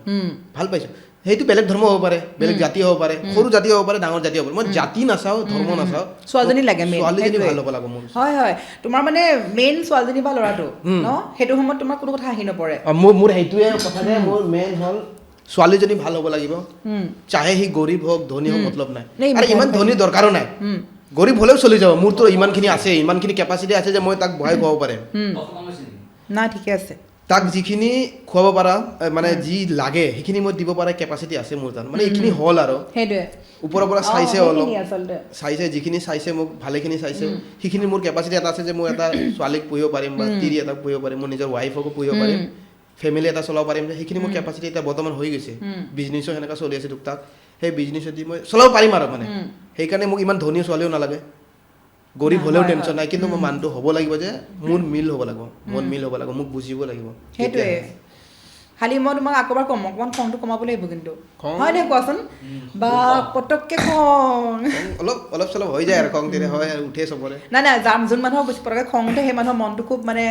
ভাল পাইছোঁ সেইটো বেলেগ ধৰ্ম হ'ব পাৰে বেলেগ জাতি হ'ব পাৰে সৰু জাতি হ'ব পাৰে ডাঙৰ জাতি হ'ব পাৰে মই জাতি নাচাওঁ ধৰ্ম নাচাওঁ ছোৱালীজনী লাগে ছোৱালীজনী ভাল হ'ব লাগে মোৰ হয় তোমাৰ মানে মেইন ছোৱালীজনী বা ল'ৰাটো ন সেইটো সময়ত তোমাৰ কোনো কথা আহি নপৰে মোৰ সেইটোৱে কথা যে মোৰ মেইন হ'ল ছোৱালীজনী ভাল হ'ব লাগিব চাহে সি গৰীব হওক ধনী হওক মতলব নাই আৰু ইমান ধনী দৰকাৰো নাই গৰীব হ'লেও চলি যাব মোৰতো ইমানখিনি আছে ইমানখিনি কেপাচিটি আছে যে মই তাক বহাই খুৱাব পাৰিম না ঠিকে আছে তাক যিখিনি খুৱাব পাৰা মানে যি লাগে সেইখিনি মই দিব পৰা কেপাচিটি আছে মোৰ তাত মানে এইখিনি হ'ল আৰু সেইটোৱে ওপৰৰ পৰা চাইছে অলপ চাইছে যিখিনি চাইছে মোক ভালেখিনি চাইছে সেইখিনি মোৰ কেপাচিটি এটা আছে যে মই এটা ছোৱালীক পুহিব পাৰিম বা তিৰি এটাক পুহিব পাৰিম মোৰ নিজৰ ৱাইফকো পুহিব পাৰিম ফেমিলি এটা চলাব পাৰিম যে সেইখিনি মোৰ কেপাচিটি এতিয়া বৰ্তমান হৈ গৈছে বিজনেছো সেনেকুৱা চলি আছে টুকটাক সেই বিজনেছেদি মই চলাব পাৰিম আৰু মানে সেইকাৰণে মোক ইমান ধনী ছোৱালীও নালাগে গৰীব হ'লেও টেনশ্যন নাই কিন্তু মোৰ মানুহটো হ'ব লাগিব যে মোৰ মিল হ'ব লাগিব মন মিল হ'ব লাগিব মোক বুজিব লাগিব সেইটোৱে খালি মই তোমাক আকৌ এবাৰ ক'ম অকণমান খংটো কমাব লাগিব কিন্তু খং? হয় নে কোৱাচোন বা পটককৈ খং অলপ অলপ চলপ হৈ যায় আৰু খং তেতিয়া হয় আৰু উঠে চবৰে নাই যোন মানুহৰ পটককৈ খং উঠে সেই মানুহৰ মনটো খুব মানে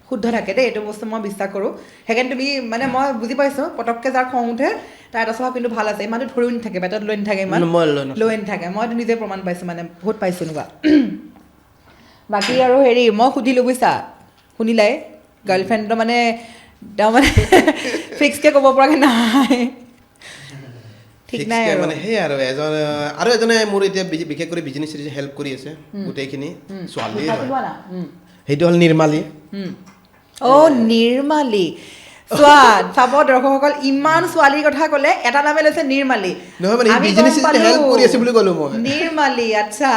শুদ্ধ থাকে দেই এইটো বস্তু মই বিশ্বাস কৰোঁ সেইকাৰণে তুমি মানে মই বুজি পাইছোঁ পটককৈ যাৰ খং উঠে তাৰ এটা স্বভাৱ কিন্তু ভাল আছে ইমানটো ধৰিও নাথাকে পেটত লৈ নাথাকে ইমান লৈ নাথাকে মইতো নিজে প্ৰমাণ পাইছোঁ মানে বহুত পাইছোঁ এনেকুৱা বাকী আৰু হেৰি মই সুধিলোঁ বুজিছা শুনিলাই গাৰ্লফ্ৰেণ্ডৰ মানে তাৰমানে ফিক্সকৈ ক'ব পৰাকৈ নাই ঠিক নাই আৰু মানে সেই আৰু এজনে মোৰ এতিয়া বিশেষ কৰি বিজনেছ হেল্প কৰি আছে গোটেইখিনি ছোৱালীয়ে হয় সেইটো হ'ল নিৰ্মালী অ' নিৰ্মালী চোৱা চাব দৰ্শকসকল ইমান ছোৱালীৰ কথা ক'লে এটা নামে লৈছে নিৰ্মালী নহয় মানে বিজনেছ হেল্প কৰি আছে বুলি ক'লো মই নিৰ্মালী আচ্ছা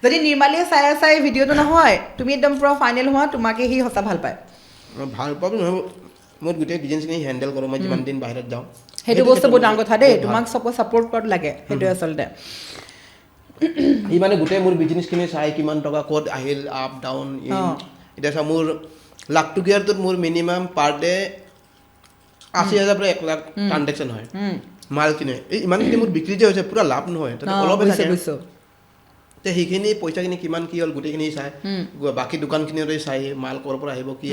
যদি নিৰ্মালীয়ে চাই ভিডিঅ'টো নহয় তুমি একদম পুৰা ফাইনেল হোৱা তোমাকে সি সঁচা ভাল পায় ভাল পাব নহয় মই গোটেই বিজনেছখিনি হেণ্ডেল কৰোঁ মই যিমান দিন বাহিৰত যাওঁ সেইটো বস্তু বহুত ডাঙৰ কথা দেই তোমাক চবকে ছাপোৰ্ট কৰাটো লাগে সেইটোৱে আচলতে সি মানে গোটেই মোৰ বিজনেছখিনি চাই কিমান টকা ক'ত আহিল আপ ডাউন এতিয়া চা মোৰ লাখটকীয়াৰটোত মোৰ মিনিমাম পাৰ ডে ৮০,০০০ পৰা ১ লাখ ট্ৰানজেকশ্যন হয় মাল কিনে এই ইমানখিনি মোৰ বিক্ৰী যে হৈছে পূৰা লাভ নহয় তাতে অলপে থাকে তে সেইখিনি পইচাখিনি কিমান কি হ'ল গোটেইখিনি চাই বাকী দোকানখিনিৰে চাই মাল ক'ৰ পৰা আহিব কি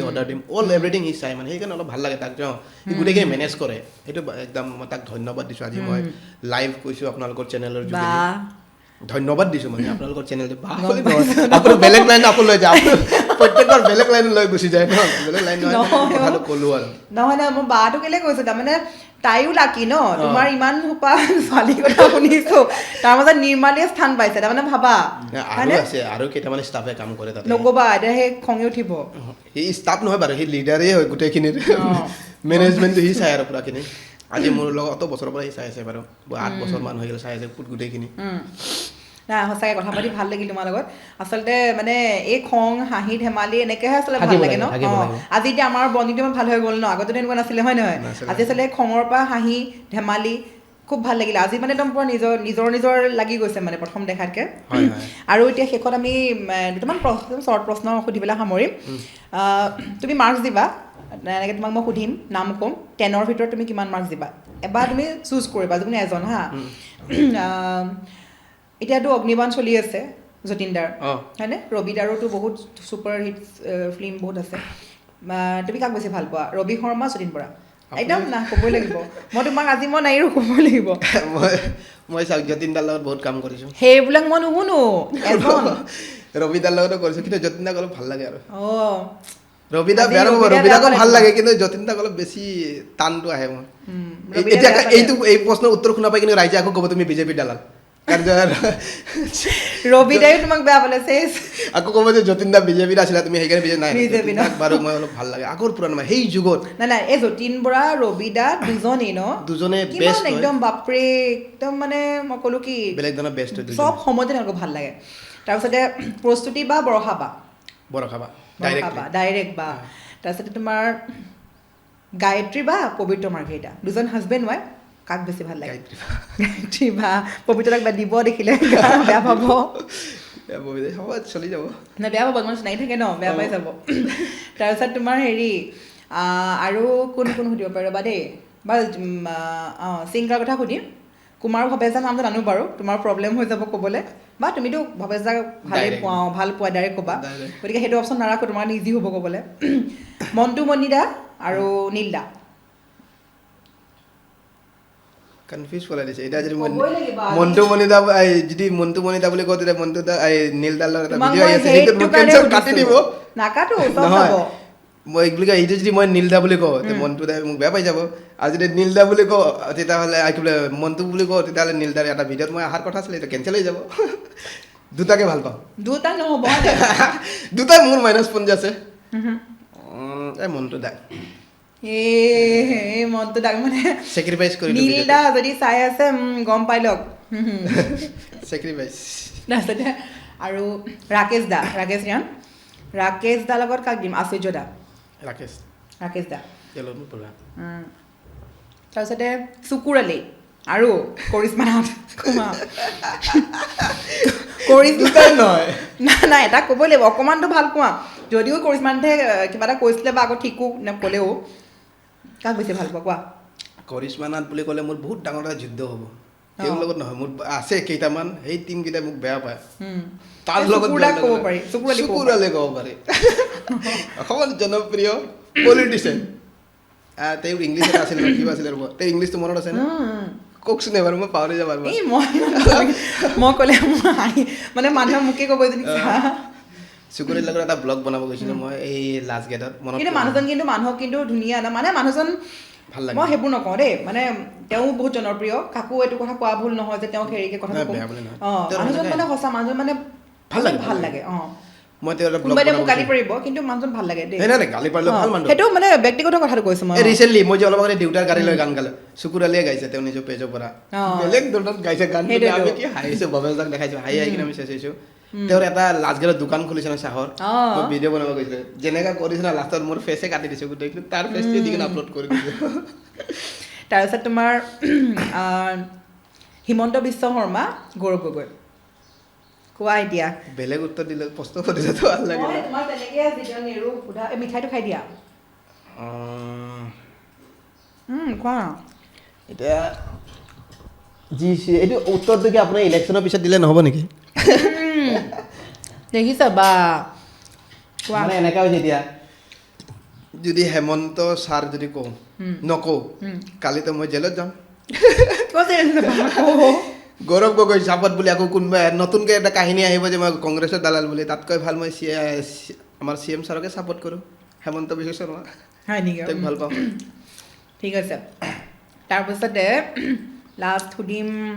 অৰ্ডাৰ দিম অল এভৰিথিং সি চাই মানে সেইকাৰণে অলপ ভাল লাগে তাক সি গোটেইখিনি মেনেজ কৰে সেইটো একদম মই তাক ধন্যবাদ দিছোঁ আজি মই লাইভ কৈছোঁ আপোনালোকৰ চেনেলৰ যোগেদি ধন্যবাদ দিছোঁ মানে আপোনালোকৰ চেনেল আপুনি বেলেগ লাইন আপুনি লৈ যায় প্ৰত্যেকৰ বেলেগ লাইন লৈ গুচি যায় ন বেলেগ লাইন কথাটো ক'লোঁ আৰু নহয় মই বাটো কেলৈ কৈছোঁ তাৰমানে তাইও লাকি ন তোমাৰ ইমান সোপা ছোৱালীৰ কথা শুনিছোঁ তাৰ মাজত নিৰ্মালীয়ে স্থান পাইছে তাৰমানে ভাবা আৰু আছে আৰু কেইটামান ষ্টাফে কাম কৰে তাতে নক'বা এতিয়া সেই খঙে উঠিব সি ষ্টাফ নহয় বাৰু সি লিডাৰেই হয় গোটেইখিনিৰ মেনেজমেণ্টটো সি চাই আৰু পূৰাখিনি আজি মোৰ লগত অত বছৰৰ পৰা সি চাই আছে বাৰু ৮ বছৰমান হৈ গ'ল চাই আছে গোটেইখিনি নাই সঁচাকৈ কথা পাতি ভাল লাগিল তোমাৰ লগত আচলতে মানে এই খং হাঁহি ধেমালি এনেকৈহে আচলতে ভাল লাগে ন আজি এতিয়া আমাৰ বণ্ডিংটো ইমান ভাল হৈ গ'ল ন আগতে এনেকুৱা নাছিলে হয় নহয় আজি আচলতে খঙৰ পৰা হাঁহি ধেমালি খুব ভাল লাগিলে আজি মানে একদম পুৰা নিজৰ লাগি গৈছে মানে প্ৰথম দেখাতকৈ আৰু এতিয়া শেষত আমি দুটামান শ্বৰ্ট প্ৰশ্ন সুধি পেলাই সামৰিম তুমি মাৰ্কছ দিবা এনেকৈ তোমাক মই সুধিম নাম ক'ম 10ৰ ভিতৰত তুমি কিমান মাৰ্কছ দিবা এবাৰ তুমি চুজ কৰিবা যিকোনো এজন হা এতিয়াতো অগ্নিবাণ চলি আছে যতীনদাৰ হয়নে ৰবিদাৰোতো বহুত ছুপাৰ হিট ফিল্ম বহুত আছে তুমি কাক বেছি ভাল পোৱা ৰবি শৰ্মা যতীন বৰা একদম না ক'বই লাগিব মই তোমাক আজি মই নাইৰো ক'বই লাগিব মই চাওক যতীনদাৰ লগত বহুত কাম কৰিছোঁ সেইবিলাক মই নুশুনো এজন ৰবিদাৰ লগতো কৰিছোঁ কিন্তু যতীনদাক অলপ ভাল লাগে আৰু ৰবিদা বেয়া নক'ব ৰবিদাকো ভাল লাগে কিন্তু যতীনদাক অলপ বেছি টানটো আহে মোৰ এতিয়া এই প্ৰশ্নৰ উত্তৰ শুনা পাই কিন্তু ৰাইজে আকৌ ক'ব তুমি বিজেপি দালাল ৰবিদায়ো তোমাক বেয়া পালে আকৌ ক'ব যে যতীনদা বিজেপিত আছিলা তুমি সেইকাৰণে বিজেপি নাই বাৰু মই অলপ ভাল লাগে আগৰ পুৰা নহয় সেই যুগত নাই এই যতীন বৰা ৰবিদা দুজনে বেষ্ট একদম বাপৰে একদম মানে মই ক'লো কি বেলেগ ধৰণৰ বেষ্ট চব সময়তে তেওঁলোকক ভাল লাগে তাৰপিছতে প্ৰস্তুতি বা বৰষা ডাইৰেক্ট বা তাৰপিছতে তোমাৰ গায়ত্ৰী বা পবিত্ৰ মাৰ্ঘেৰিটা দুজন হাজবেণ্ড ৱাইফ কাক বেছি ভাল লাগে গায়ত্ৰী বা পবিত্ৰক দিব দেখিলে বেয়া পাব চলি যাব নাই বেয়া পাব তোমাৰ চিনাকি থাকে ন বেয়া পাই যাব তাৰপিছত তোমাৰ হেৰি আৰু কোন সুধিব পাৰিবা দেই বা ছিংগাৰ কথা সুধিম কুমাৰ ভৱেশদাৰ নামটো জানো বাৰু তোমাৰ প্ৰব্লেম হৈ যাব ক'বলৈ বা তুমিতো ভৱেশদাক ভাল পোৱা ডাইৰেক্ট ক'বা গতিকে সেইটো অপশ্যন নাৰাখো তোমাৰ ইজি হ'ব ক'বলৈ মণ্টু মণিদা আৰু নীলদা কনফিউজ কৰাই দিছে এতিয়া যদি মণ্টু মণিদা যদি মণ্টু মণিদা বুলি কওঁ তেতিয়া মণ্টু দা নীলদাৰ লগত এটা ভিডিঅ' আহি আছে সেইটো মোক কেঞ্চেল কাটি দিব নাকাটো নহয় মই বুলি কয় এইটো যদি মই নীলদা বুলি কওঁ তেতিয়া মণ্টু দাই মোক বেয়া পাই যাব আৰু যদি নীলদা বুলি কওঁ তেতিয়াহ'লে কি বোলে মণ্টু বুলি কওঁ তেতিয়াহ'লে নীলদাৰ এটা ভিডিঅ'ত মই অহাৰ কথা আছিলে এতিয়া কেঞ্চেল হৈ যাব দুটাকে ভাল পাওঁ দুটা নহ'ব দুটাই মোৰ মাইনাছ পইণ্ট আছে এই মণ্টু দা মনটো ডাক মানে চেক্ৰিফাইচ কৰি নীলদা যদি চাই আছে গম পাই লওক চেক্ৰিফাইচ তাৰপিছতে আৰু ৰাকেশ দাৰ লগত কাক দিম আশ্চৰ্য দা ৰাকেশ দা তাৰপিছতে চুকুৰ আলি আৰু কৰিশ্মা নাথ নাই এটা ক'বই লাগিব অকণমানটো ভাল পোৱা যদিও কৰিশ্মা নাথে কিবা এটা কৈছিলে বা আকৌ ঠিকো ক'লেও কাক বেছি ভাল পোৱা কোৱা কৰিশ্মা নাথ বুলি ক'লে মোৰ বহুত ডাঙৰ এটা যুদ্ধ হ'ব তেওঁৰ লগত নহয় মোৰ আছে কেইটামান সেই টিমকেইটাই মোক বেয়া পায় তাৰ লগত ক'ব পাৰি চকুৰালে ক'ব পাৰি অসমৰ জনপ্ৰিয় পলিটিচিয়ান তেওঁ ইংলিছত আছিল কিবা আছিলে ৰ'ব তেওঁ ইংলিছটো মনত আছে কওকচোন এবাৰ মই পাহৰি যাব এই মই ক'লে মানে মানুহে মোকে ক'ব চুকুৰীৰ লগত এটা ব্লগ বনাব গৈছিলোঁ মই এই লাষ্ট গেটত মনত কিন্তু মানুহক কিন্তু ধুনীয়া না মানে মানুহজন ভাল লাগে মই সেইবোৰ নকওঁ দেই মানে তেওঁ বহুত জনপ্ৰিয় কাকো এইটো কথা কোৱা ভুল নহয় যে তেওঁক হেৰিকে কথা মানুহজন মানে সঁচা মানুহজন মানে ভাল লাগে মই তেওঁৰ এটা ব্লগ কোনোবাই মোক গালি পাৰিব কিন্তু মানুহজন ভাল লাগে দেই নাই গালি পাৰিলে ভাল মানুহ সেইটো মানে ব্যক্তিগত কথাটো কৈছো মই ৰিচেণ্টলি মই যে অলপ আগতে দেউতাৰ গাড়ী লৈ গান গালে চুকুৰালীয়ে গাইছে তেওঁ নিজৰ পেজৰ পৰা বেলেগ ধৰণত গাইছে গান আমি কি হাঁহিছোঁ ভৱেশদাক দেখাইছোঁ হাঁহি কিনে আমি চাইছোঁ তেওঁৰ এটা লাষ্ট গেটত দোকান খুলিছে ন চাহৰ মই ভিডিঅ' বনাব গৈছিলোঁ যেনেকৈ কৰিছে না লাষ্টত মোৰ ফেচে কাটি দিছোঁ গোটেই তাৰ ফেচটোৱে দি কিনে আপলোড কৰি দিছোঁ তাৰপিছত তোমাৰ হিমন্ত বিশ্ব শৰ্মা গৌৰৱ গগৈ কোৱা এতিয়া বেলেগ উত্তৰ দিলে প্ৰশ্ন সুধিলেতো ভাল লাগে তোমাৰ তেনেকৈ যিজন নেৰু সোধা এই মিঠাইটো খাই দিয়া কোৱা এতিয়া যি এইটো উত্তৰটো কি আপোনাৰ ইলেকশ্যনৰ পিছত দিলে নহ'ব নেকি দেখিছা বা মানে এনেকুৱা হৈছে এতিয়া যদি হেমন্ত ছাৰ যদি কওঁ নকওঁ কালিতো মই জেলত যাম গৌৰৱ গগৈ চাপত বুলি আকৌ কোনোবাই নতুনকৈ এটা কাহিনী আহিব যে মই কংগ্ৰেছৰ দালাল বুলি তাতকৈ ভাল মই আমাৰ CM ছাৰকে ছাপোৰ্ট কৰোঁ হেমন্ত বিশ্ব শৰ্মা হয় নেকি তেওঁক ভাল পাওঁ ঠিক আছে তাৰপিছতে লাষ্ট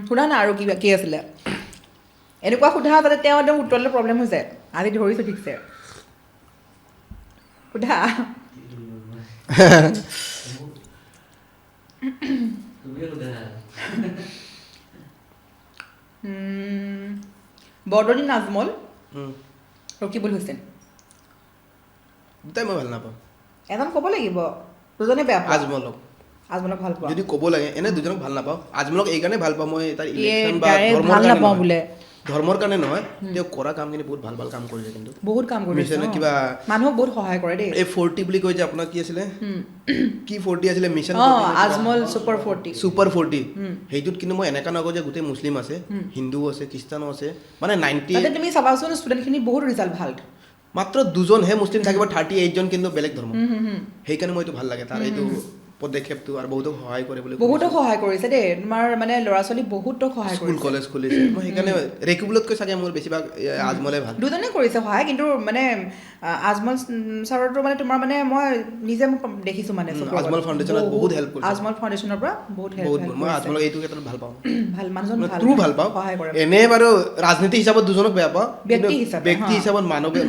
সোধা না আৰু কিবা কি আছিলে এনেকুৱা সোধা যাতে তেওঁ একদম উত্তৰলৈ প্ৰব্লেম হৈ যায় আজি ধৰিছোঁ ঠিকছে সোধা বৰদনী নাজমল ৰকিবুল হুছেইন দুটাই মই ভাল নাপাওঁ এজন ক'ব লাগিব দুজনে বেয়া পাওঁ আজমলক ভাল পোৱা যদি ক'ব লাগে এনে দুজনক ভাল নাপাওঁ আজমলক এইকাৰণে ভাল পাওঁ মই তাৰ ইলেকশ্যন বা ভাল নাপাওঁ বোলে ধৰ্মৰ কাৰণে নহয় তেওঁ কৰা কামখিনি বহুত ভাল কাম কৰিছে কিন্তু বহুত কাম কৰিছে কিবা মানুহক বহুত সহায় কৰে দেই এই 40 বুলি কৈ যে আপোনাৰ কি আছিলে কি 40 আছিলে মিছন আজমল ছুপাৰ 40 সেইটোত কিন্তু মই এনেকা নকওঁ যে গোটেই মুছলিম আছে হিন্দুও আছে খ্ৰীষ্টানো আছে মানে 90 তাতে তুমি চাবাচোন ষ্টুডেণ্টখিনি বহুত ৰিজাল্ট ভাল মাত্ৰ দুজনহে মুছলিম থাকিব 38 জন কিন্তু বেলেগ ধৰ্ম সেইকাৰণে মই এইটো ভাল লাগে তাৰ এইটো পদক্ষেপটো আৰু বহুতক সহায় কৰে বুলি বহুতক সহায় কৰিছে দেই তোমাৰ মানে ল'ৰা ছোৱালী বহুতক সহায় কৰিছে স্কুল কলেজ খুলিছে মই সেইকাৰণে ৰেকুবুলতকৈ চাগে মোৰ বেছিভাগ আজমলে ভাল দুজনে কৰিছে সহায় কিন্তু মানে আজমল ছাৰৰটো মানে তোমাৰ মানে মই নিজে দেখিছোঁ মানে আজমল ফাউণ্ডেশ্যনত বহুত হেল্প কৰিছে আজমল ফাউণ্ডেশ্যনৰ পৰা বহুত হেল্প মই আজমলক এইটো ক্ষেত্ৰত ভাল পাওঁ ভাল মানুহজন ভাল পাওঁ সহায় কৰে এনে বাৰু ৰাজনীতি হিচাপত দুজনক বেয়া পাওঁ ব্যক্তি হিচাপত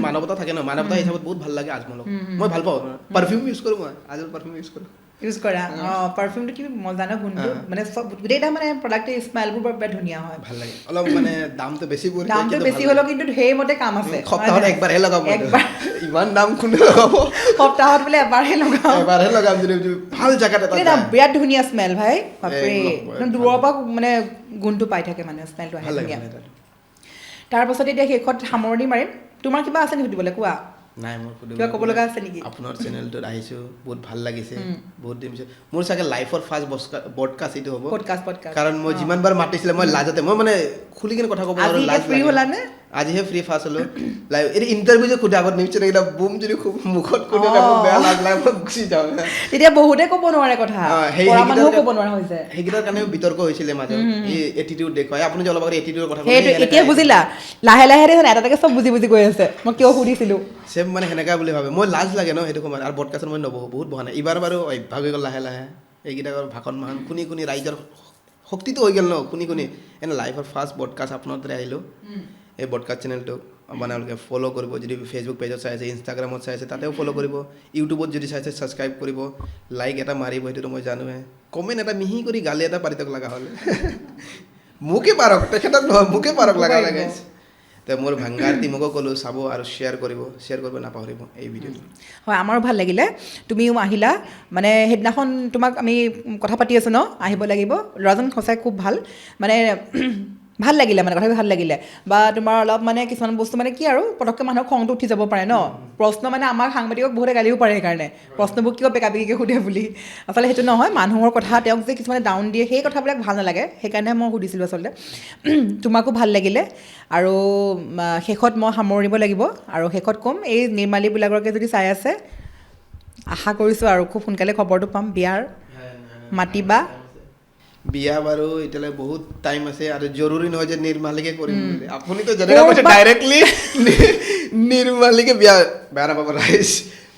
মানৱতা থাকে ন মানৱতা হিচাপত বহুত ভাল লাগে আজমলক মই ভাল পাওঁ পাৰফিউম ইউজ কৰোঁ মই আজমল পাৰফিউম ইউজ কৰা পাৰফিউমটো কি মজা ন গোন্ধটো মানে চব গোটেইটা মানে প্ৰডাক্টৰ স্মেলবোৰ বৰ ধুনীয়া হয় ভাল লাগে অলপ মানে দামটো বেছি পৰে দামটো বেছি হ'লেও কিন্তু সেইমতে কাম আছে সপ্তাহত একবাৰহে লগাব ইমান দাম কোনে লগাব সপ্তাহত বোলে এবাৰহে লগাম যদি ভাল জেগাত এটা বিৰাট ধুনীয়া স্মেল ভাই বাপৰে একদম দূৰৰ পৰা মানে গোন্ধটো পাই থাকে মানে স্মেলটো আহে ধুনীয়া তাৰপাছত এতিয়া শেষত সামৰণি মাৰিম তোমাৰ কিবা আছে নেকি সুধিবলৈ কোৱা নাই মোৰ কিবা ক'ব লগা আছে নেকি আপোনাৰ চেনেলটোত আহিছোঁ বহুত ভাল লাগিছে বহুত দিন পিছত মোৰ চাগে লাইফৰ ফাৰ্ষ্ট পডকাষ্ট এইটো হ'ব কাৰণ মই যিমানবাৰ মাতিছিলে মই লাজতে মই মানে খুলি কিনে কথা ক'ব ফ্ৰী হ'লানে আজিহে ফ্ৰী ফাৰ্ষ্ট হ'লোঁ লাইভ এইটো ইণ্টাৰভিউ যে সোধে আগত নিউজ চেনেলকেইটা বুম যদি খুব মুখত কোনে বেয়া লাজ লাগে মই গুচি যাওঁ তেতিয়া বহুতে ক'ব নোৱাৰে কথা ক'ব নোৱাৰা হৈছে সেইকেইটাৰ কাৰণে বিতৰ্ক হৈছিলে মাজত এই এটিটিউড দেখুৱাই আপুনি যে অলপ আগতে এটিটিউডৰ কথা এতিয়া বুজিলা লাহে লাহে দেখোন এটাকে চব বুজি গৈ আছে মই কিয় সুধিছিলোঁ চেম মানে সেনেকা বুলি ভাবে মই লাজ লাগে ন সেইটো সময়ত আৰু পডকাষ্টত মই নবহোঁ বহুত বহা নাই এইবাৰ বাৰু অভ্যাস হৈ গ'ল লাহে লাহে এইকেইটা ভাষণ শুনি ৰাইজৰ শক্তিটো হৈ গ'ল ন শুনি এনে লাইফৰ ফাৰ্ষ্ট পডকাষ্ট আপোনাৰ তাতে আহিলোঁ এই পডকাষ্ট চেনেলটোক আপোনালোকে ফ'ল' কৰিব যদি ফেচবুক পেজত চাই আছে ইনষ্টাগ্ৰামত চাই আছে তাতেও ফ'ল' কৰিব ইউটিউবত যদি চাই আছে ছাবস্ক্ৰাইব কৰিব লাইক এটা মাৰিব সেইটোতো মই জানোৱে কমেণ্ট এটা মিহি কৰি গালি এটা পাৰি লগা হ'লে মোকে পাৰক তেখেতক নহয় মোকে পাৰক লগা লাগে তো মোৰ ভাংগাৰ টিমকো ক'লোঁ চাব আৰু শ্বেয়াৰ কৰিব নাপাহৰিব এই ভিডিঅ'টো হয় আমাৰো ভাল লাগিলে তুমিও আহিলা মানে সেইদিনাখন তোমাক আমি কথা পাতি আছোঁ ন আহিব লাগিব ল'ৰাজন সঁচাই খুব ভাল মানে ভাল লাগিলে মানে কথাটো ভাল লাগিলে বা তোমাৰ অলপ মানে কিছুমান বস্তু মানে কি আৰু পটককৈ মানুহৰ খংটো উঠি যাব পাৰে ন প্ৰশ্ন মানে আমাক সাংবাদিকক বহুতে গালিও পাৰে সেইকাৰণে প্ৰশ্নবোৰ কিয় বেকাবেকিকৈ সোধে বুলি আচলতে সেইটো নহয় মানুহৰ কথা তেওঁক যে কিছুমানে ডাউন দিয়ে সেই কথাবিলাক ভাল নালাগে সেইকাৰণে মই সুধিছিলোঁ আচলতে তোমাকো ভাল লাগিলে আৰু শেষত মই সামৰিব লাগিব আৰু শেষত ক'ম এই নিৰ্মালীবিলাককে যদি চাই আছে আশা কৰিছোঁ আৰু খুব সোনকালে খবৰটো পাম বিয়াৰ মাতিবা বিয়া বাৰু এতিয়ালৈ বহুত টাইম আছে আৰু জৰুৰী নহয় যে নিৰ্মালীকে কৰিম বুলি আপুনিতো যেনেকৈ কৈছে ডাইৰেক্টলি নিৰ্মালীকে বিয়া বেয়া নাপাব ৰাইজ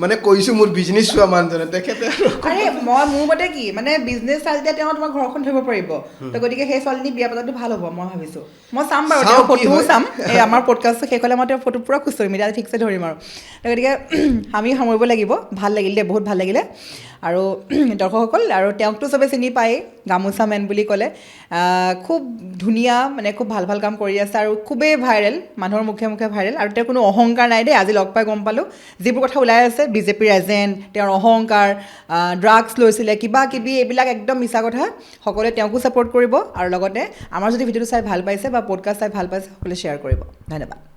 মানে কৈছোঁ মোৰ বিজনেছ চোৱা মানুহজনে তেখেতে আৰে মই মোৰ মতে কি মানে বিজনেছ চাই যেতিয়া তেওঁ তোমাৰ ঘৰখন ধৰিব পাৰিব তো গতিকে সেই ছোৱালীজনী বিয়া পতাটো ভাল হ'ব মই ভাবিছোঁ মই চাম বাৰু তেওঁৰ ফটোও চাম এই আমাৰ পডকাষ্টটো শেষ হ'লে মই তেওঁৰ ফটো পূৰা খুচৰিম এতিয়া ঠিকছে ধৰিম আৰু তো গতিকে আমি সামৰিব লাগিব ভাল লাগিল দেই বহুত ভাল লাগিলে আৰু দৰ্শকসকল আৰু তেওঁকতো চবে চিনি পায়েই গামোচা মেন বুলি ক'লে খুব ধুনীয়া মানে খুব ভাল ভাল কাম কৰি আছে আৰু খুবেই ভাইৰেল মানুহৰ মুখে মুখে ভাইৰেল আৰু তেওঁৰ কোনো অহংকাৰ নাই দেই আজি লগ পাই গম পালোঁ যিবোৰ কথা ওলাই আছে বিজেপিৰ এজেণ্ট তেওঁৰ অহংকাৰ ড্ৰাগছ লৈছিলে কিবা কিবি এইবিলাক একদম মিছা কথা সকলোৱে তেওঁকো ছাপোৰ্ট কৰিব আৰু লগতে আমাৰ যদি ভিডিঅ'টো চাই ভাল পাইছে বা পডকাষ্ট চাই ভাল পাইছে সকলোৱে শ্বেয়াৰ কৰিব ধন্যবাদ